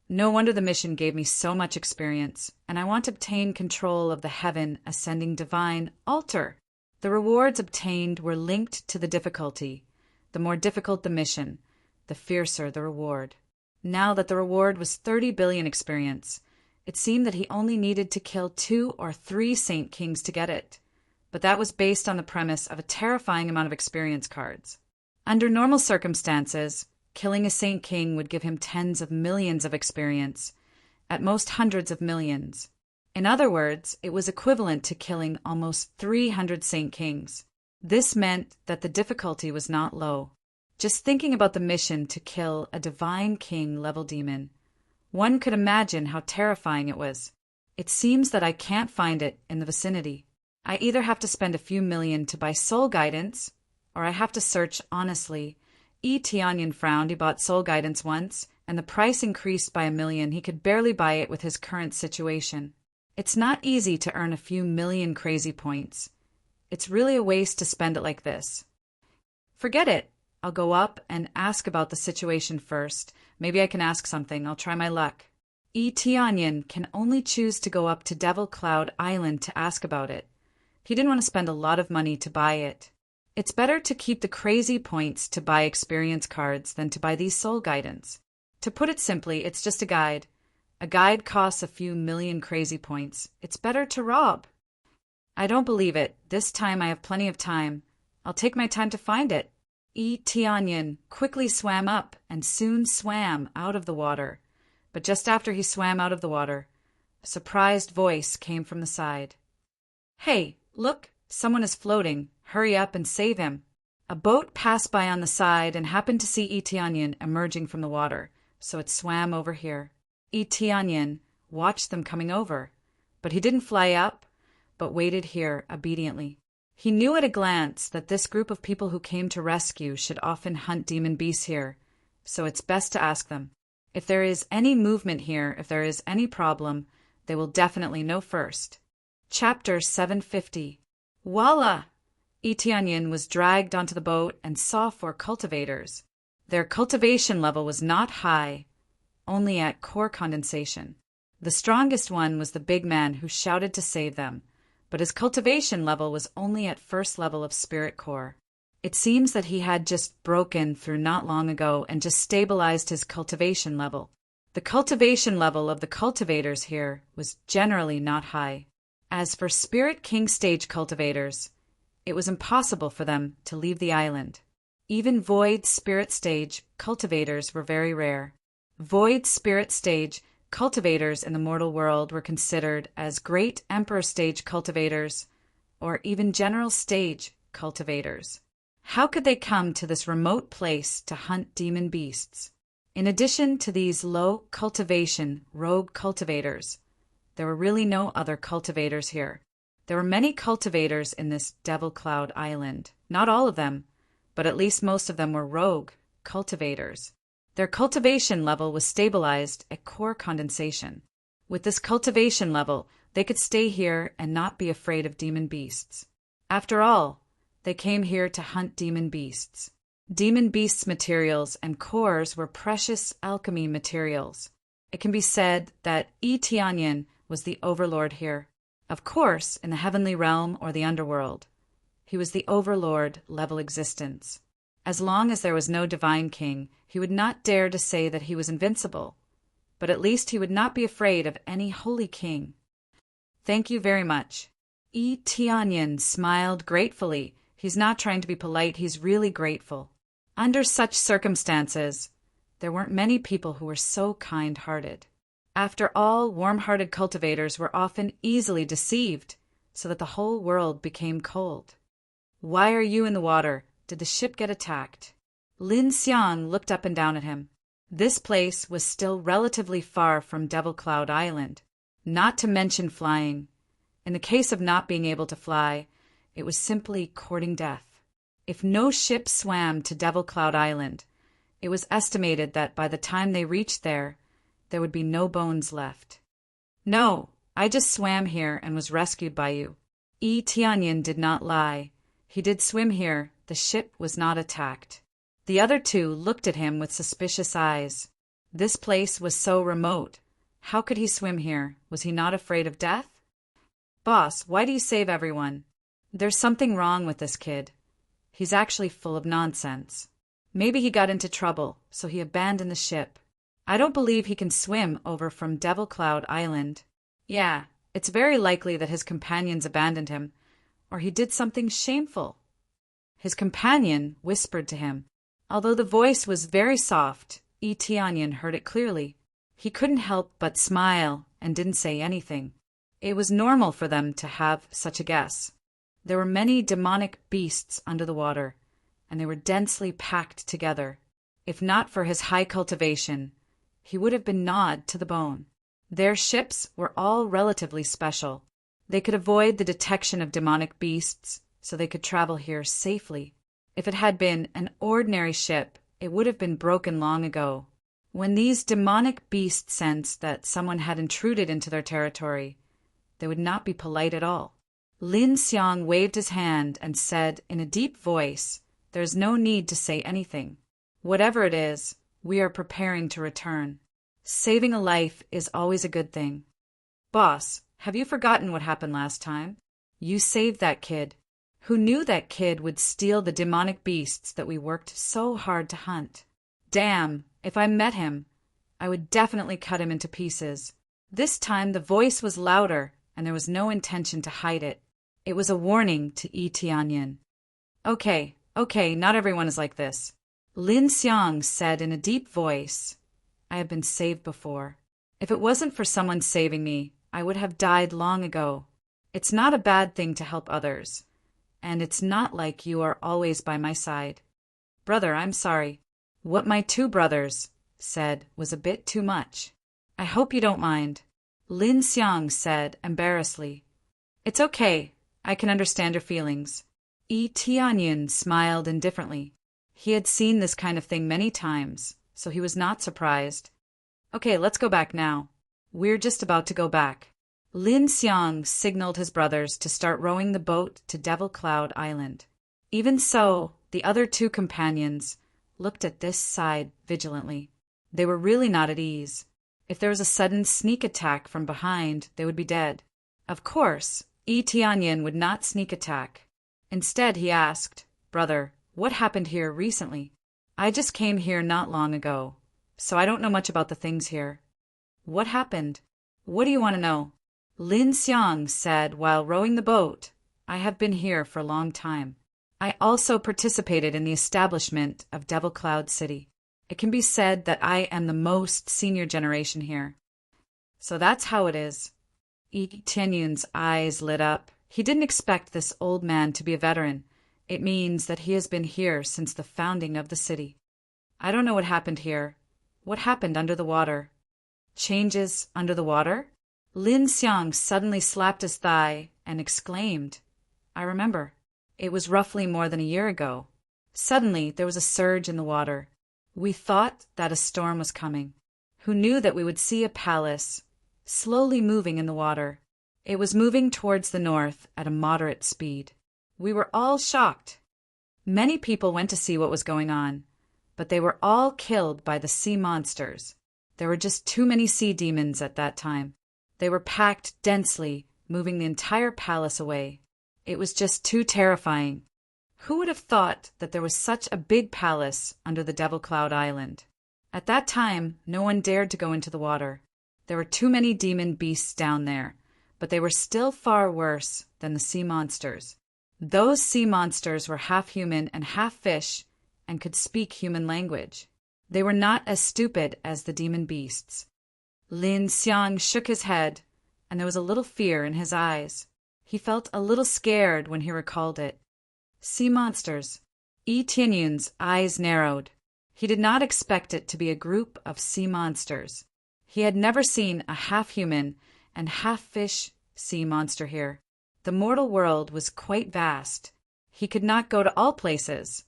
No wonder the mission gave me so much experience, and I want to obtain control of the Heaven Ascending Divine Altar. The rewards obtained were linked to the difficulty. The more difficult the mission, the fiercer the reward. Now that the reward was 30 billion experience, It seemed that he only needed to kill 2 or 3 Saint Kings to get it, but that was based on the premise of a terrifying amount of experience cards. Under normal circumstances, killing a Saint King would give him tens of millions of experience, at most hundreds of millions. In other words, it was equivalent to killing almost 300 Saint Kings. This meant that the difficulty was not low. Just thinking about the mission to kill a divine king level demon, one could imagine how terrifying it was. It seems that I can't find it in the vicinity. I either have to spend a few million to buy soul guidance, or I have to search honestly. Tianyan frowned. He bought soul guidance once, and the price increased by $1 million. He could barely buy it with his current situation. It's not easy to earn a few million crazy points. It's really a waste to spend it like this. Forget it. I'll go up and ask about the situation first. Maybe I can ask something. I'll try my luck. Tianyan can only choose to go up to Devil Cloud Island to ask about it. He didn't want to spend a lot of money to buy it. It's better to keep the crazy points to buy experience cards than to buy these soul guidance. To put it simply, it's just a guide. A guide costs a few million crazy points. It's better to rob. I don't believe it. This time I have plenty of time. I'll take my time to find it. Tianyan quickly swam up and soon swam out of the water. But just after he swam out of the water, a surprised voice came from the side. Hey, look, someone is floating. Hurry up and save him. A boat passed by on the side and happened to see Tianyan emerging from the water, so it swam over here. Tianyan watched them coming over, but he didn't fly up, but waited here obediently. He knew at a glance that this group of people who came to rescue should often hunt demon beasts here, so it's best to ask them. If there is any movement here, if there is any problem, they will definitely know first. Chapter 750. Voila! Tianyan was dragged onto the boat and saw 4 cultivators. Their cultivation level was not high, only at core condensation. The strongest one was the big man who shouted to save them, but his cultivation level was only at first level of spirit core. It seems that he had just broken through not long ago and just stabilized his cultivation level. The cultivation level of the cultivators here was generally not high. As for Spirit King stage cultivators, it was impossible for them to leave the island. Even Void Spirit stage cultivators were very rare. Void Spirit stage cultivators in the mortal world were considered as Great Emperor stage cultivators, or even General stage cultivators. How could they come to this remote place to hunt demon beasts? In addition to these low cultivation rogue cultivators, there were really no other cultivators here. There were many cultivators in this Devil Cloud Island. Not all of them, but at least most of them were rogue cultivators. Their cultivation level was stabilized at core condensation. With this cultivation level, they could stay here and not be afraid of demon beasts. After all, they came here to hunt demon beasts. Demon beasts materials and cores were precious alchemy materials. It can be said that Tianyan was the overlord here. Of course, in the heavenly realm or the underworld, he was the overlord level existence. As long as there was no divine king, he would not dare to say that he was invincible, but at least he would not be afraid of any holy king. Thank you very much. Tianyan smiled gratefully. He's not trying to be polite, he's really grateful. Under such circumstances, there weren't many people who were so kind-hearted. After all, warm-hearted cultivators were often easily deceived, so that the whole world became cold. Why are you in the water? Did the ship get attacked? Lin Xiang looked up and down at him. This place was still relatively far from Devil Cloud Island, not to mention flying. In the case of not being able to fly, it was simply courting death. If no ship swam to Devil Cloud Island, it was estimated that by the time they reached there would be no bones left. No, I just swam here and was rescued by you. Tianyan did not lie. He did swim here. The ship was not attacked. The other 2 looked at him with suspicious eyes. This place was so remote. How could he swim here? Was he not afraid of death? Boss, why do you save everyone? There's something wrong with this kid. He's actually full of nonsense. Maybe he got into trouble, so he abandoned the ship. I don't believe he can swim over from Devil Cloud Island. Yeah, it's very likely that his companions abandoned him, or he did something shameful. His companion whispered to him. Although the voice was very soft, Eteonian heard it clearly. He couldn't help but smile and didn't say anything. It was normal for them to have such a guess. There were many demonic beasts under the water, and they were densely packed together. If not for his high cultivation, he would have been gnawed to the bone. Their ships were all relatively special. They could avoid the detection of demonic beasts, so they could travel here safely. If it had been an ordinary ship, it would have been broken long ago. When these demonic beasts sensed that someone had intruded into their territory, they would not be polite at all. Lin Xiang waved his hand and said in a deep voice, "There is no need to say anything. Whatever it is, we are preparing to return. Saving a life is always a good thing. Boss, have you forgotten what happened last time? You saved that kid. Who knew that kid would steal the demonic beasts that we worked so hard to hunt? Damn, if I met him, I would definitely cut him into pieces." This time the voice was louder, and there was no intention to hide it. It was a warning to Yi Tianyan. Okay, not everyone is like this. Lin Xiang said in a deep voice, "I have been saved before. If it wasn't for someone saving me, I would have died long ago. It's not a bad thing to help others, and it's not like you are always by my side. Brother, I'm sorry. What my two brothers said was a bit too much. I hope you don't mind," Lin Xiang said embarrassedly. "It's okay. I can understand your feelings." Yi Tianyan smiled indifferently. He had seen this kind of thing many times, so he was not surprised. "Okay, let's go back now. We're just about to go back." Lin Xiang signaled his brothers to start rowing the boat to Devil Cloud Island. Even so, the other two companions looked at this side vigilantly. They were really not at ease. If there was a sudden sneak attack from behind, they would be dead. Of course, Yi Tianyan would not sneak attack. Instead, he asked, "Brother, what happened here recently? I just came here not long ago, so I don't know much about the things here." "What happened? What do you want to know?" Lin Xiang said while rowing the boat, "I have been here for a long time. I also participated in the establishment of Devil Cloud City. It can be said that I am the most senior generation here." "So that's how it is." Yi Tianyun's eyes lit up. He didn't expect this old man to be a veteran. It means that he has been here since the founding of the city. "I don't know what happened here. What happened under the water?" "Changes under the water?" Lin Xiang suddenly slapped his thigh and exclaimed, "I remember. It was roughly more than a year ago. Suddenly there was a surge in the water. We thought that a storm was coming. Who knew that we would see a palace slowly moving in the water? It was moving towards the north at a moderate speed. We were all shocked. Many people went to see what was going on, but they were all killed by the sea monsters. There were just too many sea demons at that time. They were packed densely, moving the entire palace away. It was just too terrifying. Who would have thought that there was such a big palace under the Devil Cloud Island? At that time, no one dared to go into the water. There were too many demon beasts down there, but they were still far worse than the sea monsters. Those sea monsters were half human and half fish and could speak human language. They were not as stupid as the demon beasts. Lin Xiang shook his head, and there was a little fear in his eyes. He felt a little scared when he recalled it. Sea monsters. Yi Tianyun's eyes narrowed. He did not expect it to be a group of sea monsters. He had never seen a half-human and half-fish sea monster here. The mortal world was quite vast. He could not go to all places,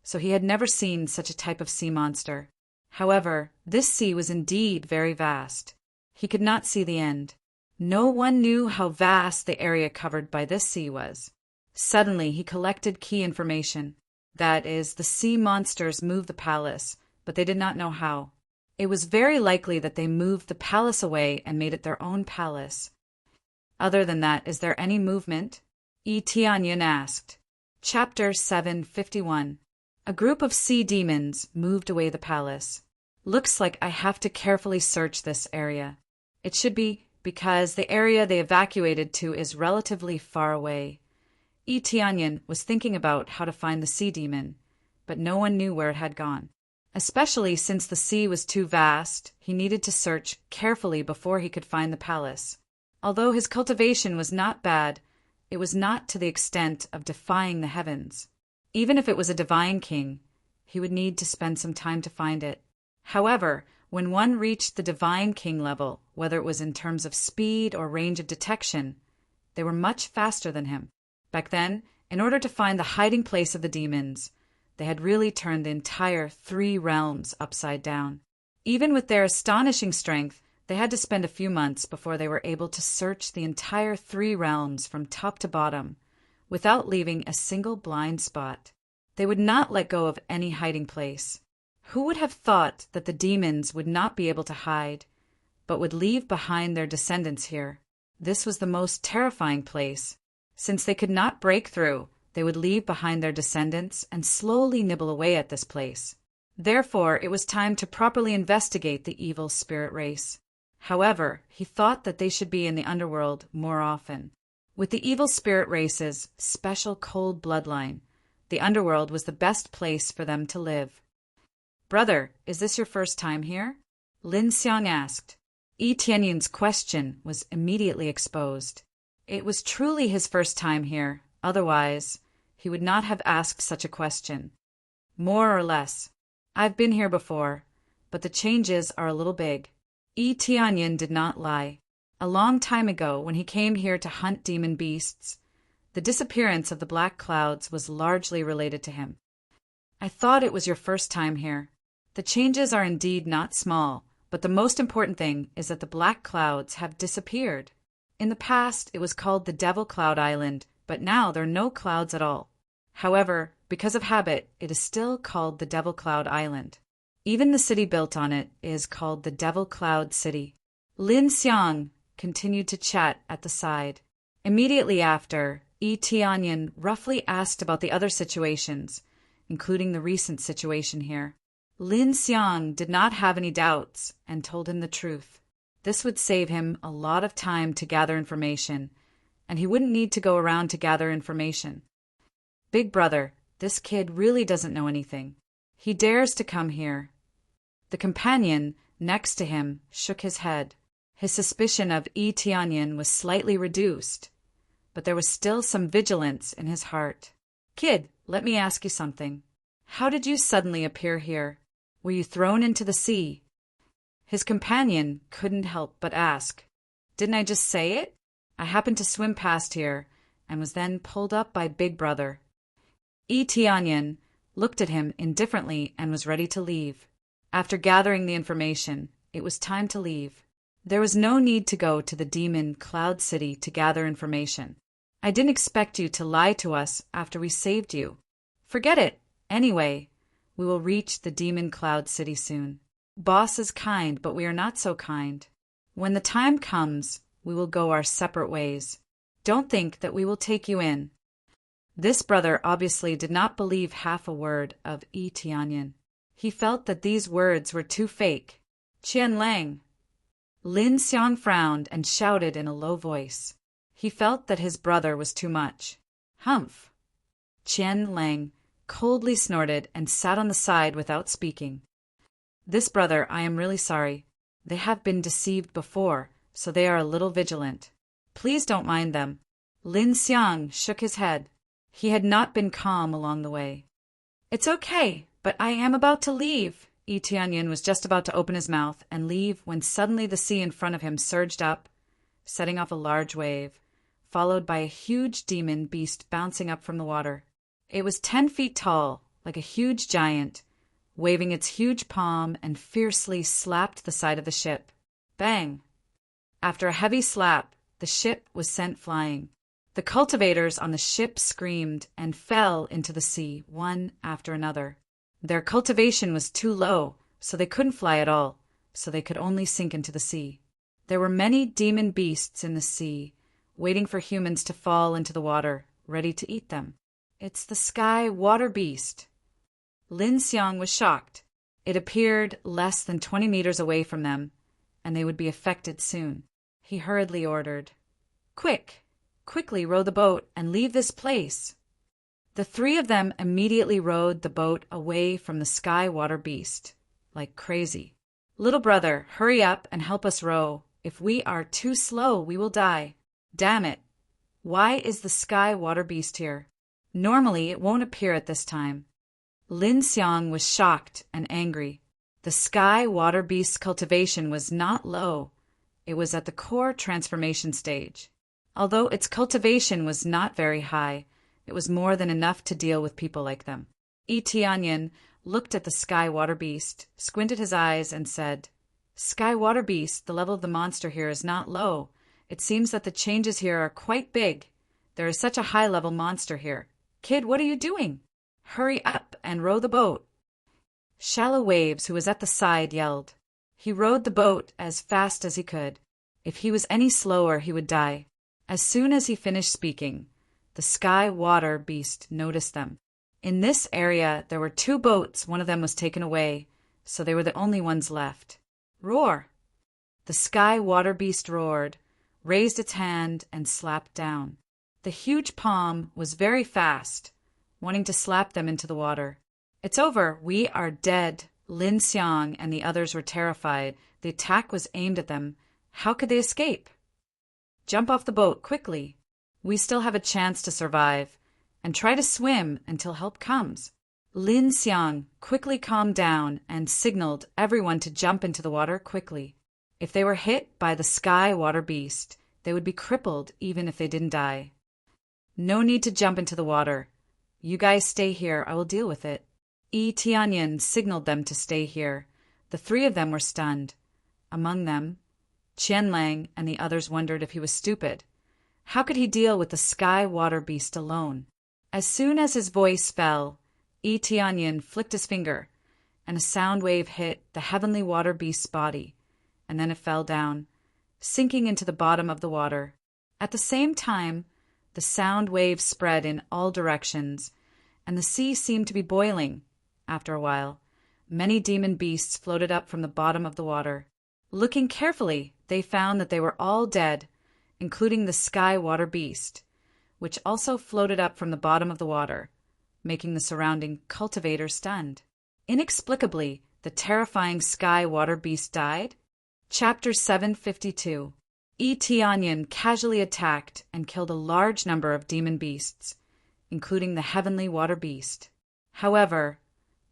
so he had never seen such a type of sea monster. However, this sea was indeed very vast. He could not see the end. No one knew how vast the area covered by this sea was. Suddenly, he collected key information. That is, the sea monsters moved the palace, but they did not know how. It was very likely that they moved the palace away and made it their own palace. Other than that, is there any movement? Yi Tianyan asked. Chapter 751. A group of sea demons moved away the palace. Looks like I have to carefully search this area. It should be because the area they evacuated to is relatively far away. Tianyin was thinking about how to find the sea demon, but no one knew where it had gone. Especially since the sea was too vast, he needed to search carefully before he could find the palace. Although his cultivation was not bad, it was not to the extent of defying the heavens. Even if it was a divine king, he would need to spend some time to find it. However, when one reached the divine king level, whether it was in terms of speed or range of detection, they were much faster than him. Back then, in order to find the hiding place of the demons, they had really turned the entire 3 realms upside down. Even with their astonishing strength, they had to spend a few months before they were able to search the entire 3 realms from top to bottom, without leaving a single blind spot. They would not let go of any hiding place. Who would have thought that the demons would not be able to hide, but would leave behind their descendants here? This was the most terrifying place. Since they could not break through, they would leave behind their descendants and slowly nibble away at this place. Therefore, it was time to properly investigate the evil spirit race. However, he thought that they should be in the underworld more often. With the evil spirit race's special cold bloodline, the underworld was the best place for them to live. "Brother, is this your first time here?" Lin Xiang asked. Tianyin's question was immediately exposed. It was truly his first time here, otherwise he would not have asked such a question. "More or less. I've been here before, but the changes are a little big." Tianyin did not lie. A long time ago, when he came here to hunt demon beasts, the disappearance of the black clouds was largely related to him. "I thought it was your first time here. The changes are indeed not small, but the most important thing is that the black clouds have disappeared. In the past, it was called the Devil Cloud Island, but now there are no clouds at all. However, because of habit, it is still called the Devil Cloud Island. Even the city built on it is called the Devil Cloud City." Lin Xiang continued to chat at the side. Immediately after, Tianyin roughly asked about the other situations, including the recent situation here. Lin Xiang did not have any doubts and told him the truth. This would save him a lot of time to gather information, and he wouldn't need to go around to gather information. "Big brother, this kid really doesn't know anything. He dares to come here." The companion next to him shook his head. His suspicion of Tianyin was slightly reduced, but there was still some vigilance in his heart. "Kid, let me ask you something. How did you suddenly appear here? Were you thrown into the sea?" His companion couldn't help but ask. "Didn't I just say it? I happened to swim past here, and was then pulled up by Big Brother." Tianyin looked at him indifferently and was ready to leave. After gathering the information, it was time to leave. There was no need to go to the Demon Cloud City to gather information. "I didn't expect you to lie to us after we saved you." "Forget it. Anyway, we will reach the Demon Cloud City soon. Boss is kind, but we are not so kind. When the time comes, we will go our separate ways. Don't think that we will take you in." This brother obviously did not believe half a word of Tianyin. He felt that these words were too fake. "Qian Lang." Lin Xiang frowned and shouted in a low voice. He felt that his brother was too much. "Humph." Qian Lang coldly snorted and sat on the side without speaking. "This brother, I am really sorry. They have been deceived before, so they are a little vigilant. Please don't mind them." Lin Xiang shook his head. He had not been calm along the way. "It's okay, but I am about to leave." Tianyin was just about to open his mouth and leave when suddenly the sea in front of him surged up, setting off a large wave, followed by a huge demon beast bouncing up from the water. It was 10 feet tall, like a huge giant, waving its huge palm and fiercely slapped the side of the ship. Bang! After a heavy slap, the ship was sent flying. The cultivators on the ship screamed and fell into the sea, one after another. Their cultivation was too low, so they couldn't fly at all, so they could only sink into the sea. There were many demon beasts in the sea, waiting for humans to fall into the water, ready to eat them. "It's the sky water beast." Lin Xiang was shocked. It appeared less than 20 meters away from them, and they would be affected soon. He hurriedly ordered, Quickly row the boat and leave this place." The three of them immediately rowed the boat away from the sky water beast, like crazy. "Little brother, hurry up and help us row. If we are too slow, we will die. Damn it! Why is the sky water beast here? Normally it won't appear at this time." Lin Xiang was shocked and angry. The sky water beast's cultivation was not low. It was at the core transformation stage. Although its cultivation was not very high, it was more than enough to deal with people like them. Yi Tianyin looked at the sky water beast, squinted his eyes, and said, "Sky water beast, the level of the monster here is not low. It seems that the changes here are quite big. There is such a high-level monster here. Kid, what are you doing? Hurry up and row the boat." Shallow Waves, who was at the side, yelled. He rowed the boat as fast as he could. If he was any slower, he would die. As soon as he finished speaking, the sky water beast noticed them. In this area, there were 2 boats. One of them was taken away, so they were the only ones left. "Roar!" The sky water beast roared, raised its hand, and slapped down. The huge palm was very fast, wanting to slap them into the water. "It's over. We are dead." Lin Xiang and the others were terrified. The attack was aimed at them. How could they escape? "Jump off the boat, quickly. We still have a chance to survive. And try to swim until help comes." Lin Xiang quickly calmed down and signaled everyone to jump into the water quickly. If they were hit by the sky water beast, they would be crippled even if they didn't die. "No need to jump into the water. You guys stay here. I will deal with it." Yi Tianyin signaled them to stay here. The 3 of them were stunned. Among them, Qianlang and the others wondered if he was stupid. How could he deal with the sky water beast alone? As soon as his voice fell, Yi Tianyin flicked his finger, and a sound wave hit the heavenly water beast's body, and then it fell down, sinking into the bottom of the water. At the same time, the sound wave spread in all directions, and the sea seemed to be boiling. After a while, many demon beasts floated up from the bottom of the water. Looking carefully, they found that they were all dead, including the sky water beast, which also floated up from the bottom of the water, making the surrounding cultivators stunned. Inexplicably, the terrifying sky water beast died. Chapter 752. Yi Tianyin casually attacked and killed a large number of demon beasts, including the heavenly water beast. However,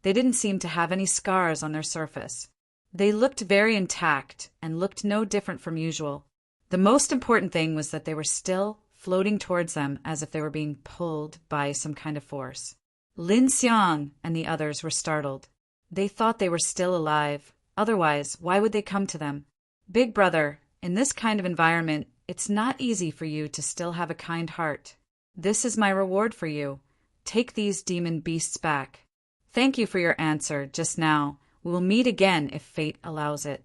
they didn't seem to have any scars on their surface. They looked very intact and looked no different from usual. The most important thing was that they were still floating towards them as if they were being pulled by some kind of force. Lin Xiang and the others were startled. They thought they were still alive. Otherwise, why would they come to them? "Big brother, in this kind of environment, it's not easy for you to still have a kind heart. This is my reward for you. Take these demon beasts back. Thank you for your answer just now. We will meet again if fate allows it."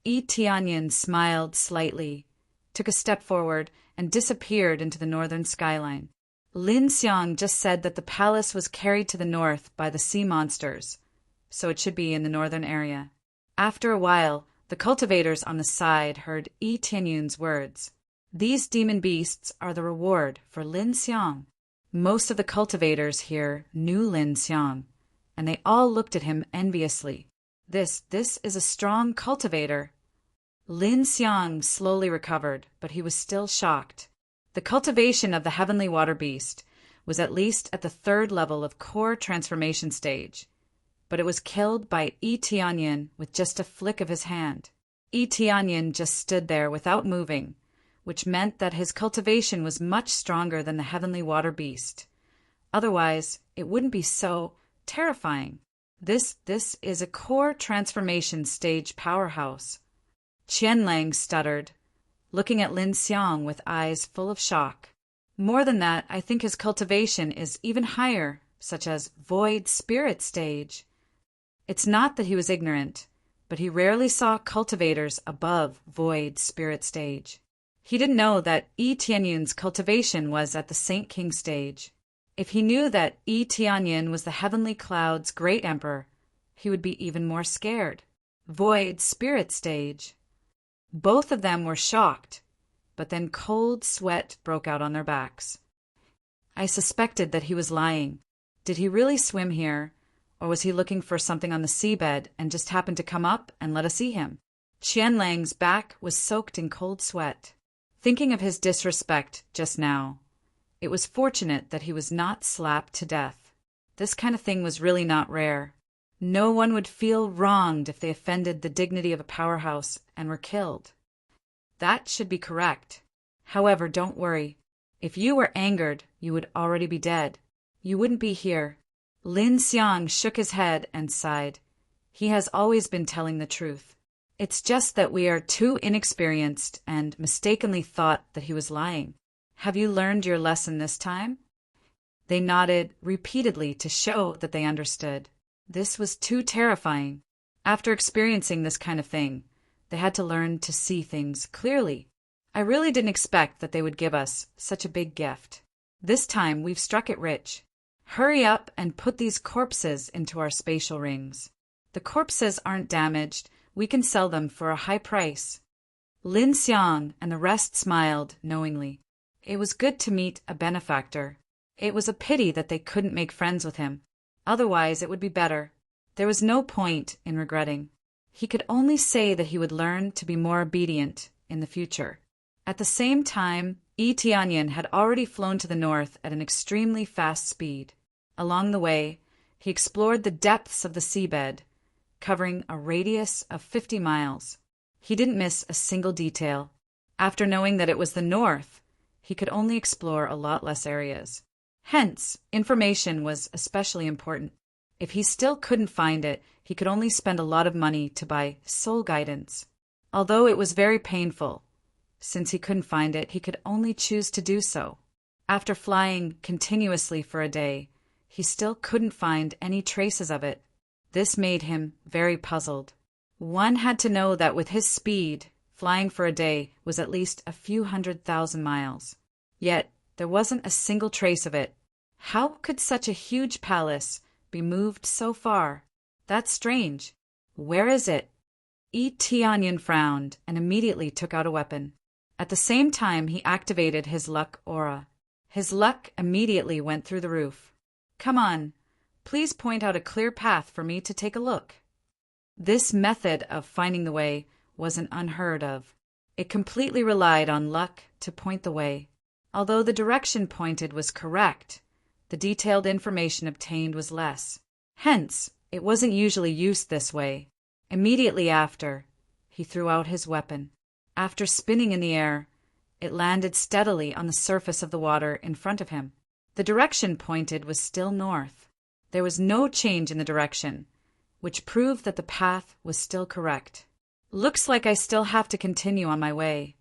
Yi Tianyin smiled slightly, took a step forward, and disappeared into the northern skyline. Lin Xiang just said that the palace was carried to the north by the sea monsters, so it should be in the northern area. After a while, the cultivators on the side heard Yi Tianyin's words. These demon beasts are the reward for Lin Xiang. Most of the cultivators here knew Lin Xiang, and they all looked at him enviously. This is a strong cultivator. Lin Xiang slowly recovered, but he was still shocked. The cultivation of the heavenly water beast was at least at the 3rd level of core transformation stage, but it was killed by Yi Tianyin with just a flick of his hand. Yi Tianyin just stood there without moving, which meant that his cultivation was much stronger than the heavenly water beast. Otherwise, it wouldn't be so terrifying. This is a core transformation stage powerhouse. Qianlang stuttered, looking at Lin Xiang with eyes full of shock. More than that, I think his cultivation is even higher, such as void spirit stage. It's not that he was ignorant, but he rarely saw cultivators above void spirit stage. He didn't know that Yi Tianyin's cultivation was at the Saint King stage. If he knew that Yi Tianyin was the heavenly cloud's great emperor, he would be even more scared. Void spirit stage. Both of them were shocked, but then cold sweat broke out on their backs. I suspected that he was lying. Did he really swim here, or was he looking for something on the seabed and just happened to come up and let us see him? Qianlang's back was soaked in cold sweat. Thinking of his disrespect just now, it was fortunate that he was not slapped to death. This kind of thing was really not rare. No one would feel wronged if they offended the dignity of a powerhouse and were killed. That should be correct. However, don't worry. If you were angered, you would already be dead. You wouldn't be here. Lin Xiang shook his head and sighed. He has always been telling the truth. It's just that we are too inexperienced and mistakenly thought that he was lying. Have you learned your lesson this time? They nodded repeatedly to show that they understood. This was too terrifying. After experiencing this kind of thing, they had to learn to see things clearly. I really didn't expect that they would give us such a big gift. This time we've struck it rich. Hurry up and put these corpses into our spatial rings. The corpses aren't damaged. We can sell them for a high price. Lin Xiang and the rest smiled knowingly. It was good to meet a benefactor. It was a pity that they couldn't make friends with him. Otherwise, it would be better. There was no point in regretting. He could only say that he would learn to be more obedient in the future. At the same time, Yi Tianyan had already flown to the north at an extremely fast speed. Along the way, he explored the depths of the seabed, covering a radius of 50 miles. He didn't miss a single detail. After knowing that it was the north, he could only explore a lot less areas. Hence, information was especially important. If he still couldn't find it, he could only spend a lot of money to buy soul guidance. Although it was very painful, since he couldn't find it, he could only choose to do so. After flying continuously for a day, he still couldn't find any traces of it. This made him very puzzled. One had to know that with his speed, flying for a day was at least a few 100,000 miles. Yet, there wasn't a single trace of it. How could such a huge palace be moved so far? That's strange. Where is it? Yi Tianyan frowned and immediately took out a weapon. At the same time, he activated his luck aura. His luck immediately went through the roof. Come on, please point out a clear path for me to take a look. This method of finding the way wasn't unheard of. It completely relied on luck to point the way. Although the direction pointed was correct, the detailed information obtained was less. Hence, it wasn't usually used this way. Immediately after, he threw out his weapon. After spinning in the air, it landed steadily on the surface of the water in front of him. The direction pointed was still north. There was no change in the direction, which proved that the path was still correct. Looks like I still have to continue on my way.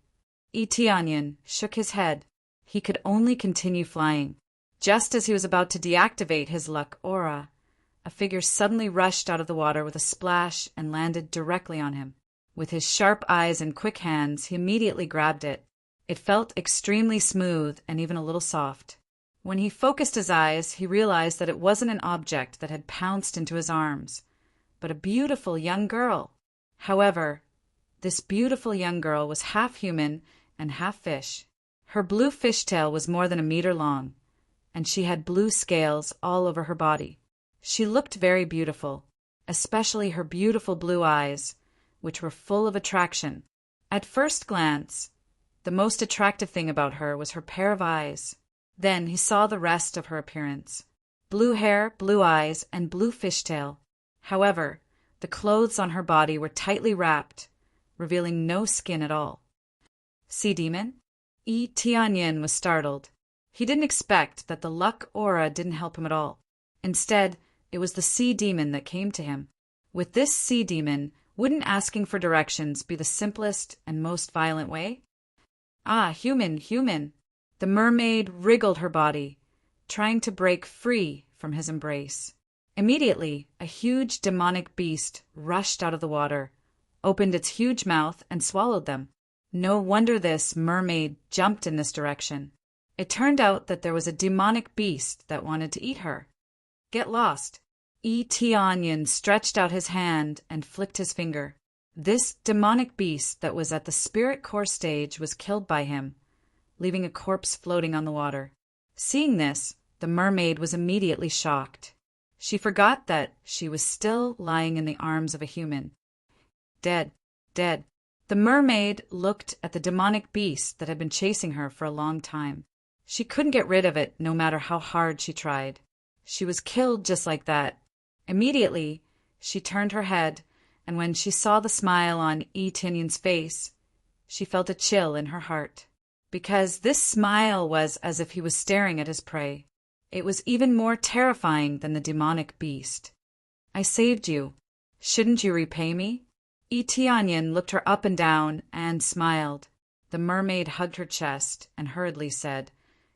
Yi Tianyan shook his head. He could only continue flying. Just as he was about to deactivate his luck aura, a figure suddenly rushed out of the water with a splash and landed directly on him. With his sharp eyes and quick hands, he immediately grabbed it. It felt extremely smooth and even a little soft. When he focused his eyes, he realized that it wasn't an object that had pounced into his arms, but a beautiful young girl. However, this beautiful young girl was half human and half fish. Her blue fishtail was more than a meter long, and she had blue scales all over her body. She looked very beautiful, especially her beautiful blue eyes, which were full of attraction. At first glance, the most attractive thing about her was her pair of eyes. Then he saw the rest of her appearance. Blue hair, blue eyes, and blue fishtail. However, the clothes on her body were tightly wrapped, revealing no skin at all. Sea demon? Yi Tianyan was startled. He didn't expect that the luck aura didn't help him at all. Instead, it was the sea demon that came to him. With this sea demon, wouldn't asking for directions be the simplest and most violent way? Ah, human, human. The mermaid wriggled her body, trying to break free from his embrace. Immediately, a huge demonic beast rushed out of the water, opened its huge mouth, and swallowed them. No wonder this mermaid jumped in this direction. It turned out that there was a demonic beast that wanted to eat her. Get lost. Tianyin stretched out his hand and flicked his finger. This demonic beast that was at the spirit core stage was killed by him, leaving a corpse floating on the water. Seeing this, the mermaid was immediately shocked. She forgot that she was still lying in the arms of a human. Dead. Dead. The mermaid looked at the demonic beast that had been chasing her for a long time. She couldn't get rid of it no matter how hard she tried. She was killed just like that. Immediately, she turned her head, and when she saw the smile on Tianyin's face, she felt a chill in her heart. Because this smile was as if he was staring at his prey. It was even more terrifying than the demonic beast. I saved you. Shouldn't you repay me? Tianyin looked her up and down and smiled. The mermaid hugged her chest and hurriedly said,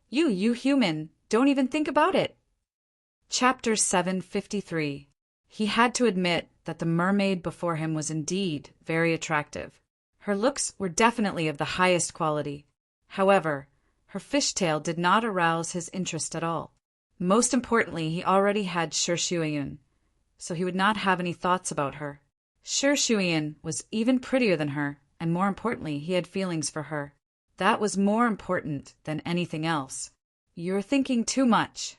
You human, don't even think about it. Chapter 753. He had to admit that the mermaid before him was indeed very attractive. Her looks were definitely of the highest quality. However, her fishtail did not arouse his interest at all. Most importantly, he already had Shuiyun, so he would not have any thoughts about her. Shuiyun was even prettier than her, and more importantly, he had feelings for her. That was more important than anything else. You're thinking too much.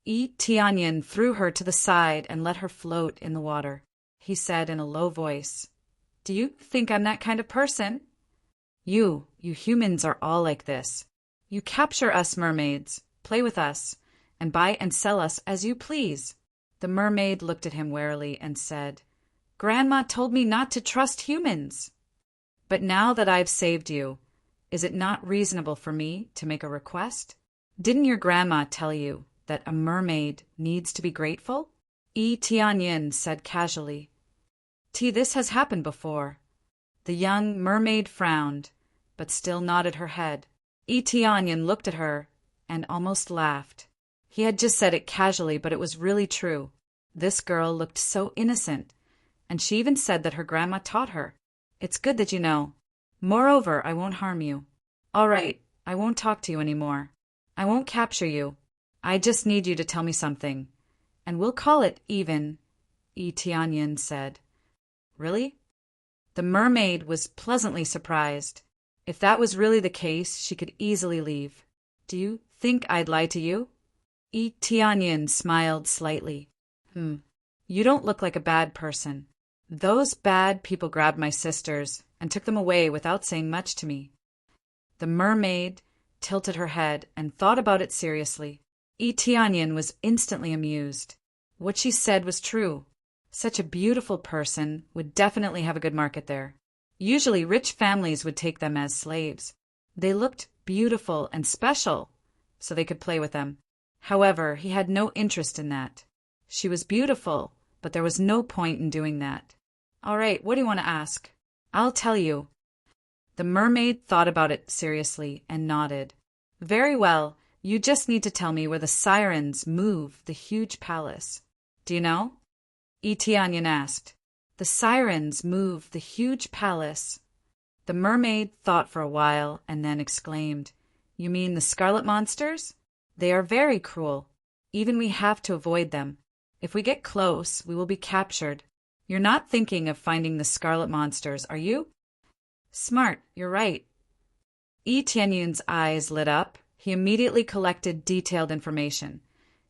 Tianyin threw her to the side and let her float in the water. He said in a low voice, Do you think I'm that kind of person? You humans are all like this. You capture us mermaids, play with us, and buy and sell us as you please. The mermaid looked at him warily and said, Grandma told me not to trust humans. But now that I've saved you, is it not reasonable for me to make a request? Didn't your grandma tell you that a mermaid needs to be grateful? Tianyin said casually. This has happened before. The young mermaid frowned, but still nodded her head. Tianyin looked at her and almost laughed. He had just said it casually, but it was really true. This girl looked so innocent, and she even said that her grandma taught her. It's good that you know. Moreover, I won't harm you. All right, I won't talk to you anymore. I won't capture you. I just need you to tell me something, and we'll call it even, Tianyin said. Really? The mermaid was pleasantly surprised. If that was really the case, she could easily leave. Do you think I'd lie to you? Tianyin smiled slightly. You don't look like a bad person. Those bad people grabbed my sisters and took them away without saying much to me. The mermaid tilted her head and thought about it seriously. Tianyin was instantly amused. What she said was true. Such a beautiful person would definitely have a good market there. Usually rich families would take them as slaves. They looked beautiful and special, so they could play with them. However, he had no interest in that. She was beautiful, but there was no point in doing that. All right, what do you want to ask? I'll tell you. The mermaid thought about it seriously and nodded. Very well, you just need to tell me where the sirens move the huge palace. Do you know? Tianyin asked. The sirens move the huge palace. The mermaid thought for a while and then exclaimed, You mean the scarlet monsters? They are very cruel. Even we have to avoid them. If we get close, we will be captured. You're not thinking of finding the scarlet monsters, are you? Smart, you're right. Tianyin's eyes lit up. He immediately collected detailed information.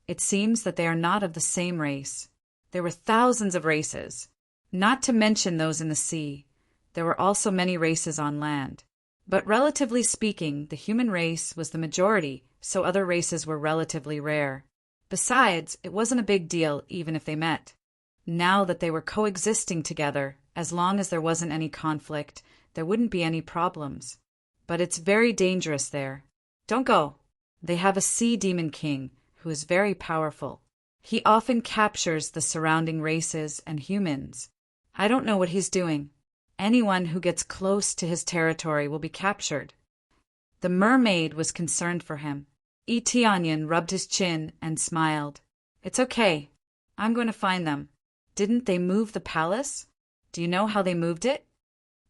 It seems that they are not of the same race. There were thousands of races, not to mention those in the sea. There were also many races on land. But relatively speaking, the human race was the majority, so other races were relatively rare. Besides, it wasn't a big deal even if they met. Now that they were coexisting together, as long as there wasn't any conflict, there wouldn't be any problems. But it's very dangerous there. Don't go. They have a sea demon king who is very powerful. He often captures the surrounding races and humans. I don't know what he's doing. Anyone who gets close to his territory will be captured. The mermaid was concerned for him. Tianyin rubbed his chin and smiled. It's okay. I'm going to find them. Didn't they move the palace? Do you know how they moved it?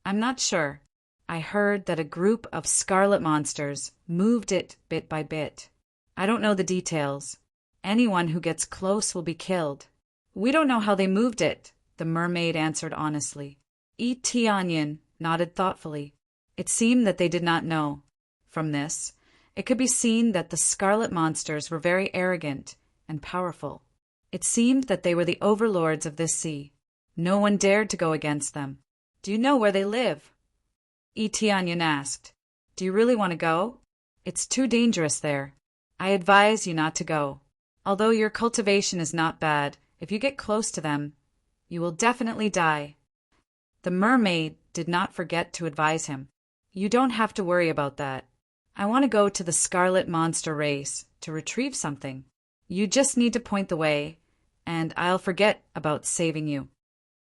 I'm not sure. I heard that a group of scarlet monsters moved it bit by bit. I don't know the details. Anyone who gets close will be killed. We don't know how they moved it, the mermaid answered honestly. Tianyin nodded thoughtfully. It seemed that they did not know. From this, it could be seen that the scarlet monsters were very arrogant and powerful. It seemed that they were the overlords of this sea. No one dared to go against them. Do you know where they live? Tianyin asked. Do you really want to go? It's too dangerous there. I advise you not to go. Although your cultivation is not bad, if you get close to them, you will definitely die. The mermaid did not forget to advise him. You don't have to worry about that. I want to go to the Scarlet Monster race to retrieve something. You just need to point the way, and I'll forget about saving you.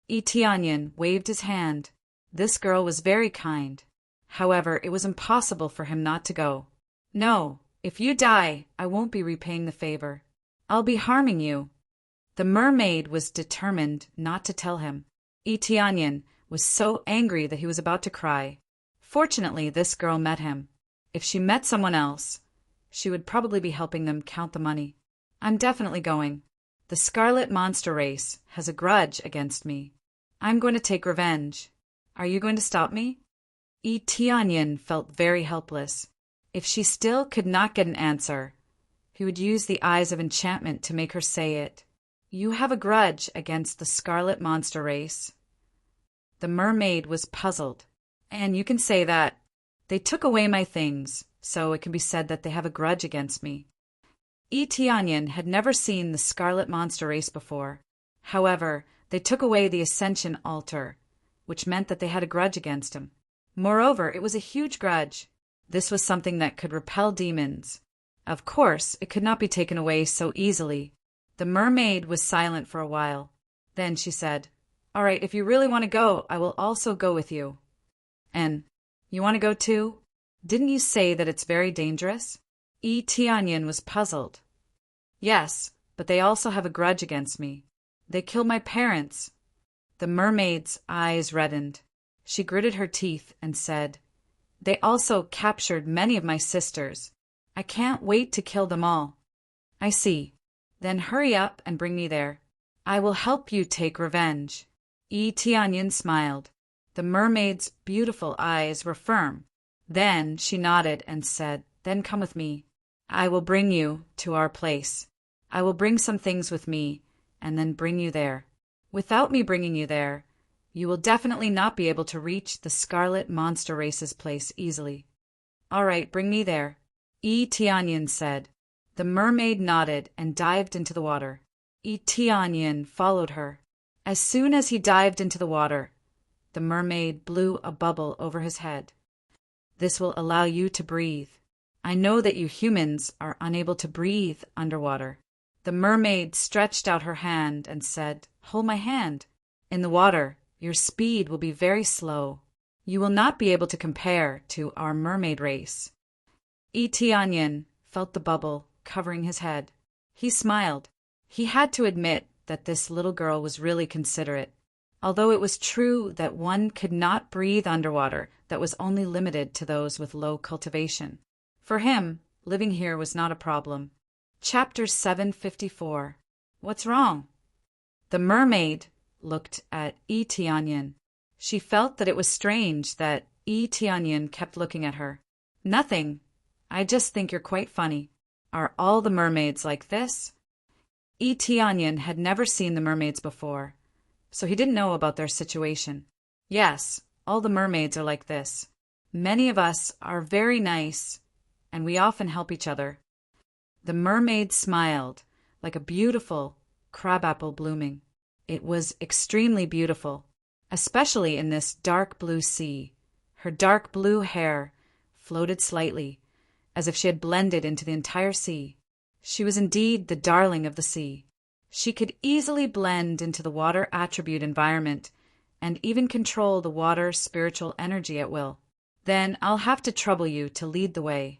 Tianyin waved his hand. This girl was very kind. However, it was impossible for him not to go. No, if you die, I won't be repaying the favor. I'll be harming you. The mermaid was determined not to tell him. Tianyin was so angry that he was about to cry. Fortunately, this girl met him. If she met someone else, she would probably be helping them count the money. I'm definitely going. The Scarlet Monster race has a grudge against me. I'm going to take revenge. Are you going to stop me? Tianyin felt very helpless. If she still could not get an answer, he would use the eyes of enchantment to make her say it. You have a grudge against the Scarlet Monster race. The mermaid was puzzled. And you can say that. They took away my things, so it can be said that they have a grudge against me. Tianyin had never seen the Scarlet Monster race before. However, they took away the Ascension altar, which meant that they had a grudge against him. Moreover, it was a huge grudge. This was something that could repel demons. Of course, it could not be taken away so easily. The mermaid was silent for a while. Then she said, All right, if you really want to go, I will also go with you. And you want to go too? Didn't you say that it's very dangerous? Tianyin was puzzled. Yes, but they also have a grudge against me. They killed my parents. The mermaid's eyes reddened. She gritted her teeth and said, They also captured many of my sisters. I can't wait to kill them all. I see. Then hurry up and bring me there. I will help you take revenge. Tianyin smiled. The mermaid's beautiful eyes were firm. Then she nodded and said, Then come with me. I will bring you to our place. I will bring some things with me and then bring you there. Without me bringing you there, you will definitely not be able to reach the Scarlet Monster race's place easily. All right, bring me there. Tianyin said. The mermaid nodded and dived into the water. Tianyin followed her. As soon as he dived into the water, the mermaid blew a bubble over his head. This will allow you to breathe. I know that you humans are unable to breathe underwater. The mermaid stretched out her hand and said, Hold my hand. In the water, your speed will be very slow. You will not be able to compare to our mermaid race. Tianyin felt the bubble covering his head. He smiled. He had to admit that this little girl was really considerate. Although it was true that one could not breathe underwater, that was only limited to those with low cultivation. For him, living here was not a problem. Chapter 754. What's wrong? The mermaid looked at Tianyin. She felt that it was strange that Tianyin kept looking at her. Nothing. I just think you're quite funny. Are all the mermaids like this? Tianyin had never seen the mermaids before, so he didn't know about their situation. Yes, all the mermaids are like this. Many of us are very nice, and we often help each other. The mermaid smiled, like a beautiful crabapple blooming. It was extremely beautiful, especially in this dark blue sea. Her dark blue hair floated slightly, as if she had blended into the entire sea. She was indeed the darling of the sea. She could easily blend into the water attribute environment and even control the water spiritual energy at will. Then I'll have to trouble you to lead the way.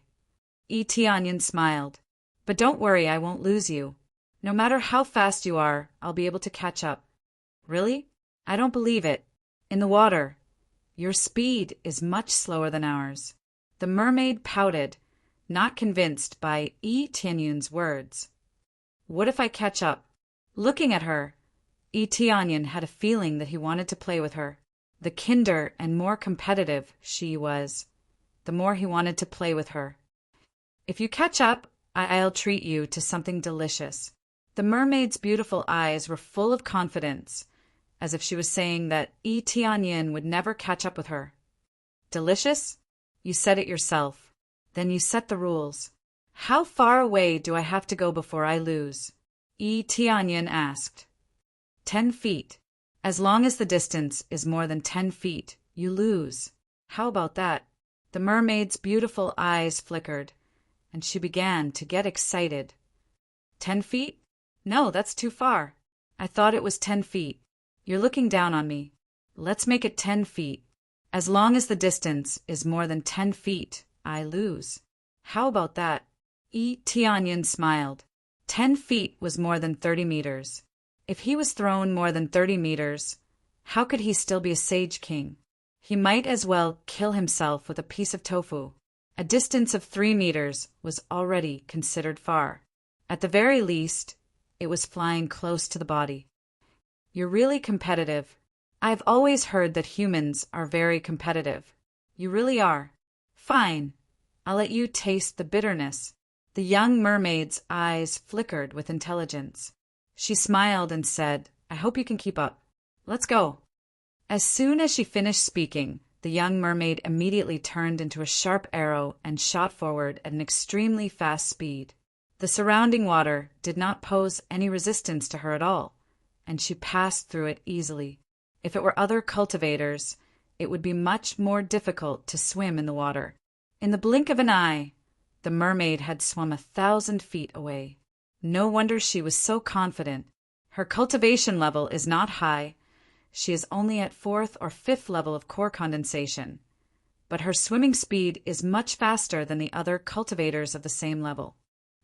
Tianyin smiled. But don't worry, I won't lose you. No matter how fast you are, I'll be able to catch up. Really? I don't believe it. In the water, your speed is much slower than ours. The mermaid pouted, not convinced by Tianyin's words. What if I catch up? Looking at her, Yi Tianyan had a feeling that he wanted to play with her. The kinder and more competitive she was, the more he wanted to play with her. If you catch up, I'll treat you to something delicious. The mermaid's beautiful eyes were full of confidence, as if she was saying that Yi Tianyan would never catch up with her. Delicious? You said it yourself. Then you set the rules. How far away do I have to go before I lose? Yi Tianyan asked. 10 feet. As long as the distance is more than 10 feet, you lose. How about that? The mermaid's beautiful eyes flickered, and she began to get excited. 10 feet? No, that's too far. I thought it was 10 feet. You're looking down on me. Let's make it 10 feet. As long as the distance is more than 10 feet, I lose. How about that? Yi Tianyan smiled. 10 feet was more than 30 meters. If he was thrown more than 30 meters, how could he still be a sage king? He might as well kill himself with a piece of tofu. A distance of 3 meters was already considered far. At the very least, it was flying close to the body. You're really competitive. I've always heard that humans are very competitive. You really are. Fine. I'll let you taste the bitterness. The young mermaid's eyes flickered with intelligence. She smiled and said, I hope you can keep up. Let's go. As soon as she finished speaking, the young mermaid immediately turned into a sharp arrow and shot forward at an extremely fast speed. The surrounding water did not pose any resistance to her at all, and she passed through it easily. If it were other cultivators, it would be much more difficult to swim in the water. In the blink of an eye, the mermaid had swum 1,000 feet away. No wonder she was so confident. Her cultivation level is not high. She is only at 4th or 5th level of core condensation. But her swimming speed is much faster than the other cultivators of the same level.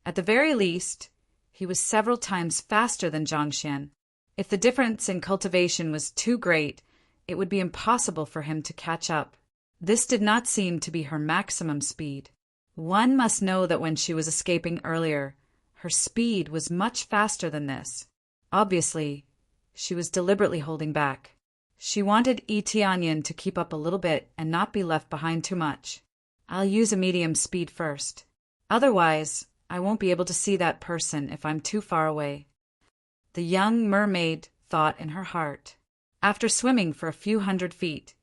At the very least, he was several times faster than Zhangxian. If the difference in cultivation was too great, it would be impossible for him to catch up. This did not seem to be her maximum speed. One must know that when she was escaping earlier, her speed was much faster than this. Obviously, she was deliberately holding back. She wanted Yi Tianyan to keep up a little bit and not be left behind too much. I'll use a medium speed first. Otherwise, I won't be able to see that person if I'm too far away. The young mermaid thought in her heart. After swimming for a few hundred feet,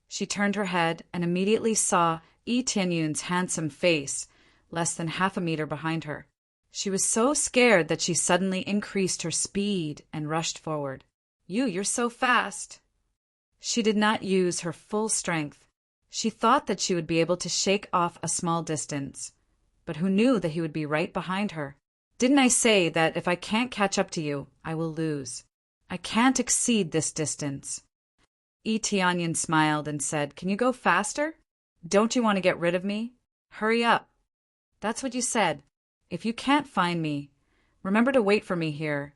she turned her head and immediately saw Yi Tianyan's handsome face less than half a meter behind her. She was so scared that she suddenly increased her speed and rushed forward. You're so fast. She did not use her full strength. She thought that she would be able to shake off a small distance, but who knew that he would be right behind her? Didn't I say that if I can't catch up to you, I will lose? I can't exceed this distance. Yi Tianyan smiled and said, Can you go faster? Don't you want to get rid of me? Hurry up. That's what you said. If you can't find me, remember to wait for me here.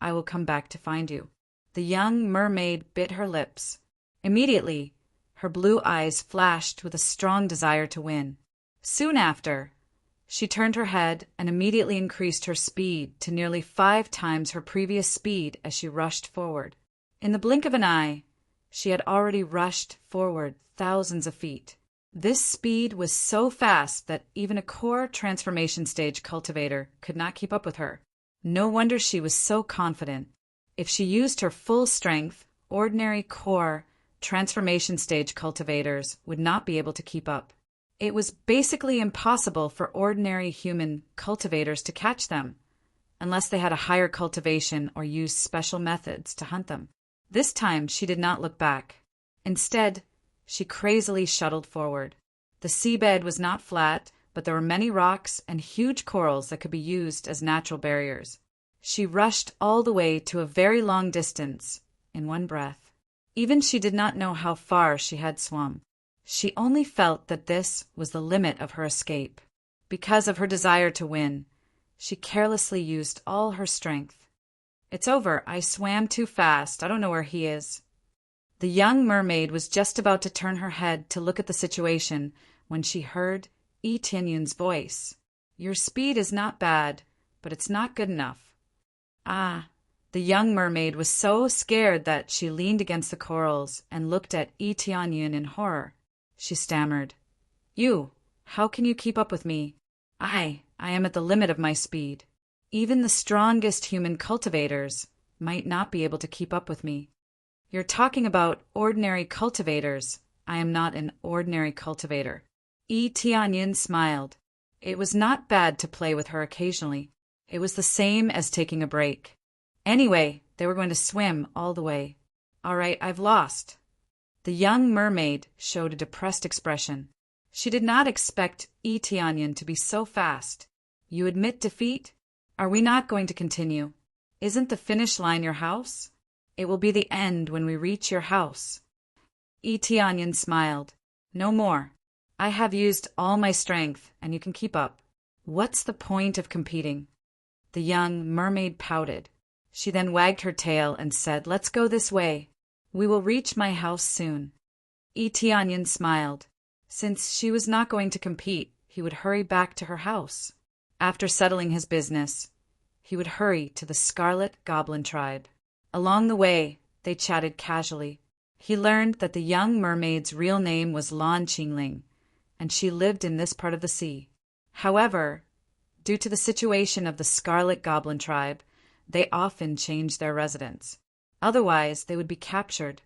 I will come back to find you. The young mermaid bit her lips. Immediately, her blue eyes flashed with a strong desire to win. Soon after, she turned her head and immediately increased her speed to nearly 5 times her previous speed as she rushed forward. In the blink of an eye, she had already rushed forward thousands of feet. This speed was so fast that even a core transformation stage cultivator could not keep up with her. No wonder she was so confident. If she used her full strength, ordinary core transformation stage cultivators would not be able to keep up. It was basically impossible for ordinary human cultivators to catch them, unless they had a higher cultivation or used special methods to hunt them. This time she did not look back. Instead, she crazily shuttled forward. The seabed was not flat, but there were many rocks and huge corals that could be used as natural barriers. She rushed all the way to a very long distance, in one breath. Even she did not know how far she had swum. She only felt that this was the limit of her escape. Because of her desire to win, she carelessly used all her strength. It's over. I swam too fast. I don't know where he is. The young mermaid was just about to turn her head to look at the situation when she heard Yi Tianyan's voice. Your speed is not bad, but it's not good enough. Ah, The young mermaid was so scared that she leaned against the corals and looked at Yi Tianyun in horror. She stammered, "You, how can you keep up with me? I am at the limit of my speed. Even the strongest human cultivators might not be able to keep up with me." "You're talking about ordinary cultivators. I am not an ordinary cultivator." Yi Tianyun smiled. It was not bad to play with her occasionally. It was the same as taking a break. Anyway, they were going to swim all the way. "All right, I've lost." The young mermaid showed a depressed expression. She did not expect Yi Tianyun to be so fast. "You admit defeat? Are we not going to continue? Isn't the finish line your house? It will be the end when we reach your house." Yi Tianyun smiled. "No more. I have used all my strength, and you can keep up. What's the point of competing?" The young mermaid pouted. She then wagged her tail and said, "Let's go this way. We will reach my house soon." Yi Tianyun smiled. Since she was not going to compete, he would hurry back to her house. After settling his business, he would hurry to the Scarlet Goblin tribe. Along the way, they chatted casually. He learned that the young mermaid's real name was Lan Qingling, and she lived in this part of the sea. However, due to the situation of the Scarlet Goblin tribe, they often changed their residence. Otherwise, they would be captured.